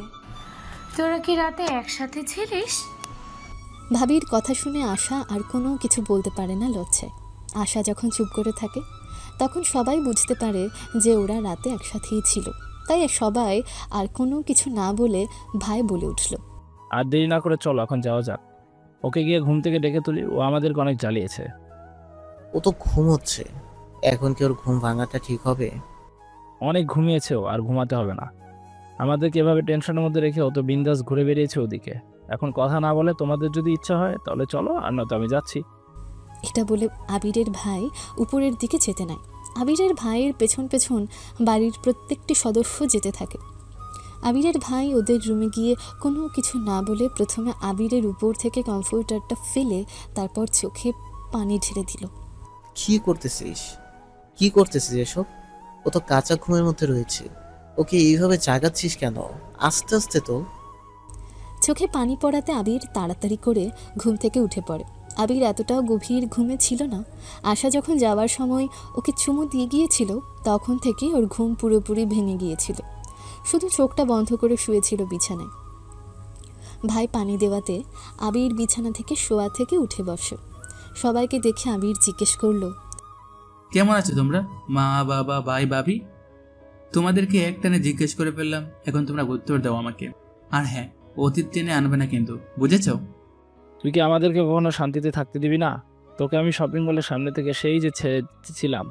তোরা কি রাতে একসাথে ছিলিস? ভাবির কথা শুনে আশা আর কোনো কিছু বলতে পারে না লজ্জায়। আশা যখন চুপ করে থাকে তখন সবাই বুঝতে পারে যে ওরা রাতে একসাথেই ছিল। তাই সবাই আর কোনো কিছু না বলে ভাই বলে উঠল, আর দেরি না করে চলো, এখন যাওয়া যাক। ওকে গিয়ে ঘুম থেকে ডেকে তুলি, ও আমাদেরকে অনেক জ্বালিয়েছে। ও তো ঘুমোচ্ছে, এখন কি ওর ঘুম ভাঙাটা ঠিক হবে? অনেক ঘুমিয়েছে ও, আর ঘুমাতে হবে না। আমাদেরকে এভাবে টেনশনের মধ্যে রেখে ও তো বিন্দাস ঘুরে বেরিয়েছে ওদিকে। এখন কথা না বলে তোমাদের যদি ইচ্ছা হয় তাহলে চলো, আর নয়তো আমি যাচ্ছি। এটা বলে আবিরের ভাই উপরের দিকে যেতে নেয়। আবিরের ভাইয়ের পেছন পেছন বাড়ির প্রত্যেকটি সদস্য যেতে থাকে। আবিরের ভাই ওদের রুমে গিয়ে কোনো কিছু না বলে প্রথমে আবিরের উপর থেকে কমফোর্টারটা ফেলে তারপর চোখে পানি ঢেলে দিল। কি করতেছিস এসব? ও তো কাঁচা ঘুমের মধ্যে রয়েছে, ওকে এইভাবে জাগাচ্ছিস কেন? আস্তে আস্তে তো। চোখে পানি পড়াতে আবির তাড়াতাড়ি করে ঘুম থেকে উঠে পড়ে। আবির এতটাও গভীর ঘুমে ছিল না। আশা যখন যাওয়ার সময় ওকে চুমু দিয়ে গিয়েছিল তখন থেকে ওর ঘুম পুরোপুরি ভেঙে গিয়েছিল, শুধু চোখটা বন্ধ করে শুয়েছিল বিছানায়। ভাই পানি দেওয়াতে আবির বিছানা থেকে শোয়া থেকে উঠে বসে। সবাইকে দেখে আবির জিজ্ঞেস করলো, কেমন আছো তোমরা? মা, বাবা, ভাই, ভাবি, তোমাদেরকে একটানে জিজ্ঞেস করে ফেললাম, এখন তোমরা উত্তর দাও আমাকে। আর হ্যাঁ, অতীত টেনে আনবে না কিন্তু, বুঝেছো? তুই কি আমাদেরকে কখনো শান্তিতে থাকতে দিবি না? তোকে আমি শপিং মলের সামনে থেকে সেই যে ছিলাম,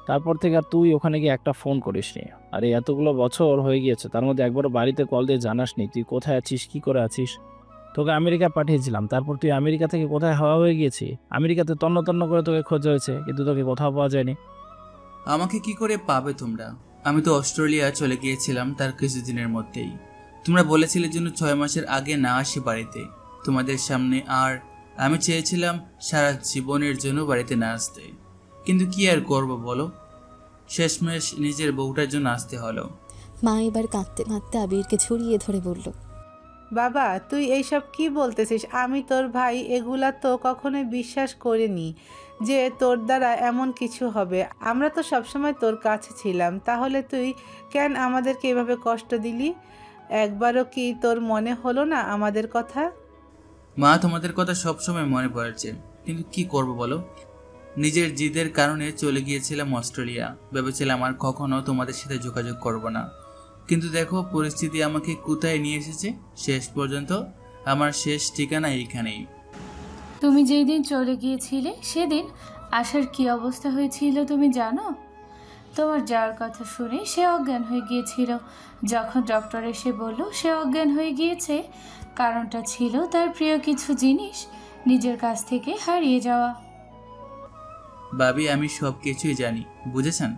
তারপর থেকে আর তুই ওখানে গিয়ে একটা ফোন করিসনি। আর এই এতগুলো বছর হয়ে গিয়েছে, তার মধ্যে একবারও বাড়িতে কল দিয়ে জানাসনি তুই কোথায় আছিস, কি করে আছিস। তোকে আমেরিকা পাঠিয়েছিলাম, তারপর তুই আমেরিকা থেকে কোথায় হাওয়া হয়ে গিয়েছি। আমেরিকাতে তন্ন তন্ন করে তোকে খোঁজা হয়েছে, কিন্তু তোকে কোথাও পাওয়া যায়নি। আমাকে কি করে পাবে তোমরা? আমি তো অস্ট্রেলিয়া চলে গিয়েছিলাম তার কিছুদিনের মধ্যেই। তোমরা বলেছিলে যেন 6 মাসের আগে না আসি বাড়িতে তোমাদের সামনে, আর আমি চেয়েছিলাম সারা জীবনের জন্য বাড়িতে না আসতে। কিন্তু কি আর করবো বলো, শেষমেশ নিজের বউটার জন্য আসতে হলো। মা এবার কাঁদতে কাঁদতে আবিরকে ছড়িয়ে ধরে বলল, বাবা, তুই এইসব কি বলতেছিস? আমি তোর ভাই, এগুলা তো কখনোই বিশ্বাস করিনি যে তোর দ্বারা এমন কিছু হবে। আমরা তো সবসময় তোর কাছে ছিলাম, তাহলে তুই কেন আমাদেরকে এভাবে কষ্ট দিলি? একবারও কি তোর মনে হলো না আমাদের কথা? মা, তোমাদের কথা সবসময় মনে পড়েছে, কিন্তু কি করব বলো। নিজের জিদের কারণে চলে গিয়েছিলাম অস্ট্রেলিয়া, ভেবেছিলাম আর কখনো তোমাদের সাথে যোগাযোগ করব না। কিন্তু দেখো পরিস্থিতি আমাকে কোথায় নিয়ে এসেছে। শেষ পর্যন্ত আমার শেষ ঠিকানা এইখানেই। তুমি যেই দিন চলে গিয়েছিলে সেদিন আশার কি অবস্থা হয়েছিল তুমি জানো? তোমার যাওয়ার কথা শুনে সে অজ্ঞান হয়ে গিয়েছিল। যখন ডক্টর এসে বলল সে অজ্ঞান হয়ে গিয়েছে, কারণটা ছিল তার প্রিয় কিছু জিনিস নিজের কাছ থেকে হারিয়ে যাওয়া। ভাবি আমি সব কিছুই জানি, বুঝেছেন?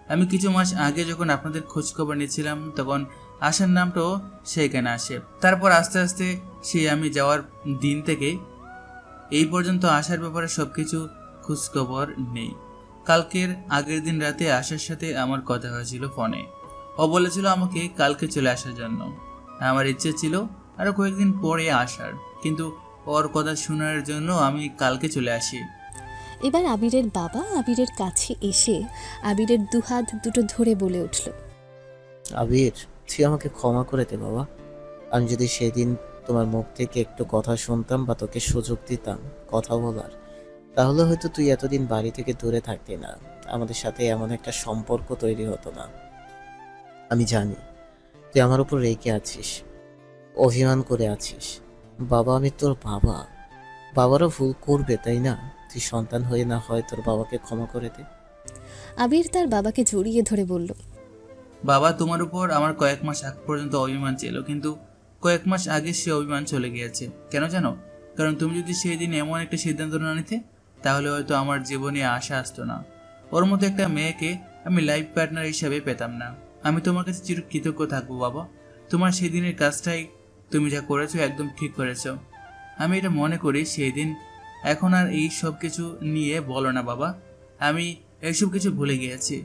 আমি কিছু মাস আগে যখন আপনাদের খোঁজ খবর নিয়েছিলাম তখন আশার নামটাও সেইখানে আসে। তারপর আস্তে আস্তে সেই আমি যাওয়ার দিন থেকে এই পর্যন্ত আসার ব্যাপারে সব কিছু খোঁজখবর নেই। কালকের আগের দিন রাতে আশার সাথে আমার কথা হয়েছিল ফোনে। ও বলেছিল আমাকে কালকে চলে আসার জন্য। আমার ইচ্ছে ছিল আরও কয়েকদিন পরে আসার, কিন্তু ওর কথা শোনার জন্য আমি কালকে চলে আসি। এবার আবিরের বাবা আবিরের কাছে এসে আবিরের দুহাত দুটো ধরে বলে উঠল, আবির, তুই আমাকে ক্ষমা করে দে বাবা। আমি যদি সেদিন তোমার মুখ থেকে একটু কথা শুনতাম বা তোকে সুযোগ দিতাম কথা বলার, তাহলে হয়তো তুই এতদিন বাড়ি থেকে দূরে থাকতি না, আমাদের সাথে এমন একটা সম্পর্ক তৈরি হতো না। আমি জানি তুই আমার উপর রেগে আছিস, অভিমান করে আছিস। বাবা, আমি তোর বাবা, বাবারও ভুল করবে তাই না? তুই সন্তান হয়ে না হয় তোর বাবাকে ক্ষমা করে দে। আবির তার বাবাকে জড়িয়ে ধরে বলল, বাবা, তোমার উপর আমার কয়েক মাস আগ পর্যন্ত অভিমান ছিল, কিন্তু কয়েক মাস আগে সে অভিমান চলে গিয়েছে। কেন জানো? কারণ তুমি যদি সেই দিন এমন একটা সিদ্ধান্ত না নিতে, তাহলে হয়তো আমার জীবনে আশা আসতো না। ওর মতো একটা মেয়েকে আমি লাইফ পার্টনার হিসেবে পেতাম না। আমি তোমার কাছে চিরকৃতজ্ঞ থাকবো বাবা। তোমার সেই দিনের কাজটাই তুমি যা করেছো একদম ঠিক করেছো। আমি এটা মনে করি সেই দিন। এখন আর এই সব কিছু নিয়ে বলো না বাবা, আমি এইসব কিছু ভুলে গিয়েছি।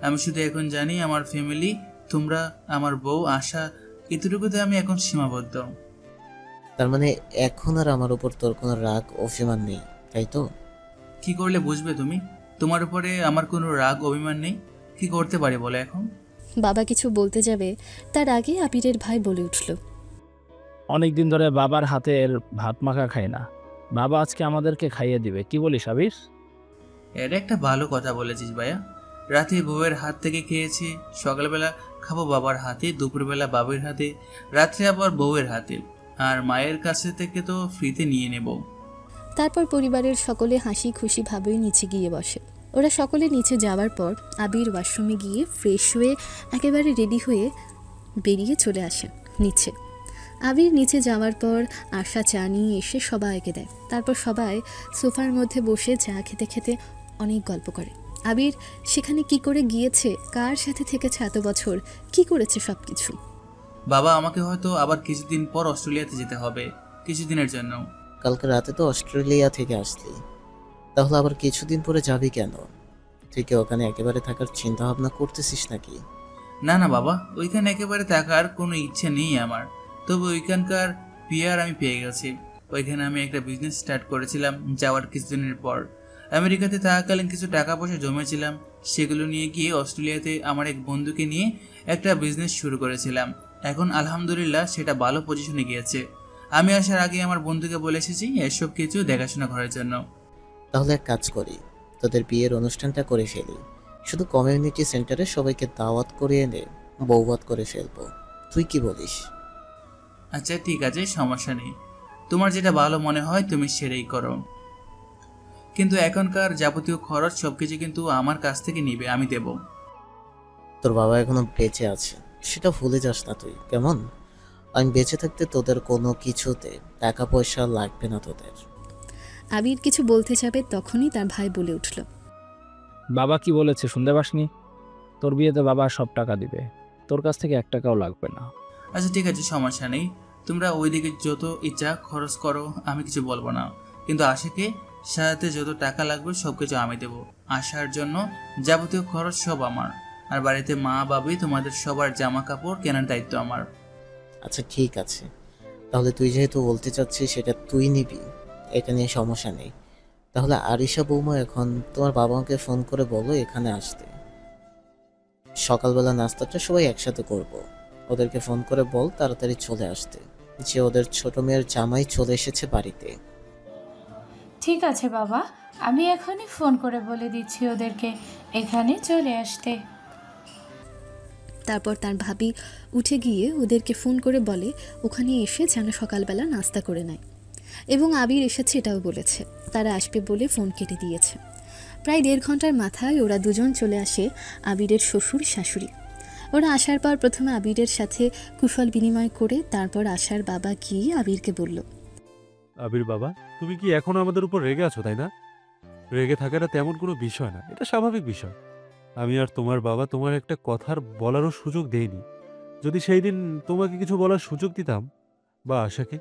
আমি শুধু এখন জানি আমার ফ্যামিলি, তোমরা, আমার বউ, আশা, এতটুকুতে আমি এখন সীমাবদ্ধ। তার মানে এখন আর আমার উপর তোর কোনো রাগ অভিমান নেই, তাই তো? কি করলে বুঝবে তুমি? তোমার উপরে আমার কোনো রাগ অভিমান নেই। কি করতে পারি বলে এখন? বাবা কিছু বলতে যাবে তার আগে আবিরের ভাই বলে উঠল, অনেক দিন ধরে বাবার হাতের ভাত মাখা খাই না, বাবা আজকে আমাদেরকে খাইয়ে দিবে, কি বলিস আবির? এটা একটা ভালো কথা বলেছিস ভাইয়া। রাতে বউয়ের হাত থেকে খেয়েছি, সকালবেলা খাবো বাবার হাতে, দুপুরবেলা বাবার হাতে, রাত্রে আবার বউয়ের হাতে, আর মায়ের কাছে থেকে তো ফ্রিতে নিয়ে নেব। তারপর পরিবারের সকলে হাসি খুশি ভাবেই নিচে গিয়ে বসে। ওরা সকলে নিচে যাওয়ার পর আবির ওয়াশরুমে গিয়ে ফ্রেশ হয়ে একেবারে রেডি হয়ে বেরিয়ে চলে আসে নিচে। আবির নিচে যাওয়ার পর আশা চা নিয়ে এসে সবাইকে দেয়। তারপর সবাই সোফার মধ্যে বসে চা খেতে খেতে অনেক গল্প করে। আবির সেখানে কি করে গিয়েছে, কার সাথে থেকেছে এত বছর, কি করেছে সব কিছু। বাবা, আমাকে হয়তো আবার কিছুদিন পর অস্ট্রেলিয়াতে যেতে হবে, কিছুদিনের জন্য। কালকে রাতে তো অস্ট্রেলিয়া থেকে আসলি, তাহলে আবার কিছুদিন পরে যাবি কেন? তুই কি ওখানে একেবারে থাকার চিন্তা ভাবনা করতেছিস নাকি? না না বাবা, ওইখানে একেবারে থাকার কোনো ইচ্ছে নেই আমার। তবে ওইখানকার পিআর আমি পেয়ে গেছি। ওইখানে আমি একটা বিজনেস স্টার্ট করেছিলাম যাওয়ার কিছুদিনের পর। আমেরিকাতে থাকাকালীন কিছু টাকা পয়সা জমেছিলাম, সেগুলো নিয়ে গিয়ে অস্ট্রেলিয়াতে আমার এক বন্ধুকে নিয়ে একটা বিজনেস শুরু করেছিলাম। এখন আলহামদুলিল্লাহ সেটা ভালো পজিশনে গিয়েছে। আমি আসার আগে আমার বন্ধুকে বলে এসেছি এসব কিছু দেখাশোনা করার জন্য। তাহলে এক কাজ করি, তোদের বিয়ের অনুষ্ঠানটা করে ফেলি। শুধু কমিউনিটি সেন্টারে সবাইকে দাওয়াত করে এনে বৌবাত করে ফেলবো। তুই কি বলিস? আচ্ছা ঠিক আছে, সমস্যা নেই। তোমার যেটা ভালো মনে হয় তুমি সেটাই করো, কিন্তু এখনকার যাবতীয় খরচ সবকিছু কিন্তু আমার কাছ থেকে নিবে, আমি দেব। তোর বাবা এখনো বেঁচে আছে, সেটা ভুলে যাস না তুই, কেমন? আমি বেঁচে থাকতে তোদের কোনো কিছুতে টাকা পয়সা লাগবে না তোদের। আবির কিছু বলতে যাবে তখনই তার ভাই বলে উঠল, বাবা কি বলেছে শুনতে পাসনি? তোর বিয়েতে বাবা সব টাকা দিবে, তোর কাছ থেকে 1 টাকাও লাগবে না। আচ্ছা ঠিক আছে, সমস্যা নেই। তোমরা ওইদিকে যত ইচ্ছা খরচ করো, আমি কিছু বলবো না। কিন্তু আশাকে সাথে যত টাকা লাগবে সব কিছু আমি দেবো। আসার জন্য যাবতীয় খরচ সব আমার। আর বাড়িতে মা বাবি তোমাদের সবার জামা কাপড় কেনার দায়িত্ব আমার। আচ্ছা ঠিক আছে, তাহলে তুই যেহেতু বলতে চাচ্ছিস সেটা তুই নিবি, এটা নিয়ে সমস্যা নেই। তাহলে আরিশা বৌমা, এখন তোমার বাবা মাকে ফোন করে বলো এখানে আসতে। সকালবেলা নাস্তাটা সবাই একসাথে করব। ওদেরকে ফোন করে বল তাড়াতাড়ি চলে আসতে, যে ওদের ছোট মেয়ের জামাই চলে এসেছে বাড়িতে। ঠিক আছে বাবা, আমি এখনই ফোন করে বলে দিচ্ছি ওদেরকে এখানে চলে আসতে। তারপর তার ভাবি উঠে গিয়ে ওদেরকে ফোন করে বলে ওখানে এসে যেন সকালবেলা নাস্তা করে নেয়, এবং আবির এসেছে এটাও বলেছে। তারা আসবে বলে ফোন কেটে দিয়েছে। প্রায় 1.5 ঘন্টার মাথায় ওরা দুজন চলে আসে আবিরের শ্বশুর শাশুড়ি। ওরা আসার পর প্রথমে আবিরের সাথে কুশল বিনিময় করে তারপর আশার বাবা গিয়ে আবিরকে বলল, আবির বাবা, তুমি কি এখনো আমাদের উপর রেগে আছো, তাই না? রেগে থাকাটা তেমন কোনো বিষয় না, এটা স্বাভাবিক বিষয়। আমি আর তোমার বাবা তোমার একটা কথার বলারও সুযোগ দেইনি। যদি সেই দিন তোমাকে কিছু বলার সুযোগ দিতাম বা আশাকে,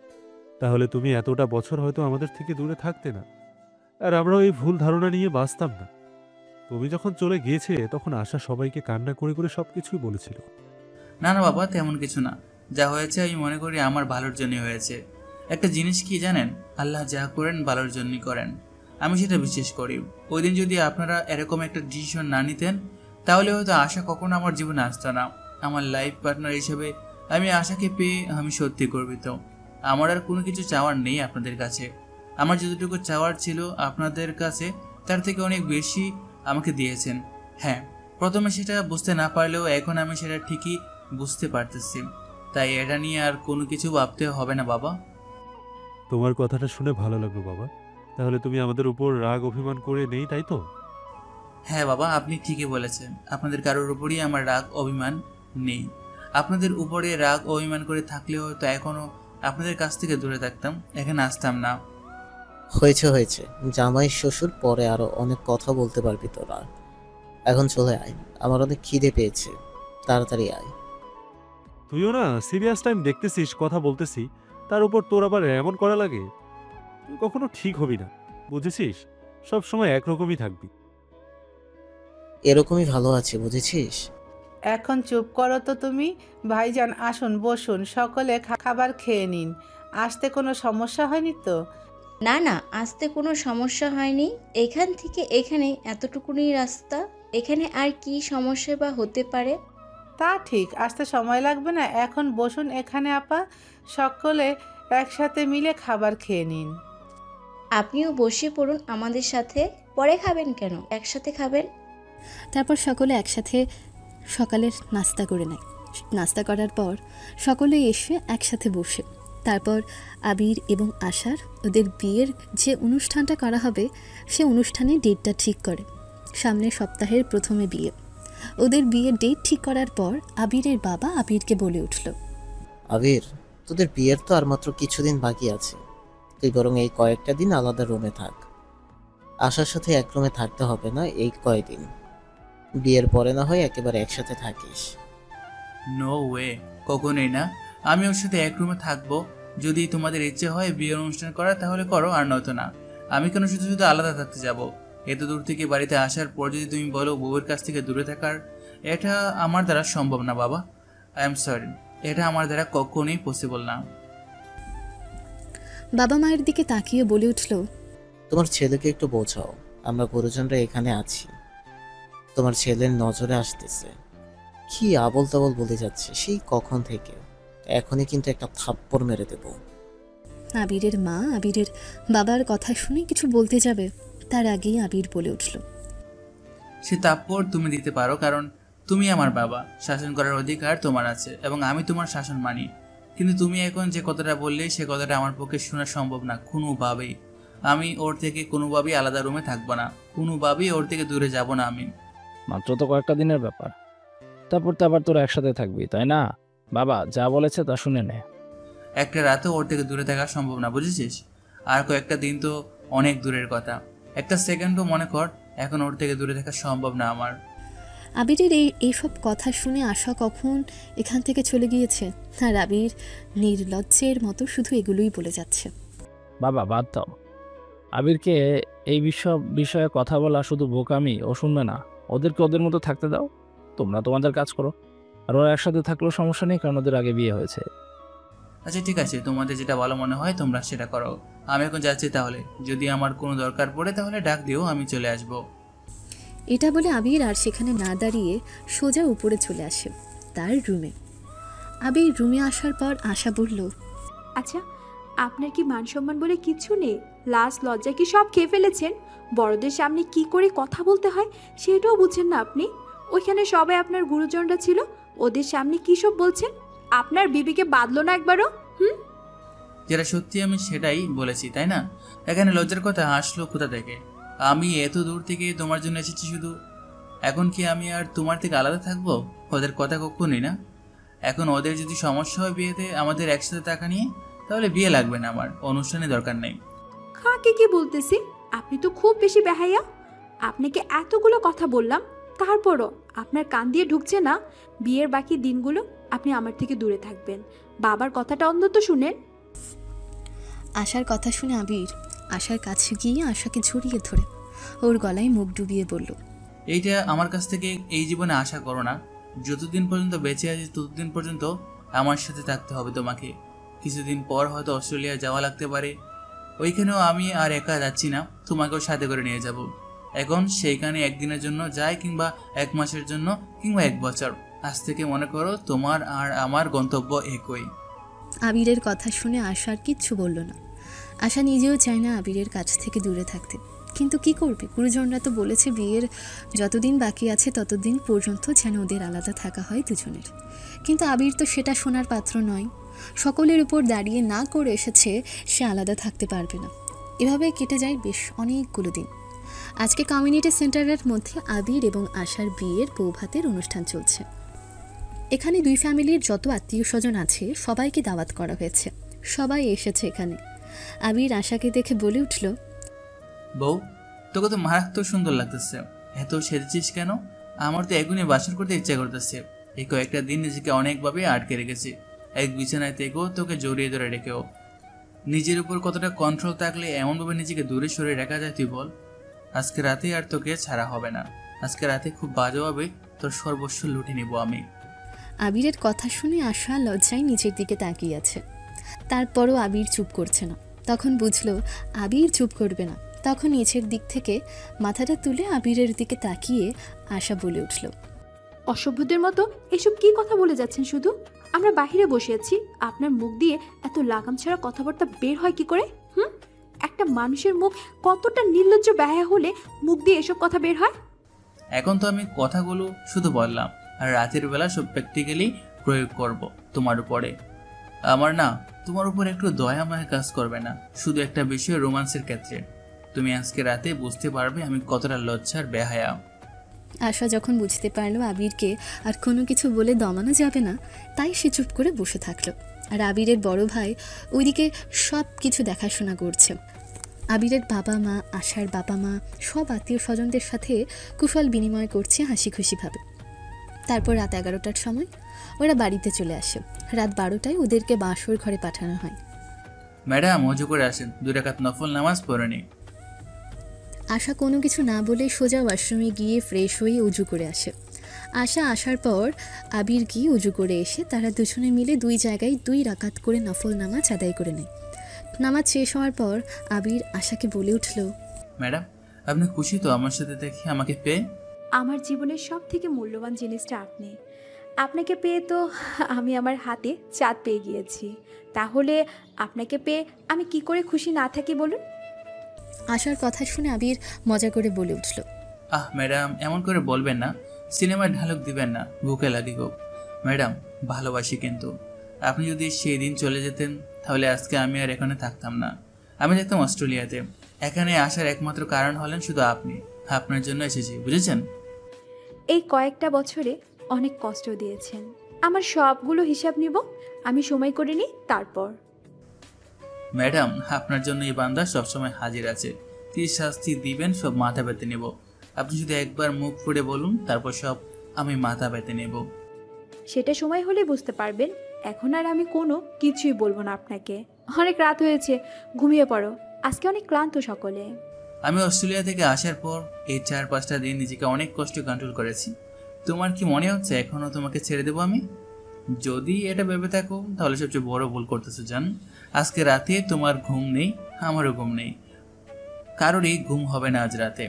তাহলে তুমি এতটা বছর হয়তো আমাদের থেকে দূরে থাকতে না, আর আমরাও এই ভুল ধারণা নিয়ে বাঁচতাম না। তুমি যখন চলে গিয়েছে তখন আশা সবাইকে কান্না করে করে সবকিছুই বলেছিল। না না বাবা, তেমন কিছু না। যা হয়েছে আমি মনে করি আমার ভালোর জন্যই হয়েছে। একটা জিনিস কি জানেন, আল্লাহ যা করেন ভালোর জন্যই করেন, আমি সেটা বিশ্বাস করি। ওই দিন যদি আপনারা এরকম একটা ডিসিশন না নিতেন, তাহলে হয়তো আশা কখনো আমার জীবনে আসতো না। আমার লাইফ পার্টনার হিসেবে আমি আশাকে পেয়ে আমি সত্যি গর্বিত। আমার আর কোনো কিছু চাওয়ার নেই আপনাদের কাছে। আমার যতটুকু চাওয়ার ছিল আপনাদের কাছে তার থেকে অনেক বেশি আমাকে দিয়েছেন। হ্যাঁ, প্রথমে সেটা বুঝতে না পারলেও এখন আমি সেটা ঠিকই বুঝতে পারতেছি। তাই এটা নিয়ে আর কোনো কিছু ভাবতে হবে না বাবা। তোমার কথাটা শুনে ভালো লাগলো বাবা। তাহলে তুমি আমাদের উপর রাগ অভিমান করে নেই, তাই তো? হ্যাঁ বাবা, আপনি ঠিকই বলেছেন। আপনাদের কারোর উপরই আমার রাগ অভিমান নেই। আপনাদের উপরে রাগ অভিমান করে থাকলেও হয়তো এখনো আপনাদের কাছ থেকে দূরে থাকতাম, এখানে আসতাম না। হয়েছে হয়েছে, জামাই শ্বশুর পরে আরো অনেক কথা বলতে পারবি তোরা। এখন চলে আয়, আমার অনেক খিদে পেয়েছে, তাড়াতাড়ি আয়। তুইও না সিরিয়াস টাইম দেখতেছিস, কথা বলতেছি, তার উপর তোর আবার এমন করা লাগে? তুই কখনো ঠিক হবি না, বুঝেছিস? সব সময় একরকমই থাকবি। এরকমই ভালো আছে, বুঝেছিস? এখন চুপ করো তো তুমি। ভাইজান আসুন, বসুন, সকলে খাবার খেয়ে নিন। আসতে কোনো সমস্যা হয়নি তো? না না, আসতে কোনো সমস্যা হয়নি। এখান থেকে এখানে এতটুকুনি রাস্তা, এখানে আর কি সমস্যা বা হতে পারে? তা ঠিক, আসতে সময় লাগবে না। এখন বসুন এখানে আপা, সকলে একসাথে মিলে খাবার খেয়ে নিন। আপনিও বসে পড়ুন আমাদের সাথে। পরে খাবেন কেন, একসাথে খাবেন। তারপর সকলে একসাথে সকালের নাস্তা করে নেয়। নাস্তা করার পর সকলে এসে একসাথে বসে। তারপর আবির এবং আশার ওদের বিয়ের যে অনুষ্ঠানটা করা হবে সে অনুষ্ঠানের ডেটটা ঠিক করে। সামনের সপ্তাহের প্রথমে বিয়ে। ওদের বিয়ের ডেট ঠিক করার পর আবিরের বাবা আবিরকে বলে উঠল, আবির, তোদের বিয়ের তো আর মাত্র কিছুদিন বাকি আছে। তুই বরং এই কয়েকটা দিন আলাদা রুমে থাক। আশার সাথে এক রুমে থাকতে হবে না এই কয়দিন। বিয়ের পরে না হয় একেবারে একসাথে থাকিস। নো ওয়ে, কখনোই না। আমি ওর সাথে এক রুমে থাকবো। যদি তোমাদের ইচ্ছে হয় বিয়ের অনুষ্ঠান করার তাহলে করো, আর নয়তো না। আমি কেন শুধু শুধু আলাদা থাকতে যাব? এত দূর থেকে বাড়িতে আসার পর যদি তুমি বলো বউয়ের কাছ থেকে দূরে থাকার, এটা আমার দ্বারা সম্ভব না বাবা। আই এম সরি, এটা আমার দ্বারা কখনোই পসিবল না। বাবা মায়ের দিকে তাকিয়ে বলে উঠল, তোমার ছেলেকে একটু বোঝাও, আমরা গুরুজনরা এখানে আছি। তোমার ছেলের নজরে আসতেছে। কি আবল তাবল বলে যাচ্ছে সেই কখন থেকে। এখনই কিন্তু একটা থাপ্পড় মেরে দেব। আবিরের মা আবিরের বাবার কথা শুনে কিছু বলতে যাবে, তার আগেই আবির বলে উঠল, সে তাপ্পড় তুমি দিতে পারো, কারণ তুমি আমার বাবা। শাসন করার অধিকার তোমার আছে এবং আমি তোমার শাসন মানি। কিন্তু তুমি এখন যে কথাটা বললে সে কথাটা আমার পক্ষে শোনা সম্ভব না কোনোভাবেই। আমি ওর থেকে কোনোভাবেই আলাদা রুমে থাকবো না, কোনোভাবেই ওর থেকে দূরে যাব না আমি। মাত্র তো কয়েকটা দিনের ব্যাপার, তারপর তো আবার তোরা একসাথে থাকবি, তাই না? বাবা যা বলেছে তা শুনে নে। একটা রাতেও ওর থেকে দূরে থাকা সম্ভব না, বুঝেছিস? আর কয়েকটা দিন তো অনেক দূরের কথা। একটা সেকেন্ডও মনে কর এখন ওর থেকে দূরে থাকা সম্ভব না আমার। আবিরের এইসব কথা শুনে আশা কখন এখান থেকে চলে গিয়েছে, আর আবির নির্লজ্জের মতো শুধু এগুলোই বলে যাচ্ছে। বাবা বাদ দাও, আবিরকে এই বিষয়ে কথা বলা শুধু বোকামি, ও শুনবে না। ওদেরকে ওদের মতো থাকতে দাও, তোমরা তোমাদের কাজ করো। আর ওরা একসাথে থাকলেও সমস্যা নেই, কারণ ওদের আগে বিয়ে হয়েছে। আচ্ছা ঠিক আছে, তোমাদের যেটা ভালো মনে হয় তোমরা সেটা করো। আমি এখন যাচ্ছি তাহলে। যদি আমার কোনো দরকার পড়ে তাহলে ডাক দিও, আমি চলে আসবো। এটা বলে আবির আর সেখানে না দাঁড়িয়ে সোজা উপরে চলে আসে তার রুমে। আবির রুমে আসার পর আশা বলল, আচ্ছা, আপনার কি মান সম্মান বলে কিছু নেই? লাজ লজ্জা কি সব খেয়ে ফেলেছেন? বড়দের সামনে কি করে কথা বলতে হয় সেটাও বুঝছেন না আপনি? ওইখানে সবাই আপনার গুরুজনরা ছিল, ওদের সামনে কি সব বলছেন? আপনার বিবিকে বাদলো না একবারও? যেটা সত্যি আমি সেটাই বলেছি, তাই না? এখানে লজ্জার কথা আসলো কোথা থেকে? আমি এত দূর থেকে তোমার জন্য এসেছি শুধু। এখন কি আমি আর তোমার থেকে আলাদা থাকবো? ওদের কথা কখনই না। এখন ওদের যদি সমস্যা হয় বিয়েতে আমাদের একসাথে থাকা নিয়ে, তাহলে বিয়ে লাগবে না, আমার অনুষ্ঠানে দরকার নেই। কাকে কি বলতেছি? আপনি তো খুব বেশি বেহাইয়া। আপনাকে এতগুলো কথা বললাম, তারপরও আপনার কান দিয়ে ঢুকছে না। বিয়ের বাকি দিনগুলো আপনি আমার থেকে দূরে থাকবেন। বাবার কথাটা অন্তত শুনেন। আশার কথা শুনে আবির আশার কাছে গিয়ে আশাকে জড়িয়ে ধরে ওর গলায় মুখ ডুবিয়ে বলল, এইটা আমার কাছ থেকে এই জীবনে আশা করো না। যতদিন পর্যন্ত বেঁচে আছি ততদিন পর্যন্ত আমার সাথে থাকতে হবে তোমাকে। কিছুদিন পর হয়তো অস্ট্রেলিয়া যাওয়া লাগতে পারে, ওইখানেও আমি আর একা যাচ্ছি না, তোমাকেও সাথে করে নিয়ে যাব। এখন সেইখানে একদিনের জন্য যাই, কিংবা 1 মাসের জন্য, কিংবা 1 বছর, আজ থেকে মনে করো তোমার আর আমার গন্তব্য একই। আবিরের কথা শুনে আশা আর কিচ্ছু বলল না। আশা নিজেও চায় না আবিরের কাছ থেকে দূরে থাকতে, কিন্তু কি করবে, গুরুজনরা তো বলেছে বিয়ের যতদিন বাকি আছে ততদিন পর্যন্ত যেন ওদের আলাদা থাকা হয় দুজনের। কিন্তু আবির তো সেটা শোনার পাত্র নয়। সকলের উপর দাঁড়িয়ে না করে এসেছে সে আলাদা থাকতে পারবে না। এভাবে কেটে যায় বেশ অনেকগুলো দিন। আজকে কমিউনিটি সেন্টারের মধ্যে আবির এবং আশার বিয়ের বৌভাতের অনুষ্ঠান চলছে। এখানে দুই ফ্যামিলির যত আত্মীয় স্বজন আছে সবাইকে দাওয়াত করা হয়েছে, সবাই এসেছে এখানে। আবির আশাকে দেখে বলে উঠল, বউ, তোকে তো মারাত্মক সুন্দর লাগতেছে, এত সেজেছিস কেন? আমার তো এখনই বাসর করতে ইচ্ছা করতেছে। এই কয়েকটা দিন নিজেকে অনেকভাবে আটকে রেখেছি, এক বিছানায় থেকেও তোকে জড়িয়ে ধরে রেখেও। নিজের উপর কতটা কন্ট্রোল থাকলে এমনভাবে নিজেকে দূরে সরে রাখা যায় তুই বল? আজকে রাতে আর তোকে ছাড়া হবে না। আজকে রাতে খুব বাজেভাবে তোর সর্বস্ব লুটে নিব আমি। আবিরের কথা শুনে আশা লজ্জায় নিচের দিকে তাকিয়ে আছে। তারপরও আবির চুপ করছে না। তখন বুঝলো আবির চুপ করবে না। তখন নিচের দিক থেকে মাথাটা তুলে আবিরের দিকে তাকিয়ে আশা বলে উঠল, অসভ্যদের মতো এসব কি কথা বলে যাচ্ছেন শুধু? আমরা বাহিরে বসে আছি, আপনার মুখ দিয়ে এত লাগাম ছাড়া কথাবার্তা বের হয় কি করে? একটা মানুষের মুখ কতটা নির্লজ্জ ব্যয় হলে মুখ দিয়ে এসব কথা বের হয়? এখন তো আমি কথাগুলো শুধু বললাম, আর রাতের বেলা সব প্র্যাকটিক্যালি প্রয়োগ করব তোমার উপরে। আমার না তোমার উপর একটু দয়া মায়া কাজ করবে না, শুধু একটা বিষয়, রোমান্সের ক্ষেত্রে। তুমি আজকে রাতে বুঝতে পারবে আমি কতটা লজ্জার বেহায়া। আশা যখন বুঝতে পারলো আবিরকে আর কোনো কিছু বলে দমানো যাবে না, তাই সে চুপ করে বসে থাকলো। আর আবিরের বড় ভাই ওইদিকে সব কিছু দেখাশোনা করছে। আবিরের বাবা মা, আশার বাবা মা, সব আত্মীয় স্বজনদের সাথে কুশল বিনিময় করছে হাসি খুশিভাবে। তারপর রাত 11টার সময় ওরা বাড়িতে চলে আসে। রাত 12টায় ওদেরকে বাসর ঘরে পাঠানো হয়। ম্যাডাম, অজু করে আসেন, 2 রাকাত নফল নামাজ পড়ে নি। আশা কোনো কিছু না বলে সোজা ওয়াশরুমে গিয়ে ফ্রেশ হয়ে উজু করে আসে। আশা আসার পর আবির গিয়ে উজু করে এসে তারা দুজনে মিলে 2 জায়গায় 2 রাকাত করে নফল নামাজ আদায় করে নেয়। নামাজ শেষ হওয়ার পর আবির আশাকে বলে উঠল, ম্যাডাম, আপনি খুশি তো আমার সাথে দেখে, আমাকে পেয়ে? আমার জীবনের সব থেকে মূল্যবান জিনিসটা আপনি। আপনাকে পেয়ে তো আমি আমার হাতে চাঁদ পেয়ে গিয়েছি। তাহলে আপনাকে পেয়ে আমি কি করে খুশি না থাকি বলুন? আশার কথা শুনে আবির মজা করে বলে উঠল, ম্যাডাম, এমন করে বলবেন না, সিনেমার ঢালক দিবেন না, বুকে লাগে গো। ম্যাডাম, ভালোবাসি, কিন্তু আপনি যদি সেই দিন চলে যেতেন তাহলে আজকে আমি আর এখানে থাকতাম না, আমি থাকতাম অস্ট্রেলিয়াতে। এখানে আসার একমাত্র কারণ হলেন শুধু আপনি। আপনার জন্য এসেছি, বুঝেছেন? এই কয়েকটা বছরে অনেক কষ্ট দিয়েছেন, আমার সবগুলো হিসাব নিব, আমি সময় করে নিই তারপর। ম্যাডাম, আপনার জন্য এই বান্দা সবসময় হাজির আছে, কি শাস্তি দিবেন সব মাথা পেতে নেব। আপনি যদি একবার মুখ ফুটে বলুন, তারপর সব আমি মাথা পেতে নেব। সেটা সময় হলে বুঝতে পারবেন। এখন আর আমি কোনো কিছুই বলবো না আপনাকে। অনেক রাত হয়েছে, ঘুমিয়ে পড়ো, আজকে অনেক ক্লান্ত সকলে। আমি অস্ট্রেলিয়া থেকে আসার পর এই 4-5টা দিন নিজেকে অনেক কষ্ট কন্ট্রোল করেছি। তোমার কি মনে হচ্ছে এখনো তোমাকে ছেড়ে দেবো আমি? যদি এটা ভেবে থাকো তাহলে সবচেয়ে বড় ভুল করতেছো জান। আজকে রাতে তোমার ঘুম নেই, আমারও ঘুম নেই, কারোরই ঘুম হবে না আজ রাতে।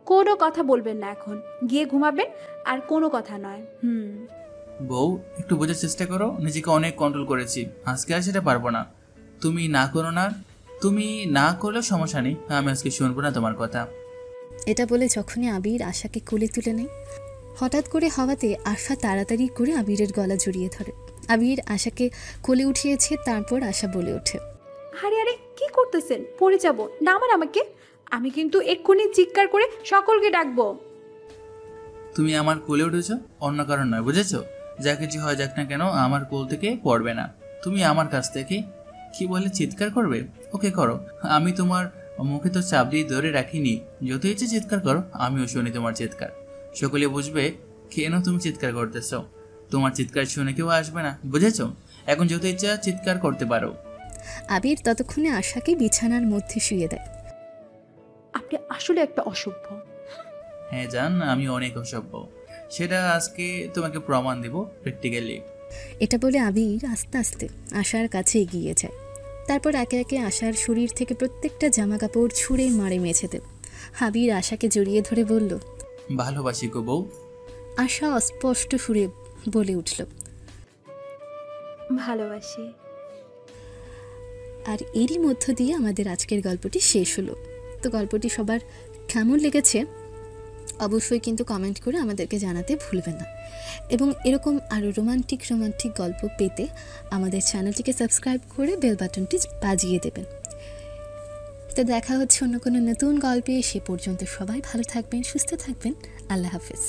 কোনো কথা বলবেন না, এখন গিয়ে ঘুমাবেন, আর কোনো কথা নয়। বউ, একটু বোঝার চেষ্টা করো, নিজেকে অনেক কন্ট্রোল করেছি, আজকে আর সেটা পারবো না। তুমি না করো না, তুমি না করলেও সমস্যা নেই, আমি আজকে শুনবো না তোমার কথা। এটা বলে যখনই আবির আশাকে কোলে তুলে নেয়, হঠাৎ করে হওয়াতে আশা তাড়াতাড়ি করে আবিরের গলা জড়িয়ে ধরে। আবির আশাকে কোলে উঠিয়েছে, তারপর আশা বলে ওঠে, আরে আরে কি করতেছেন, পড়ে যাব, নামান আমাকে, আমি কিন্তু এক্ষুনি চিৎকার করে সকলকে ডাকবো। তুমি আমার কোলে উঠেছো, অন্য কারণ নয়, বুঝেছো? যা কিছু হয় যাক না কেন, আমার কোল থেকে পড়বে না, তুমি আমার কাছ থেকে কি বলে চিৎকার করবে? ওকে করো, আমি তোমার মুখে তো চাপ দিয়ে ধরে রাখিনি। যত ইচ্ছে চিৎকার করো, আমিও শুনি তোমার চিৎকার। সকলে বুঝবে কেন তুমি চিৎকার করতেছো। তোমার চিৎকার শুনে কেউ আসবে না, বুঝেছো? এখন যত ইচ্ছা চিৎকার করতে পারো। আবির ততক্ষণে আশাকে বিছানার মধ্যে শুয়ে দেয়। আপনি আসলে একটা অসভ্য। হ্যাঁ জান, আমি অনেক অসভ্য, সেটা আজকে তোমাকে প্রমাণ দেব প্র্যাকটিক্যালি। এটা বলে আবির আস্তে আস্তে আশার কাছে এগিয়ে যায়। তারপর একে একে আশার শরীর থেকে প্রত্যেকটা জামা কাপড় ছুঁড়ে মারে মেছে দেয়। আবির আশাকে জড়িয়ে ধরে বলল, ভালোবাসি গো বউ। আশা অস্পষ্ট সুরে বলে উঠল, ভালোবাসি। আর এরই মধ্য দিয়ে আমাদের আজকের গল্পটি শেষ হলো। তো গল্পটি সবার কেমন লেগেছে অবশ্যই কিন্তু কমেন্ট করে আমাদেরকে জানাতে ভুলবেন না, এবং এরকম আরও রোমান্টিক গল্প পেতে আমাদের চ্যানেলটিকে সাবস্ক্রাইব করে বেল বাটনটি বাজিয়ে দেবেন। তো দেখা হচ্ছে অন্য কোনো নতুন গল্পে। সে পর্যন্ত সবাই ভালো থাকবেন, সুস্থ থাকবেন। আল্লাহ হাফেজ।